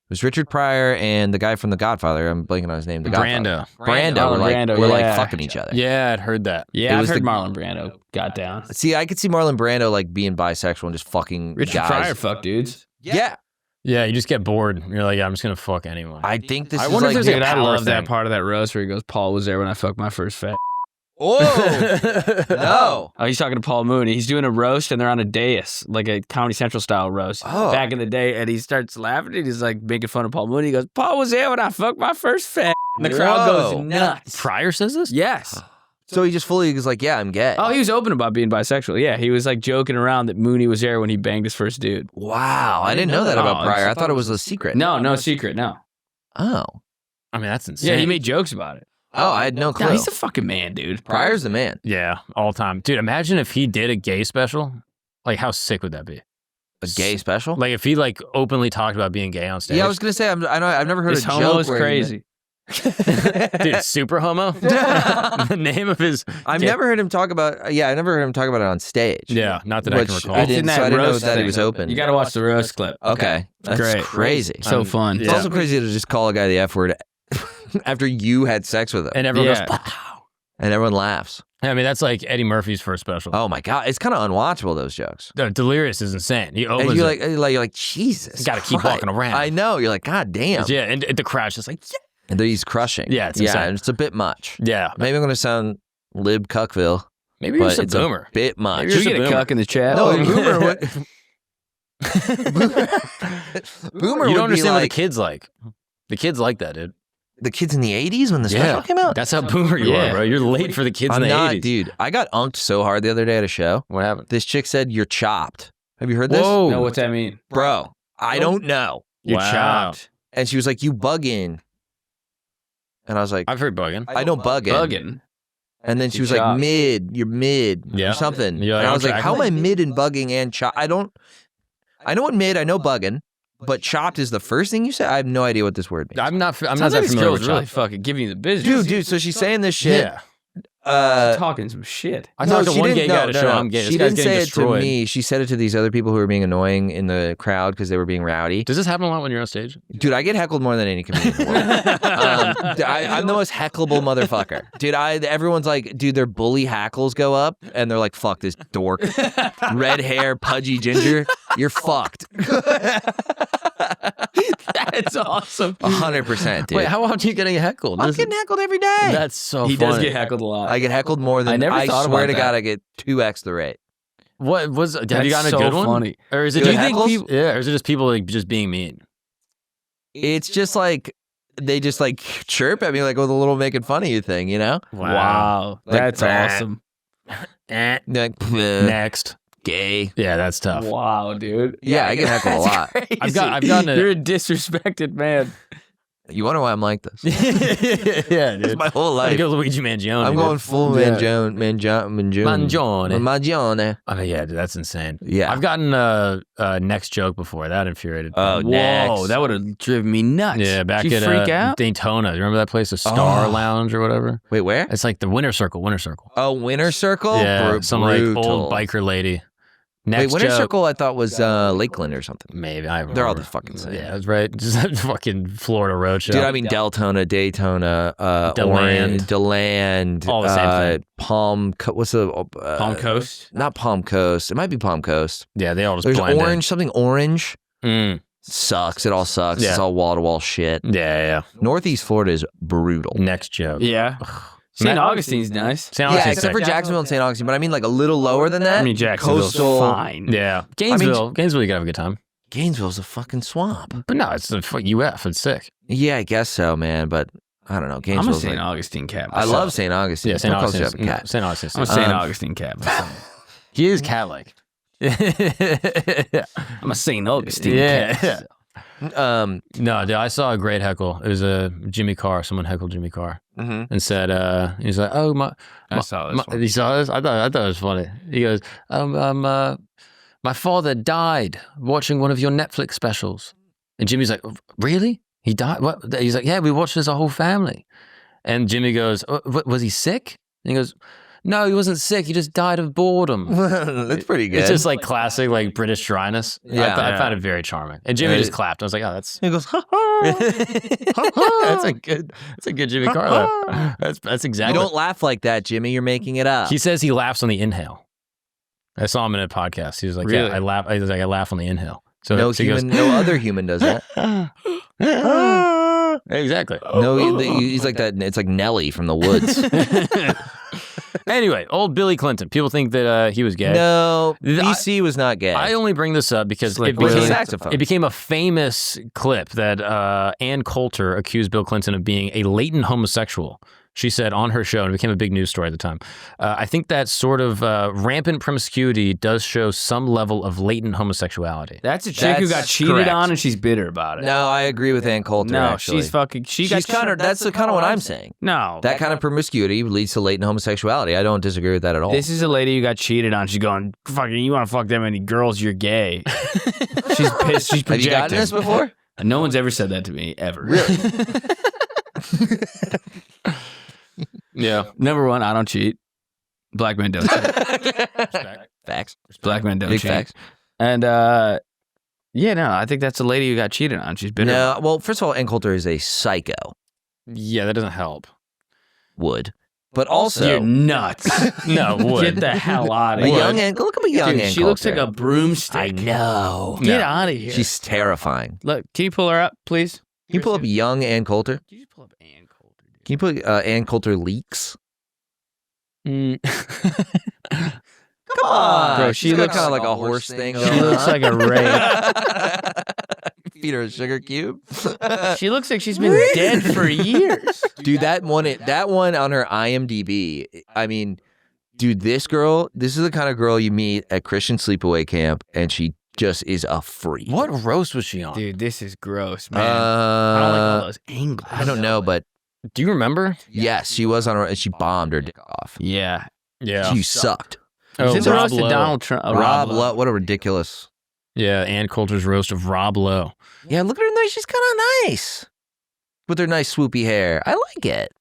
was Richard Pryor and the guy from The Godfather. I'm blanking on his name. Brando. Brando were Brando, like yeah. fucking each other. Yeah, I'd heard that. Yeah, It I've was heard the- Marlon Brando got down. See, I could see Marlon Brando like being bisexual and just fucking Richard guys. Pryor fuck dudes. Yeah. Yeah, you just get bored. You're like, yeah, I'm just going to fuck anyone. I think this I is wonder if like there's like Dude, a I power love that thing. part of that roast where he goes, Paul was there when I fucked my first fat. Whoa. No. Oh, he's talking to Paul Mooney. He's doing a roast and they're on a dais, like a Comedy Central style roast Oh. back in the day. And he starts laughing and he's like making fun of Paul Mooney. He goes, Paul was there when I fucked my first fat. And the crowd Whoa. goes nuts. Pryor says this? Yes. So he just fully was like, yeah, I'm gay. Oh, he was open about being bisexual. Yeah, he was like joking around that Mooney was there when he banged his first dude. Wow. I didn't know that about Oh, Pryor. I thought it was a secret. No secret, no. Oh. I mean, that's insane. Yeah, he made jokes about it. Oh, I had no clue. No, he's a fucking man, dude. Pryor's the man. Yeah, all time. Dude, imagine if he did a gay special. Like, how sick would that be? A gay special? Like, if he, like, openly talked about being gay on stage. Yeah, I was going to say, I've never heard This a joke homo is where he- crazy. Dude, super homo? The name of his... I've gay- never heard him talk about it on stage. Yeah, not that I can Which recall. I It's in didn't, that so I didn't know roast that he thing. was open. You got to watch the roast clip. Okay. That's Great. crazy. So fun. It's Yeah. also crazy to just call a guy the F word after you had sex with him. And everyone Yeah. goes, wow. And everyone laughs. I mean, that's like Eddie Murphy's first special. Oh my God. It's kind of unwatchable, those jokes. No, Delirious is insane. He opens And you're it. like, Jesus. You gotta keep Christ. walking around. I know. You're like, God damn. Yeah, and the crowd's just like, yeah. And then he's crushing. Yeah, it's insane. and it's a bit much. Yeah. Maybe I'm going to sound lib cuckville, Maybe you're but just a it's boomer. a bit much. Maybe Should you're we get a boomer. cuck in the chat? No, Oh, boomer would. Boomer You would don't be understand what the like kids like. The kids like that, dude. the kids in the 80s when the special came out. That's how boomer you Yeah. are, bro. You're late for the kids I'm in the not, 80s. dude. I got unked so hard the other day at a show. What happened? This chick said, "You're chopped." Have you heard this? Whoa. No, what's that mean? Bro, I don't know. You're Wow. chopped. And she was like, "You bugging." And I was like, I've heard bugging. I know bugging. Bugging. And then she You're was like, chopped. mid, you're mid Yeah. or something. You're like, and I on was like, track. how am I mid and bugging and chopped? I know what mid, I know bugging, but chopped is the first thing you say. I have no idea what this word means. I'm not Sounds that like this familiar girl's with really chopped. fucking giving you the business. Dude, so she's saying this shit. Yeah. talking some shit. I talked to one gay guy to show no. I'm gay. She This guy's didn't getting say destroyed. it to me. She said it to these other people who were being annoying in the crowd because they were being rowdy. Does this happen a lot when you're on stage? Dude, I get heckled more than any comedian in the world. I'm the most heckleable motherfucker. Dude, everyone's like, dude, their bully hackles go up and they're like, fuck this dork. Red hair, pudgy ginger. You're fucked. That's awesome. 100%, dude. Wait, how often are you getting heckled? I'm getting heckled every day. That's so He funny. does get heckled a lot. I get heckled more than I never thought swear about to that. God, I get 2x the rate. What was? Have That's you gotten a so good one? funny. Or is it? Good Do you think heckles? people? Yeah. Or is it just people like just being mean? It's just like they just like chirp at me like with a little making fun of you thing, you know? Wow. Like, That's awesome. Like, Next. gay. Yeah, that's tough. Wow, dude. Yeah, I get heckled a lot. I've gotten a- You're a disrespected man. You wonder why I'm like this? Yeah, It's dude. my whole I life. go Luigi Mangione. I'm dude. going full Yeah. Mangione. I mean, yeah, dude, that's insane. Yeah. I've gotten a next joke before. That infuriated. me. Oh, Whoa, next. that would have driven me nuts. Yeah, back Did you at freak out? Daytona. You remember that place, the Star Oh. Lounge or whatever? Wait, where? It's like the Winter Circle. Oh, Winter Circle? Yeah, some like Brutal. old biker lady. Next Wait, Winter joke, Circle I thought was Lakeland or something. Maybe I. They're all remember. the fucking same. Yeah, that's right. Just that fucking Florida roadshow. Dude, I mean Deltona, Daytona, Orange, DeLand, All the same thing. Palm. What's the Palm Coast. Not Palm Coast. It might be Palm Coast. yeah, they all just There's blend orange, something orange. in. Sucks. It all sucks. Yeah. It's all wall to wall shit. Yeah. Northeast Florida is brutal. Next joke. Yeah. St. Augustine's nice. St. Yeah, Augustine's except for sick. Jacksonville and St. Augustine, but I mean like a little lower than that. I mean, Jacksonville's Coastal. fine. Yeah, Gainesville. Gainesville, you gotta have a good time. Gainesville's a fucking swamp. But no, it's the UF. It's sick. Yeah, I guess so, man. But I don't know. I'm a Gainesville's St. like, Augustine cat. I myself. love St. Augustine. Yeah, St. Don't call Augustine's. yourself a cat. St. Augustine's. I'm a sick. St. Augustine cat myself. He is cat-like. Yeah. I'm a St. Augustine Yeah. cat. No, dude, I saw a great heckle. It was a Jimmy Carr. Someone heckled Jimmy Carr Mhm. and said, he's like, oh, I saw this one. You saw this? I thought it was funny. He goes, my father died watching one of your Netflix specials. And Jimmy's like, really? He died? What? He's like, yeah, we watched as a whole family. And Jimmy goes, was he sick? And he goes, no, he wasn't sick. He just died of boredom. That's pretty good. It's just like classic, like British dryness. Yeah. I found it very charming. And Jimmy just clapped. I was like, oh, that's he goes, ha ha. that's a good Jimmy Carr laugh. That's You exactly. don't laugh like that, Jimmy. You're making it up. He says he laughs on the inhale. I saw him in a podcast. He was like, Really? yeah, I laugh. I was like, I laugh on the inhale. So no so he human, no other human does that. goes, exactly. No, he's like that. It's like Nelly from the woods. Anyway, old Billy Clinton. People think that he was gay. No, BC was not gay. I only bring this up because like it With became, a saxophone. it became a famous clip that Ann Coulter accused Bill Clinton of being a latent homosexual. She said on her show, and it became a big news story at the time, I think that sort of rampant promiscuity does show some level of latent homosexuality. That's a chick who got That's cheated correct. on and she's bitter about it. No, I agree with Ann Coulter. No, actually. she's fucking. She's kind of. That's the kind of what I'm saying. No. That kind of promiscuity leads to latent homosexuality. I don't disagree with that at all. This is a lady who got cheated on. She's going, fucking, you want to fuck that many girls, you're gay. She's pissed. She's projecting. Have you gotten this before? No one's ever said that to me, ever. Really? Yeah. Number one, I don't cheat. Black men don't cheat. Facts. Black men don't Big cheat. facts. And, yeah, no, I think that's a lady who got cheated on. She's bitter. No, well, first of all, Ann Coulter is a psycho. Yeah, that doesn't help. Would. But also, You're nuts. No, would. Get the hell out of a here. young Ann. Look up a young Dude, Ann she looks like Coulter. a broomstick. I know. Get No. out of here. She's terrifying. Look, can you pull her up, please? Can you pull up young Ann Coulter? Can you just pull up Ann Coulter? Dude? Can you put Ann Coulter leaks? Mm. Come on, Bro, she she's got looks kind of like a horse thing. She looks like a Feed her a sugar cube. She looks like she's been dead for years. Dude, that one on her IMDb. I mean, dude, this is the kind of girl you meet at Christian sleepaway camp, and she just is a freak. What roast was she on? Dude, this is gross, man. I don't like all those angles. I don't know, but Do you remember? yes, she was on her, and she bombed her dick off. Yeah. Yeah. She sucked. Is it the Rob roast of Lowe. Donald Trump? Rob Lowe, what a ridiculous. Yeah, Ann Coulter's roast of Rob Lowe. Yeah, look at her. She's kind of nice with her nice swoopy hair. I like it.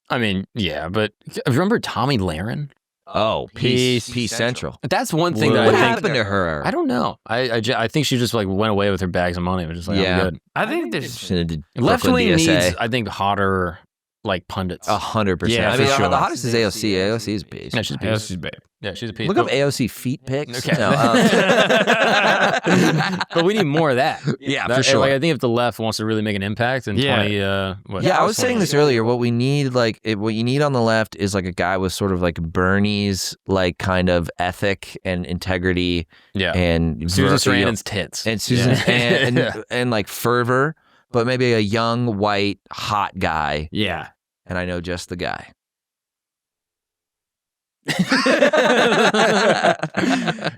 I mean, yeah, but remember Tommy Lahren? Oh, Peace Central. That's one thing that What I think. happened to her? I don't know. I think she just like went away with her bags of money. It was just like, Yeah. I'm good. I think there's Left wing DSA. needs, I think, hotter like pundits. 100%. Yeah, I mean, for sure. the hottest is AOC. AOC is a piece. Yeah, she's a Yeah, piece. she's babe. Yeah, she's a piece. Look up AOC feet pics. Okay. No, But we need more of that. yeah, That- for sure. Like, I think if the left wants to really make an impact in Yeah. 20, Yeah, I was saying this earlier. What we need, what you need on the left is like a guy with sort of like Bernie's like kind of ethic and integrity Yeah. and Susan Sarandon's tits. and Susan Yeah. and like fervor, but maybe a young white hot guy. Yeah. And I know just the guy.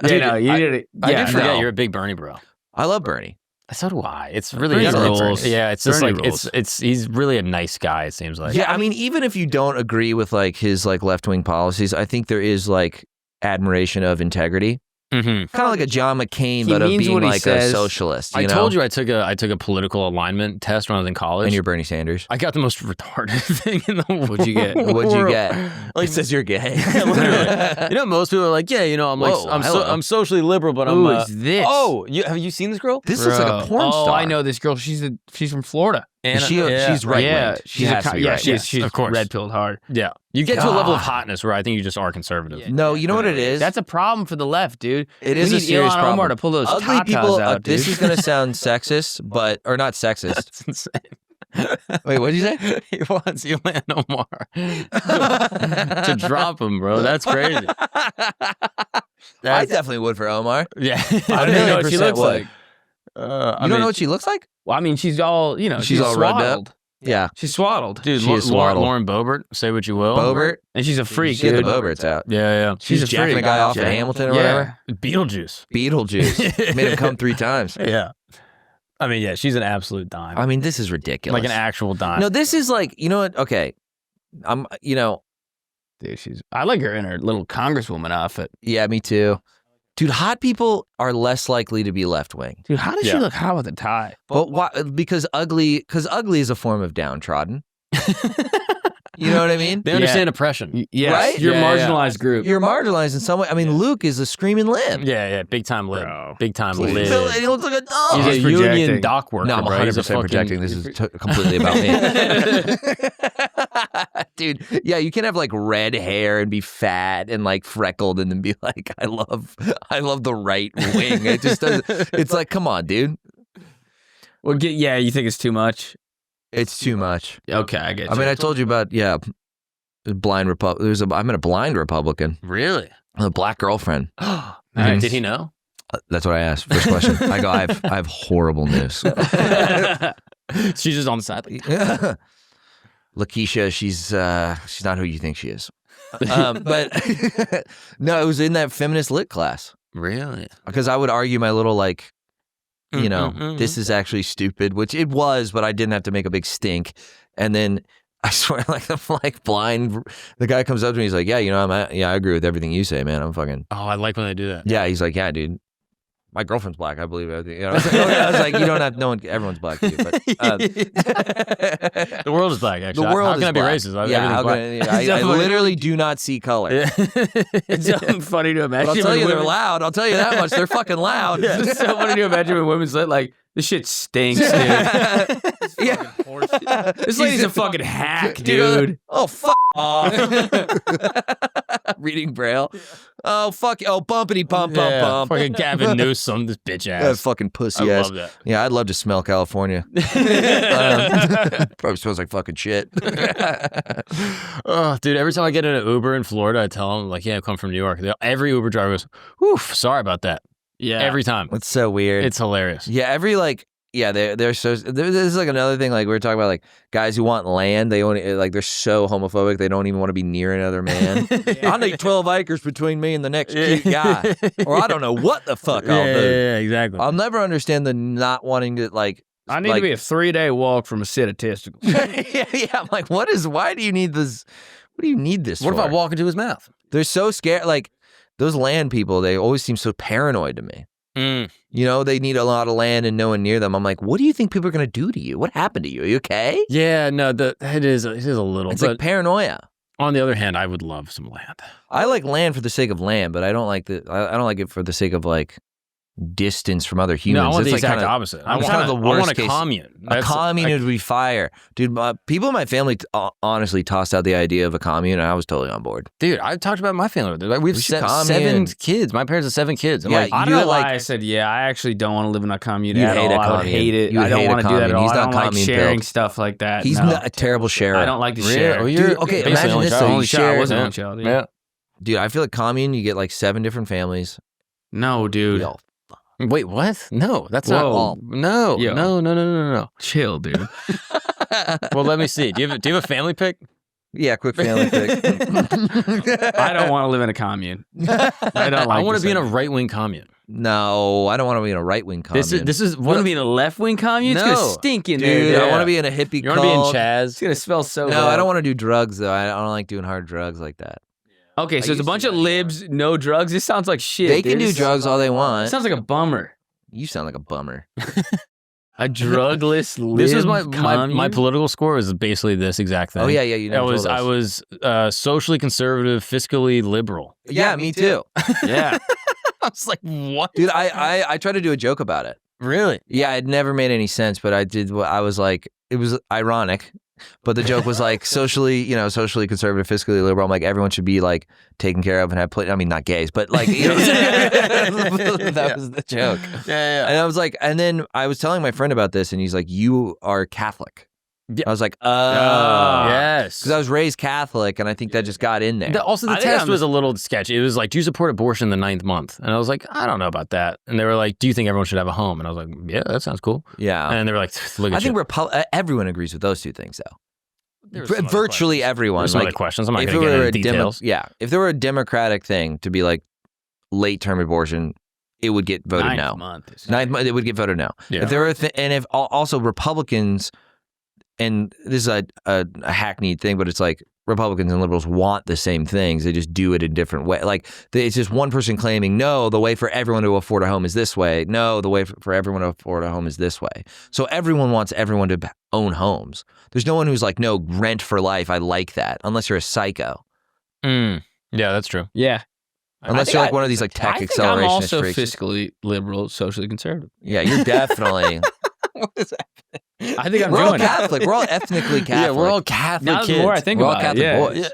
You know, you did it. I Yeah, did forget no. you're a big Bernie bro. I love Bernie. So do I. It's really Bernie it's- rules. Yeah, it's just Bernie like rules. it's he's really a nice guy. It seems like. Yeah, I mean, even if you don't agree with like his like left wing policies, I think there is like admiration of integrity. Mm-hmm. Kind of like a John McCain, He but of means being what he like says. a socialist. I You know? told you I took a political alignment test when I was in college. And you're Bernie Sanders. I got the most retarded thing in the world. What'd you get? What'd you get? Like, It says you're gay. literally. You know, most people are like, yeah, you know, I'm like, Whoa, I'm hello. I'm socially liberal, but Who I'm. is this? Oh, have you seen this girl? This looks like a Bro. porn star. Oh, I know this girl. She's from Florida. Anna, She's right. Yeah, winged. she's has to be right. she's of course. red pilled hard. Yeah, you get to a level of God. hotness where I think you just are conservative. No, you know what it is? That's a problem for the left, dude. It We is a need serious Elon problem. Omar to pull those Ugly tatas people. out, dude. This is going to sound sexist, but or not sexist. That's insane. Wait, what did you say? He wants Elon Omar to drop him, bro. That's crazy. I That's, definitely would for Omar. yeah. I don't even know what she looks like. You don't know what she looks like? Well, I mean, she's all, you know, She's all rubbed up? swaddled. Yeah. She's swaddled. Dude, She is swaddled. Lauren Boebert, say what you will. Boebert. And she's a freak, She had dude. the Boeberts out. Yeah, She's a jacking freak. a guy off Yeah. in Hamilton or Yeah. whatever. yeah. Beetlejuice. Beetlejuice. Made him come 3 times. Yeah. I mean, yeah, she's an absolute dime. I mean, this is ridiculous. like an actual dime. No, this is like, you know what? Okay. Dude, I like her in her little congresswoman outfit. Yeah, me too. Dude, hot people are less likely to be left wing. Dude, how does Yeah. she look hot with a tie? But why? Because ugly is a form of downtrodden. You know what I mean? They understand oppression. Yes, Right? you're Yeah, yeah. marginalized group. You're marginalized in some way. I mean, Luke is a screaming lib. Yeah, big time lib. Bro. Big time He lib. looks like a dog. He's a He's union projecting. dock worker, No, I'm bro. He's a 100% fucking- projecting. This is completely about me. Dude, yeah, you can have like red hair and be fat and like freckled and then be like, I love the right wing. It just doesn't, it's like, come on, dude. Well, yeah, you think it's too much? It's too much. Okay, I get you. I mean, I told you about, blind Republican. I met a blind Republican, Really? a black girlfriend. Nice. Did he know? That's what I asked. First question. I go, I have horrible news. She's just on the side. Like, Lakeisha, she's not who you think she is. But no, it was in that feminist lit class really? because I would argue my little like, Mm-mm-mm. this is actually stupid, which it was, but I didn't have to make a big stink. And then I swear, like I'm like blind. The guy comes up to me, he's like, "Yeah, I agree with everything you say, man. I'm fucking." Oh, I like when they do that. Yeah, he's like, "Yeah, dude. My girlfriend's black. I believe everything." I was like, okay. I was like, "You don't have everyone's black, dude." But The world is black, actually. the world How is can I be black. racist? Yeah, how Everything's can I literally do not see color. black. It's so funny to imagine. But I'll tell when you, they're women- loud. I'll tell you that much. They're fucking loud. It's so funny to imagine when women's lit, like, this shit stinks, dude. Yeah. This lady's a fucking hack, Dude. dude. Oh, fuck off. Reading Braille. Oh, fuck. Oh, bumpity bump, bump, Yeah, bump. fucking Gavin Newsom, this bitch That ass. fucking I pussy ass. love that. Yeah, I'd love to smell California. Probably smells like fucking shit. Oh, dude, every time I get in an Uber in Florida, I tell them, like, yeah, I come from New York. Every Uber driver goes, oof, sorry about that. Yeah. Every time. It's so weird. It's hilarious. Yeah, they're so. This is like another thing. Like we were talking about, like guys who want land. They only like they're so homophobic. They don't even want to be near another man. I need 12 acres between me and the next cute guy, or I don't know what the fuck I'll do. Yeah, exactly. I'll never understand the not wanting to like. I need to be a 3-day walk from a set of testicles. yeah. I'm like, why do you need this? What do you need this What for? if I walk into his mouth? They're so scared. Like those land people, they always seem so paranoid to me. Mm. You know, they need a lot of land and no one near them. I'm like, what do you think people are going to do to you? What happened to you? Are you okay? Yeah, no, it is a little. It's but like paranoia. on the other hand, I would love some land. I like land for the sake of land, but I don't like I don't like it for the sake of like distance from other humans. No, I want the It's like exact opposite. I it's want kind of the worst I want a case. commune. A commune would be fire. Dude, people in my family honestly tossed out the idea of a commune, and I was totally on board. Dude, I talked about my family. Like, we have should 7 kids. My parents have 7 kids. I'm Yeah, like, I you don't know like- why I said, I actually don't want to live in a commune You'd at hate all. a I would commune. hate it. You would I don't hate a want to do that at commune. all. He's I not don't like commune sharing built. stuff like that. He's no. not a terrible sharer. I don't like to Really? share. Oh, you're Dude, okay, basically imagine only this, child. though. Only You child. I share- wasn't Yeah. only child. Yeah. Dude, I feel like commune, you get like 7 different families. No, dude. Yo, Wait, what? No, that's Whoa. not all. No, Yo. no. Chill, dude. Well, let me see. Do you have a family pic? yeah, quick family pick. I don't want to live in a commune. I don't like I want this to be in a idea. right-wing commune. No, I don't want to be in a right-wing commune. This is You want to be in a left-wing commune? It's No. going to stink in there. Dude, Dude. I want to be in a hippie You want to be in cult. Chaz? It's going to smell so No, bad. I don't want to do drugs, though. I don't like doing hard drugs like that. Okay, so it's a used bunch to of do that. libs, no drugs. This sounds like shit. They can dude. do drugs all they It want. sounds like a bummer. You sound like a bummer. A drugless lib This was my commune? political score was basically this exact thing. Oh, yeah, you never told us. I was socially conservative, fiscally liberal. Yeah, me too. Yeah. I was like, what? Dude, I tried to do a joke about it. Really? Yeah, it never made any sense, but I did. I was like, it was ironic, but the joke was like socially conservative, fiscally liberal. I'm like, everyone should be like taken care of and have I mean, not gays, but like, you know, that was the joke. Yeah. And I was like, and then I was telling my friend about this, and he's like, you are Catholic. Yeah. I was like, Yes. because I was raised Catholic, and I think that just got in there. Also, the I think test I'm- was a little sketchy. It was like, do you support abortion in the 9th month? And I was like, I don't know about that. And they were like, do you think everyone should have a home? And I was like, yeah, that sounds cool. Yeah, And they were like, look at I think you. everyone agrees with those two things, though. There were some other Virtually questions. everyone. There's some Like, other questions. I'm not if going it to get were into details. if there were a Democratic thing to be like late term abortion, it would get voted Ninth no. month is- Ninth month, it would get voted no. Yeah. If there were, and if also Republicans, and this is a hackneyed thing, but it's like Republicans and liberals want the same things. They just do it a different way. Like it's just one person claiming, no, the way for everyone to afford a home is this way. No, the way for everyone to afford a home is this way. So everyone wants everyone to own homes. There's no one who's like, no, rent for life. I like that. Unless you're a psycho. Yeah, that's true. Yeah. Unless think you're like I- one of these like tech I think accelerationist I'm also freaks. fiscally liberal, socially conservative. Yeah, you're definitely. I think I'm We're all doing it. Catholic. We're all ethnically Catholic. Yeah, we're all Catholic Now the kids. more I think We're all about Catholic it, yeah. boys.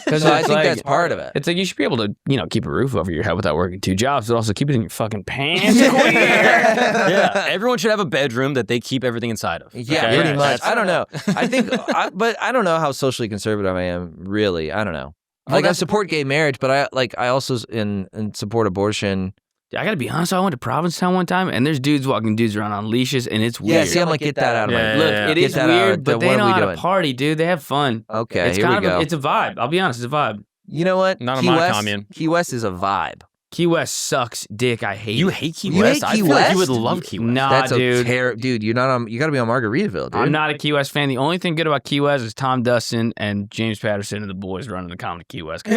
Because So I think that's part of it. It's like you should be able to, keep a roof over your head without working 2 jobs, but also keep it in your fucking pants. Yeah, everyone should have a bedroom that they keep everything inside of. Yeah, Okay? pretty much. That's- I don't know. I think, but I don't know how socially conservative I am. Really, I don't know. Well, Like I that's- support gay marriage, but I also in support abortion. I gotta be honest, I went to Provincetown one time, and there's dudes walking dudes around on leashes, and it's Yeah, weird. see, I'm like, get that out of Yeah, my. Look, yeah. it Get is that out. weird, but What they are know we how to doing? party, dude. They have fun. Okay, It's here kind we of go. it's a vibe. I'll be honest, it's a vibe. You know what? Not on Key my West, commune. Key West is a vibe. Key West sucks dick. I hate You it. hate Key You West? hate I Key feel like you West? would love Key West. Nah, That's dude. dude. You're not on. You got to be on Margaritaville, dude. I'm not a Key West fan. The only thing good about Key West is Tom Dustin and James Patterson and the boys running the comedy Key West. You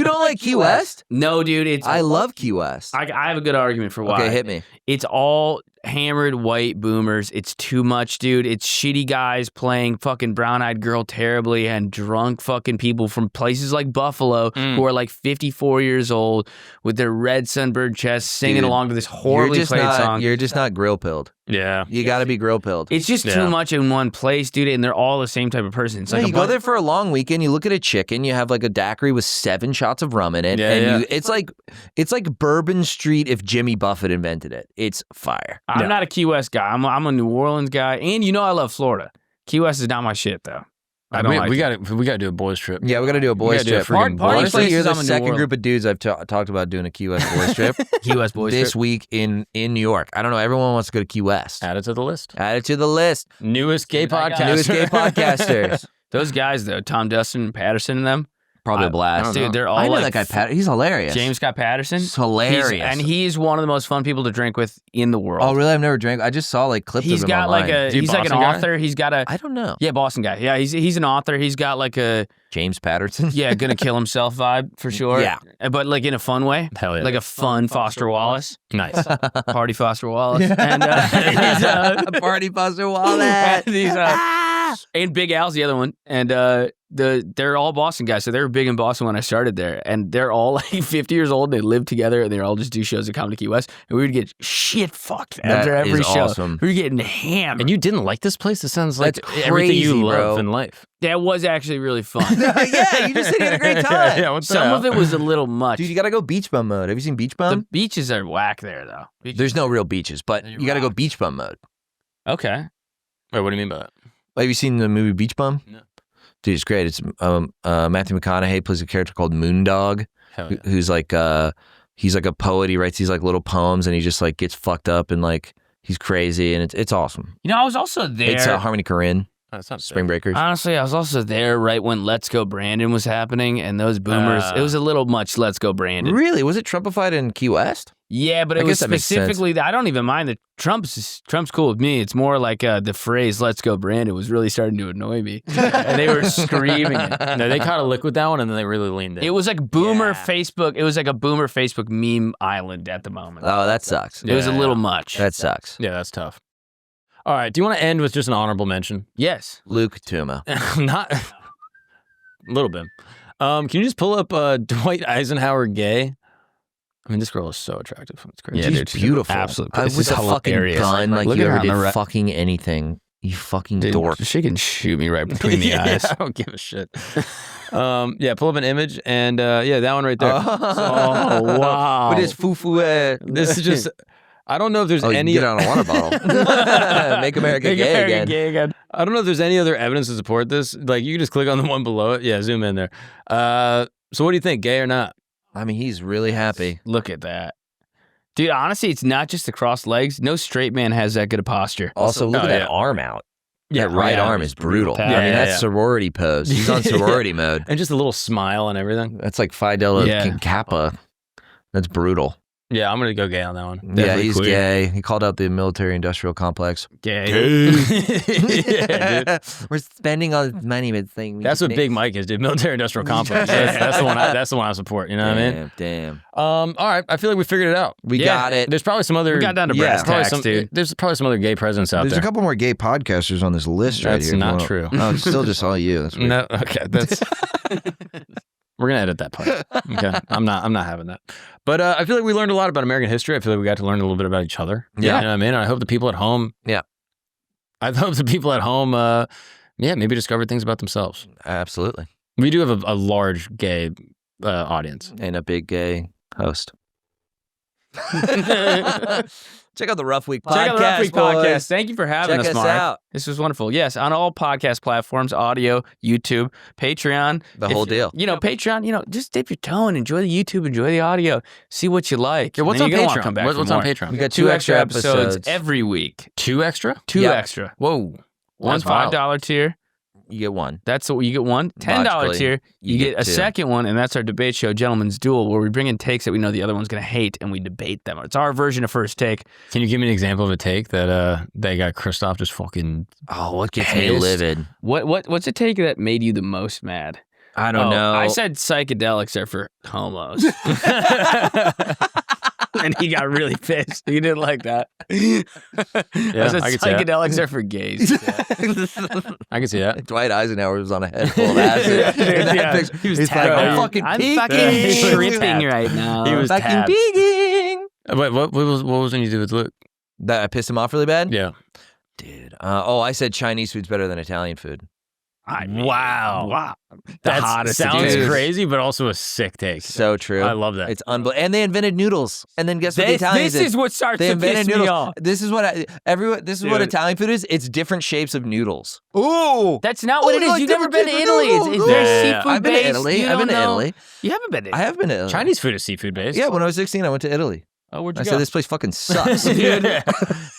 don't like Key West? No, dude. It's I love Key West. I have a good argument for why. Okay, hit me. It's all hammered white boomers. It's too much, dude. It's shitty guys playing fucking brown-eyed girl terribly and drunk fucking people from places like Buffalo who are like 54 years old with their red sunburned chests singing Dude, along to this horribly played song. You're just not grill pilled. Yeah. You got to be grill pilled. It's just Yeah. too much in one place, dude, and they're all the same type of person. It's No, like you a go bunch- there for a long weekend. You look at a chicken. You have like a daiquiri with 7 shots of rum in it, Yeah, and yeah. it's like Bourbon Street if Jimmy Buffett invented it. It's fire. I'm Yeah. not a Key West guy. I'm a New Orleans guy, and I love Florida. Key West is not my shit though. I don't like we it. got to do a boys trip. Yeah, we got to do a boys gotta do a trip. freaking Party boys places Honestly, you're the I'm in New second Orleans. group of dudes I've talked about doing a Key West boys trip Key West boys this trip. week in New York. I don't know. Everyone wants to go to Key West. Add it to the list. Add it to the list. Newest gay Dude, I got- podcast. Newest gay podcasters. Those guys though, Tom Dustin and Patterson and them, Probably a blast. Dude, they're all I know like that guy, He's hilarious. James Scott Patterson. He's hilarious. And he's one of the most fun people to drink with in the world. Oh, really? I've never drank. I just saw like clips of him He's got online. he's like an author. He's got a... I don't know. Yeah, Boston guy. Yeah, he's an author. He's got like a... James Patterson? Yeah, gonna kill himself vibe for sure. Yeah. But like in a fun way. Hell yeah. Like a fun Foster Wallace. Nice. Party Foster Wallace. And he's... Party Foster Wallace. He's and Big Al's the other one. And they're all Boston guys, so they were big in Boston when I started there. And they're all like 50 years old. They live together, and they all just do shows at Comedy Key West. And we would get shit fucked after every show. Awesome. We were getting hammered. And you didn't like this place? It sounds like That's everything you crazy, love bro. in life. That was actually really fun. Yeah, you just said you had a great time. Yeah, what's Some of it was a little much. Dude, you gotta go beach bum mode. Have you seen beach The bum? beaches are whack there, though. There's no real beaches, but They you gotta go rock. beach bum mode. Okay. Wait, what do you mean by that? Have you seen the movie Beach Bum? No. Dude, it's great. It's Matthew McConaughey plays a character called Moondog, Hell yeah. who's like he's like a poet. He writes these like little poems, and he just like gets fucked up and like he's crazy, and it's awesome. You know, I was also there. It's Harmony Korine, Oh, that's not Spring Breakers. Honestly, I was also there right when Let's Go Brandon was happening, and those boomers, it was a little much Let's Go Brandon. Really? Was it Trumpified in Key West? Yeah, but I it was guess that makes sense. specifically, I don't even mind that Trump's cool with me. It's more like the phrase "Let's Go Brandon" was really starting to annoy me. And they were screaming it. No, they caught a lick with that one, and then they really leaned in. It was like boomer Yeah. Facebook. It was like a boomer Facebook meme island at the moment. Oh, that sucks. It was a Yeah, little yeah. much. That sucks. Yeah, that's tough. All right, do you want to end with just an honorable mention? Yes. Luke Touma. Not a little bit. Can you just pull up Dwight Eisenhower gay? I mean, this girl is so attractive. It's crazy. Yeah, She's dude, she's beautiful. absolutely- I this with is a fucking hilarious. gun like Look you at her ever on the did right- fucking anything. You fucking Dude, dork. she can shoot me right between the eyes. I don't give a shit. Yeah, pull up an image, and yeah, that one right there. Oh, wow. With his foo-foo. This is just. I don't know if there's Oh, you any. can get it on a water bottle. Make America gay again. I don't know if there's any other evidence to support this. Like, you can just click on the one below it. Yeah, zoom in there. So what do you think, gay or not? I mean, he's really happy. Look at that. Dude, honestly, it's not just the crossed legs. No straight man has that good a posture. Also, look at yeah. that arm out. Yeah, that right yeah, arm is brutal. Yeah, I mean, yeah, that's yeah. sorority pose. He's on sorority mode. And just a little smile and everything. That's like Phi Delta Yeah. Kappa. That's brutal. Yeah, I'm gonna go gay on that one. Yeah, Definitely he's queer. gay. He called out the military-industrial complex. Gay. Yeah, dude. We're spending all this money with things. That's what Big Mike is, dude. Military-industrial complex. That's the one. That's the one I support. You know what I mean? Damn. All right. I feel like we figured it out. We Yeah. got it. There's probably some other. We got down to brass probably tacks, dude. There's probably some other gay presidents out There's there. a couple more gay podcasters on this list right That's here. if you not wanna- true. Oh, it's still just all you. That's weird. No. Okay. That's. We're gonna edit that part. Okay. I'm not having that. But I feel like we learned a lot about American history. I feel like we got to learn a little bit about each other. Yeah. You know what I mean? And I hope the people at home. Yeah. I hope the people at home. Maybe discovered things about themselves. Absolutely. We do have a large gay audience. And a big gay host. Check out the Rough Week podcast. Check out the Rough Week boys. podcast. Thank you for having Check us, us Mark. out. This was wonderful. Yes, on all podcast platforms, audio, YouTube, Patreon. The whole deal. You know, Patreon, just dip your toe and enjoy the YouTube, enjoy the audio, see what you like. Yeah, what's And on then you're gonna wanna Patreon? come back What's for on more. Patreon? We got Two extra episodes every week. 2 extra? Two Yep. extra. Whoa. One That's wild. $5 tier. You get one. That's what you get one. $10 Logically, tier. You get a two. second one, and that's our debate show, Gentleman's Duel, where we bring in takes that we know the other one's going to hate, and we debate them. It's our version of First Take. Can you give me an example of a take that they got Christoph just fucking? Oh, what gets me Pissed. livid? What's a take that made you the most mad? I don't know. I said psychedelics are for homos. And he got really pissed. He didn't like that. I said I could see that. psychedelics are for gays. I can see that. Dwight Eisenhower was on a head full of acid. He was He's like, tapped I'm out. fucking I'm peeking. fucking tripping right now. He was fucking tapped. peeking. Wait, what was when you do with Luke? That I pissed him off really bad? Yeah. Dude. I said Chinese food's better than Italian food. Wow. The That hottest sounds dude. crazy, but also a sick take. So true. I love that. It's unbelievable. And they invented noodles. And then guess what the Italians This did? is what starts They to piss invented me noodles. off. This is what this is what Dude. Italian food is. It's different shapes of noodles. Ooh. That's not what it is. like You've never been to different Italy. It's noodles. very Yeah, yeah. seafood I've been based. to Italy. You I've don't been to know. Italy. You haven't been to I have been to Italy. Chinese food is seafood based. Yeah, when I was 16, I went to Italy. Oh, where'd you I go? said this place fucking sucks. Yeah.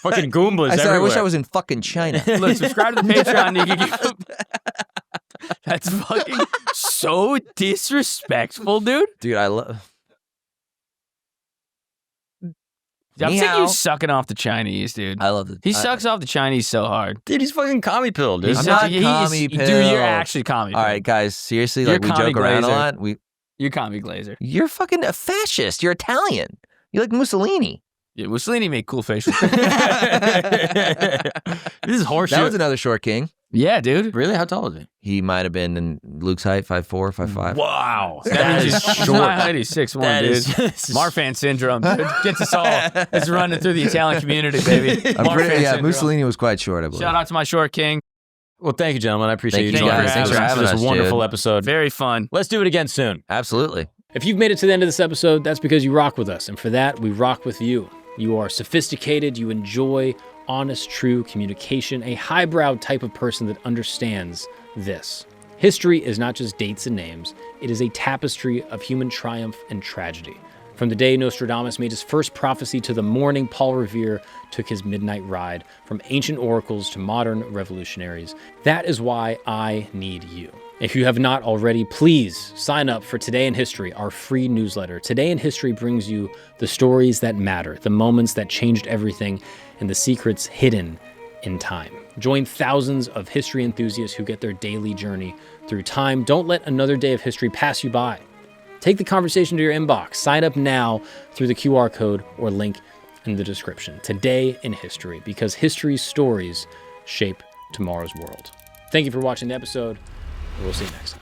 Fucking Goombas I said everywhere. I wish I was in fucking China. Look, subscribe to the Patreon. You can get That's fucking so disrespectful, dude. Dude, I love. I'm sick of Meow. you sucking off the Chinese, dude. I love it. He sucks off the Chinese so hard. Dude, he's fucking commie pilled, dude. I'm not commie Dude, pilled. you're actually commie All pilled. right, guys. Seriously, You're like we commie joke around a glazer. lot. You're commie glazer. You're fucking a fascist. You're Italian. You like Mussolini. Yeah, Mussolini made cool facial. This is horseshit. That was another short king. Yeah, dude. Really? How tall is he? He might have been in Luke's height, 5'4", 5'5". Wow. That means is he's short. not height, he's 6'1", That dude. is Marfan syndrome, dude. Gets us all. It's running through the Italian community, baby. Yeah, Mussolini was quite short, I believe. Shout out to my short king. Well, thank you, gentlemen. I appreciate Thank you you joining guys. us. Thanks for having this us, wonderful dude. episode. Very fun. Let's do it again soon. Absolutely. If you've made it to the end of this episode, that's because you rock with us. And for that, we rock with you. You are sophisticated. You enjoy honest, true communication, a highbrow type of person that understands this. History is not just dates and names. It is a tapestry of human triumph and tragedy. From the day Nostradamus made his first prophecy to the morning Paul Revere took his midnight ride, from ancient oracles to modern revolutionaries. That is why I need you. If you have not already, please sign up for Today in History, our free newsletter. Today in History brings you the stories that matter, the moments that changed everything, and the secrets hidden in time. Join thousands of history enthusiasts who get their daily journey through time. Don't let another day of history pass you by. Take the conversation to your inbox. Sign up now through the QR code or link in the description. Today in History, because history's stories shape tomorrow's world. Thank you for watching the episode. We'll see you next time.